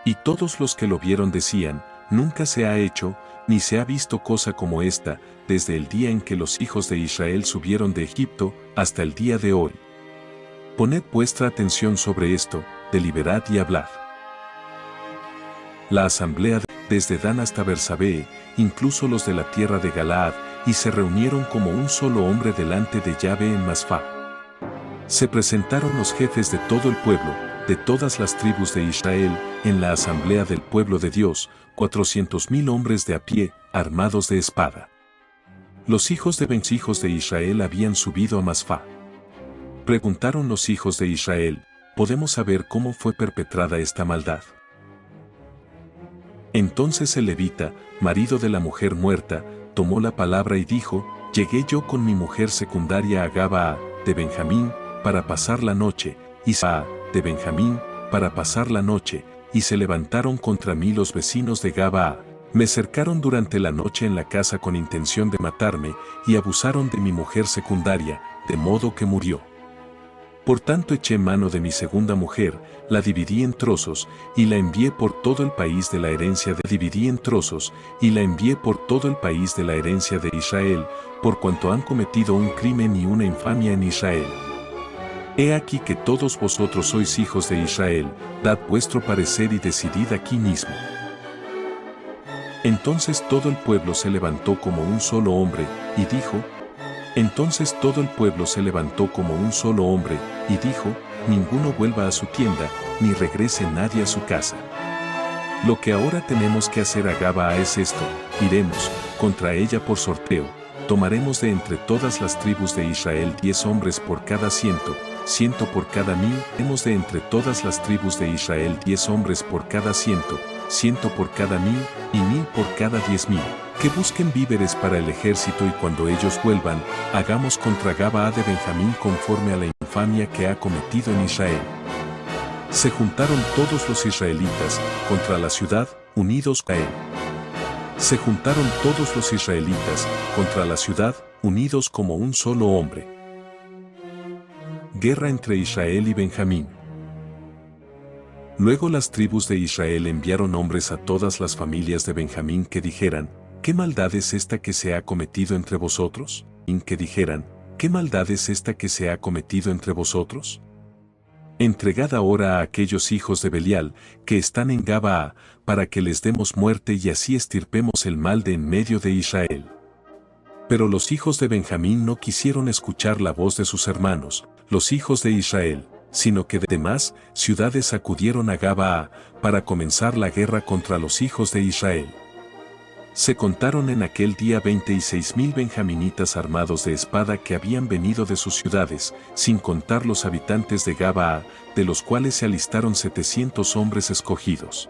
Y todos los que lo vieron decían, nunca se ha hecho, ni se ha visto cosa como esta, desde el día en que los hijos de Israel subieron de Egipto, hasta el día de hoy. Poned vuestra atención sobre esto, deliberad y hablad. La asamblea desde Dan hasta Bersabee, incluso los de la tierra de Galaad, y se reunieron como un solo hombre delante de Yahvé en Masfá. Se presentaron los jefes de todo el pueblo, de todas las tribus de Israel, en la asamblea del pueblo de Dios, 400,000 hombres de a pie, armados de espada. Los hijos de Israel habían subido a Masfá. Preguntaron los hijos de Israel, ¿podemos saber cómo fue perpetrada esta maldad? Entonces el levita, marido de la mujer muerta, tomó la palabra y dijo, llegué yo con mi mujer secundaria a Gabaa, de Benjamín, para pasar la noche, y Saa, de Benjamín, para pasar la noche, y se levantaron contra mí los vecinos de Gabaa. Me cercaron durante la noche en la casa con intención de matarme, y abusaron de mi mujer secundaria, de modo que murió. Por tanto eché mano de mi segunda mujer, la dividí en trozos, y la envié por todo el país de la herencia de Israel, por cuanto han cometido un crimen y una infamia en Israel. He aquí que todos vosotros sois hijos de Israel, dad vuestro parecer y decidid aquí mismo. Entonces todo el pueblo se levantó como un solo hombre, y dijo, ninguno vuelva a su tienda, ni regrese nadie a su casa. Lo que ahora tenemos que hacer a Gabaa es esto, iremos, contra ella por sorteo, tomaremos de entre todas las tribus de Israel 10 hombres por cada 100, 100 por cada 1000, hemos de entre todas las tribus de Israel 10 hombres por cada 100, 100 por cada 1000, y 1000 por cada 10,000, que busquen víveres para el ejército y cuando ellos vuelvan, hagamos contra Gabaa de Benjamín conforme a la infamia que ha cometido en Israel. Se juntaron todos los israelitas contra la ciudad, unidos a él. Se juntaron todos los israelitas contra la ciudad, unidos como un solo hombre. Guerra entre Israel y Benjamín. Luego las tribus de Israel enviaron hombres a todas las familias de Benjamín que dijeran, ¿qué maldad es esta que se ha cometido entre vosotros? Entregad ahora a aquellos hijos de Belial, que están en Gabaa, para que les demos muerte y así estirpemos el mal de en medio de Israel. Pero los hijos de Benjamín no quisieron escuchar la voz de sus hermanos, los hijos de Israel, sino que de demás ciudades acudieron a Gabaa, para comenzar la guerra contra los hijos de Israel. Se contaron en aquel día 26,000 benjaminitas armados de espada que habían venido de sus ciudades, sin contar los habitantes de Gabaa, de los cuales se alistaron 700 hombres escogidos.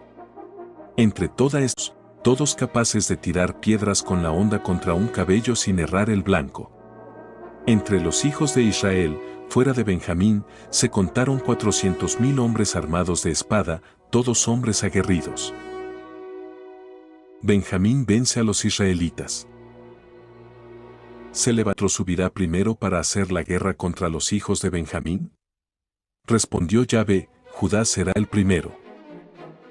Entre todos, todos capaces de tirar piedras con la honda contra un cabello sin errar el blanco. Entre los hijos de Israel, fuera de Benjamín, se contaron 400,000 hombres armados de espada, todos hombres aguerridos. Benjamín vence a los israelitas. ¿Se levantó subirá primero para hacer la guerra contra los hijos de Benjamín? Respondió Yahvé, Judá será el primero.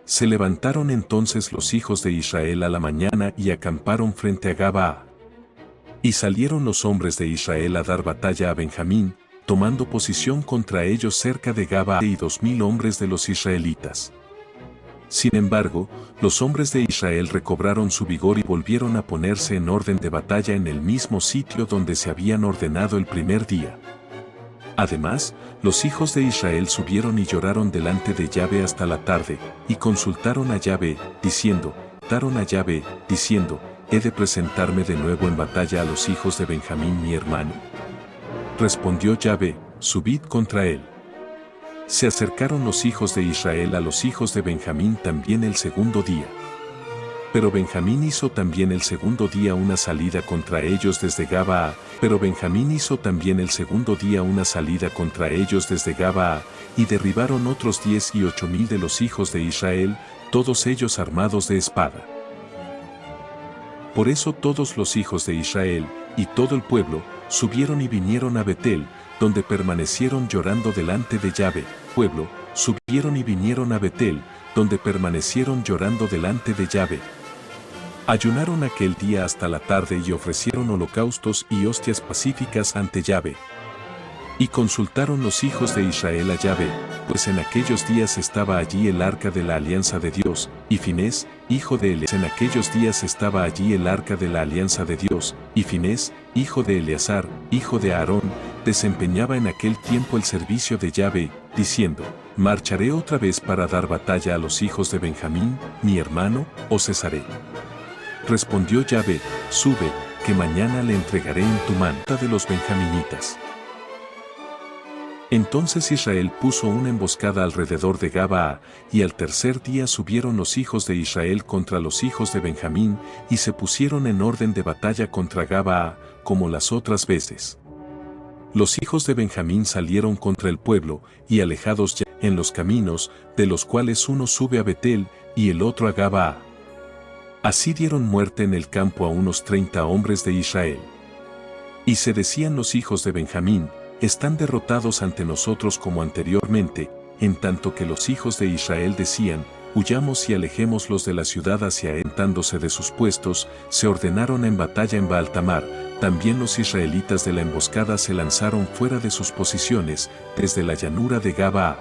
Se levantaron entonces los hijos de Israel a la mañana y acamparon frente a Gabaa. Y salieron los hombres de Israel a dar batalla a Benjamín, tomando posición contra ellos cerca de Gabaa y 2,000 hombres de los israelitas. Sin embargo, los hombres de Israel recobraron su vigor y volvieron a ponerse en orden de batalla en el mismo sitio donde se habían ordenado el primer día. Además, los hijos de Israel subieron y lloraron delante de Yahvé hasta la tarde, y consultaron a Yahvé, diciendo, ¿he de presentarme de nuevo en batalla a los hijos de Benjamín mi hermano? Respondió Yahvé, subid contra él. Se acercaron los hijos de Israel a los hijos de Benjamín también el segundo día. Pero Benjamín hizo también el segundo día una salida contra ellos desde Gabaa, y derribaron otros 18,000 de los hijos de Israel, todos ellos armados de espada. Por eso todos los hijos de Israel, y todo el pueblo, subieron y vinieron a Betel, donde permanecieron llorando delante de Yahvé. Ayunaron aquel día hasta la tarde y ofrecieron holocaustos y hostias pacíficas ante Yahvé. Y consultaron los hijos de Israel a Yahvé, pues en aquellos días estaba allí el arca de la alianza de Dios, y Finés, hijo de Eleazar, hijo de Aarón, desempeñaba en aquel tiempo el servicio de Yahvé, diciendo, ¿Marcharé otra vez para dar batalla a los hijos de Benjamín, mi hermano, o cesaré? Respondió Yahvé, sube, que mañana le entregaré en tu mano de los benjaminitas. Entonces Israel puso una emboscada alrededor de Gabaa, y al tercer día subieron los hijos de Israel contra los hijos de Benjamín, y se pusieron en orden de batalla contra Gabaa, como las otras veces. Los hijos de Benjamín salieron contra el pueblo, y alejados ya en los caminos, de los cuales uno sube a Betel, y el otro a Gabaa. Así dieron muerte en el campo a unos 30 hombres de Israel. Y se decían los hijos de Benjamín, están derrotados ante nosotros como anteriormente, en tanto que los hijos de Israel decían, huyamos y alejémoslos de la ciudad hacia entándose de sus puestos, se ordenaron en batalla en Baal-Tamar. También los israelitas de la emboscada se lanzaron fuera de sus posiciones, desde la llanura de Gabaa.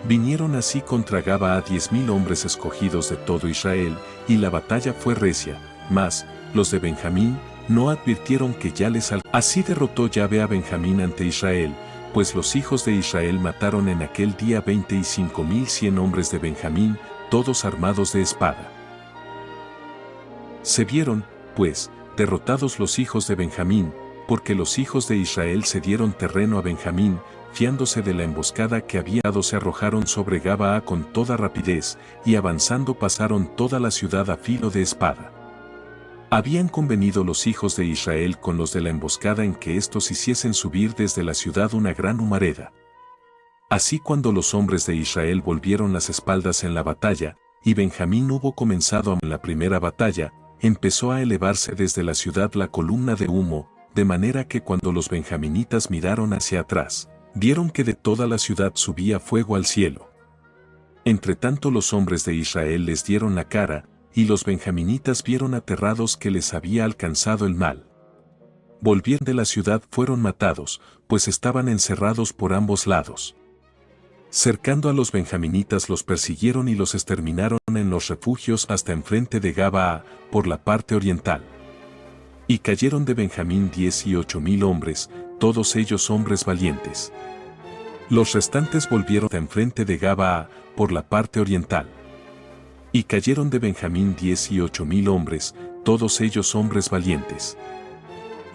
Vinieron así contra Gabaa 10.000 hombres escogidos de todo Israel, y la batalla fue recia, mas los de Benjamín no advirtieron que ya les Así derrotó Yahvé a Benjamín ante Israel, pues los hijos de Israel mataron en aquel día 25.100 hombres de Benjamín, todos armados de espada. Se vieron, pues, derrotados los hijos de Benjamín, porque los hijos de Israel cedieron terreno a Benjamín, fiándose de la emboscada que había dado, se arrojaron sobre Gabaa con toda rapidez, y avanzando pasaron toda la ciudad a filo de espada. Habían convenido los hijos de Israel con los de la emboscada en que éstos hiciesen subir desde la ciudad una gran humareda. Así cuando los hombres de Israel volvieron las espaldas en la batalla, y Benjamín hubo comenzado en la primera batalla, empezó a elevarse desde la ciudad la columna de humo, de manera que cuando los benjaminitas miraron hacia atrás, vieron que de toda la ciudad subía fuego al cielo. Entretanto los hombres de Israel les dieron la cara, y los benjaminitas vieron aterrados que les había alcanzado el mal. Volviendo de la ciudad fueron matados, pues estaban encerrados por ambos lados. Cercando a los benjaminitas los persiguieron y los exterminaron en los refugios hasta enfrente de Gabaa, por la parte oriental. Y cayeron de Benjamín 18.000 hombres, todos ellos hombres valientes. Los restantes volvieron hasta enfrente de Gabaa, por la parte oriental. Y cayeron de Benjamín 18.000 hombres, todos ellos hombres valientes.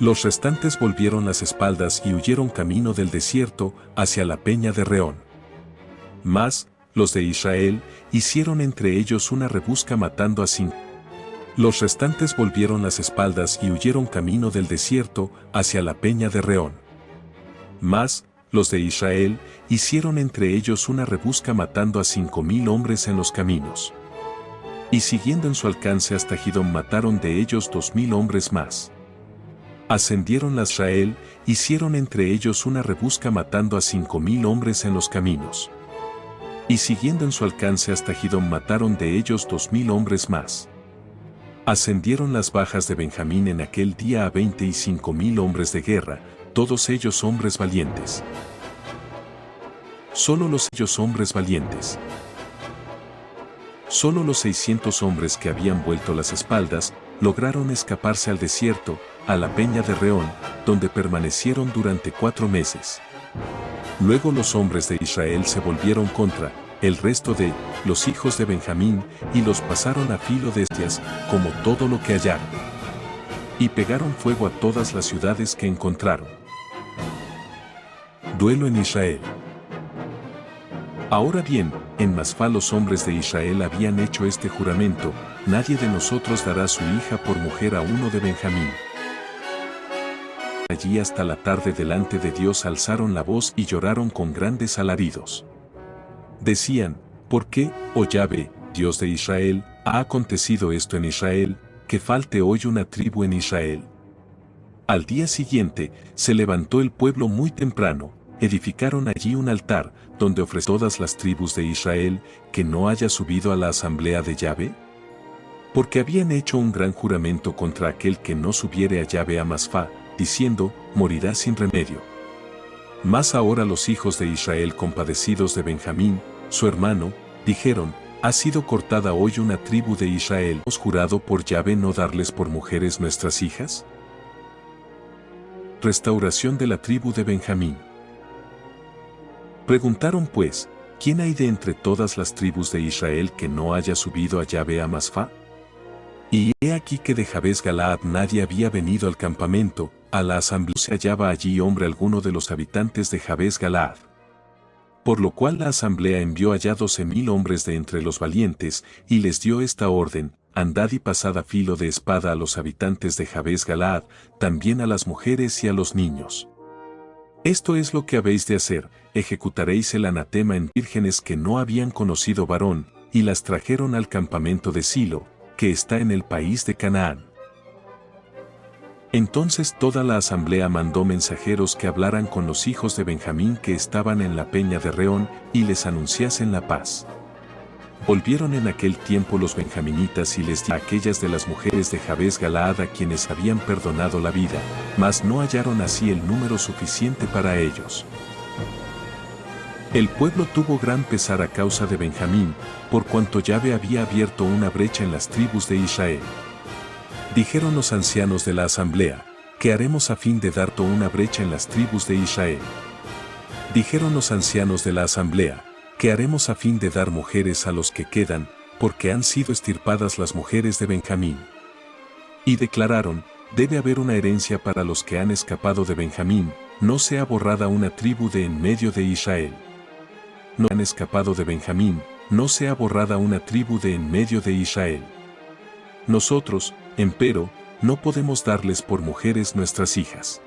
Los restantes volvieron las espaldas y huyeron camino del desierto, hacia la peña de Reón. Mas, los de Israel, hicieron entre ellos una rebusca matando a 5. Los restantes volvieron las espaldas y huyeron camino del desierto, hacia la peña de Reón. Mas, los de Israel, hicieron entre ellos una rebusca matando a 5.000 hombres en los caminos. Y siguiendo en su alcance hasta Gidón mataron de ellos 2.000 hombres más. Ascendieron las Israel, hicieron entre ellos una rebusca matando a 5.000 hombres en los caminos. Y siguiendo en su alcance hasta Gidón mataron de ellos 2.000 hombres más. Ascendieron las bajas de Benjamín en aquel día a 25.000 hombres de guerra, todos ellos hombres valientes. Solo los ellos hombres valientes. Solo los 600 hombres que habían vuelto las espaldas, lograron escaparse al desierto, a la peña de Reón, donde permanecieron durante 4 meses. Luego los hombres de Israel se volvieron contra el resto de los hijos de Benjamín, y los pasaron a filo de estias, como todo lo que hallaron. Y pegaron fuego a todas las ciudades que encontraron. Duelo en Israel. Ahora bien, en Masfá los hombres de Israel habían hecho este juramento: nadie de nosotros dará su hija por mujer a uno de Benjamín. Allí hasta la tarde delante de Dios alzaron la voz y lloraron con grandes alaridos. Decían: ¿por qué, oh Yahvé, Dios de Israel, ha acontecido esto en Israel, que falte hoy una tribu en Israel? Al día siguiente, se levantó el pueblo muy temprano, edificaron allí un altar, donde ofreció todas las tribus de Israel, que no haya subido a la asamblea de Yahvé. Porque habían hecho un gran juramento contra aquel que no subiere a Yahvé a Masfá, diciendo: morirá sin remedio. Mas ahora los hijos de Israel, compadecidos de Benjamín, su hermano, dijeron: ha sido cortada hoy una tribu de Israel. ¿Hemos jurado por Yahvé no darles por mujeres nuestras hijas? Restauración de la tribu de Benjamín. Preguntaron pues: ¿quién hay de entre todas las tribus de Israel que no haya subido a Yahvé a Masfá? Y he aquí que de Jabes Galaad nadie había venido al campamento, a la asamblea se hallaba allí hombre alguno de los habitantes de Jabes Galaad. Por lo cual la asamblea envió allá 12,000 hombres de entre los valientes, y les dio esta orden: andad y pasad a filo de espada a los habitantes de Jabes Galaad, también a las mujeres y a los niños. Esto es lo que habéis de hacer: ejecutaréis el anatema en vírgenes que no habían conocido varón, y las trajeron al campamento de Silo, que está en el país de Canaán. Entonces toda la asamblea mandó mensajeros que hablaran con los hijos de Benjamín que estaban en la peña de Reón, y les anunciasen la paz. Volvieron en aquel tiempo los benjaminitas y les dio a aquellas de las mujeres de Jabes Galaad a quienes habían perdonado la vida, mas no hallaron así el número suficiente para ellos. El pueblo tuvo gran pesar a causa de Benjamín, por cuanto Yahvé había abierto una brecha en las tribus de Israel. Dijeron los ancianos de la asamblea: ¿qué haremos a fin de dar una brecha en las tribus de Israel? Dijeron los ancianos de la asamblea: ¿qué haremos a fin de dar mujeres a los que quedan, porque han sido extirpadas las mujeres de Benjamín? Y declararon: debe haber una herencia para los que han escapado de Benjamín, no sea borrada una tribu de en medio de Israel. No han escapado de Benjamín, no sea borrada una tribu de en medio de Israel. Nosotros, empero, no podemos darles por mujeres nuestras hijas.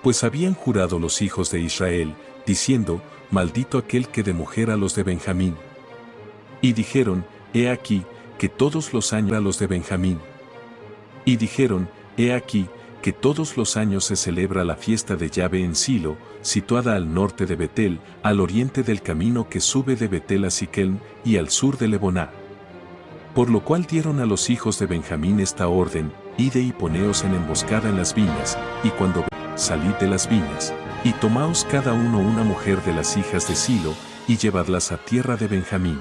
Pues habían jurado los hijos de Israel, diciendo: maldito aquel que dé mujer a los de Benjamín. Y dijeron: he aquí, que todos los años a los de Benjamín. Y dijeron: he aquí, que todos los años se celebra la fiesta de Yahvé en Silo, situada al norte de Betel, al oriente del camino que sube de Betel a Siquem, y al sur de Leboná. Por lo cual dieron a los hijos de Benjamín esta orden: ide y poneos en emboscada en las viñas, y cuando salid de las viñas, y tomaos cada uno una mujer de las hijas de Silo, y llevadlas a tierra de Benjamín.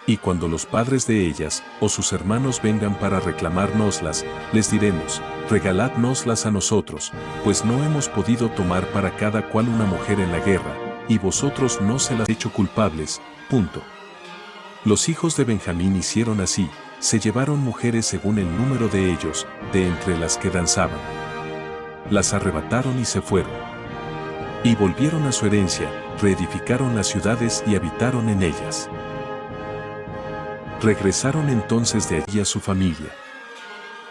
Y cuando los padres de ellas, o sus hermanos vengan para reclamárnoslas, les diremos: regaládnoslas a nosotros, pues no hemos podido tomar para cada cual una mujer en la guerra, y vosotros no se las hecho culpables. Punto. Los hijos de Benjamín hicieron así: se llevaron mujeres según el número de ellos, de entre las que danzaban. Las arrebataron y se fueron. Y volvieron a su herencia, reedificaron las ciudades y habitaron en ellas. Regresaron entonces de allí a su familia.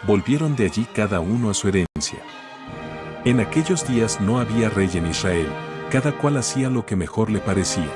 Volvieron de allí cada uno a su herencia. En aquellos días no había rey en Israel, cada cual hacía lo que mejor le parecía.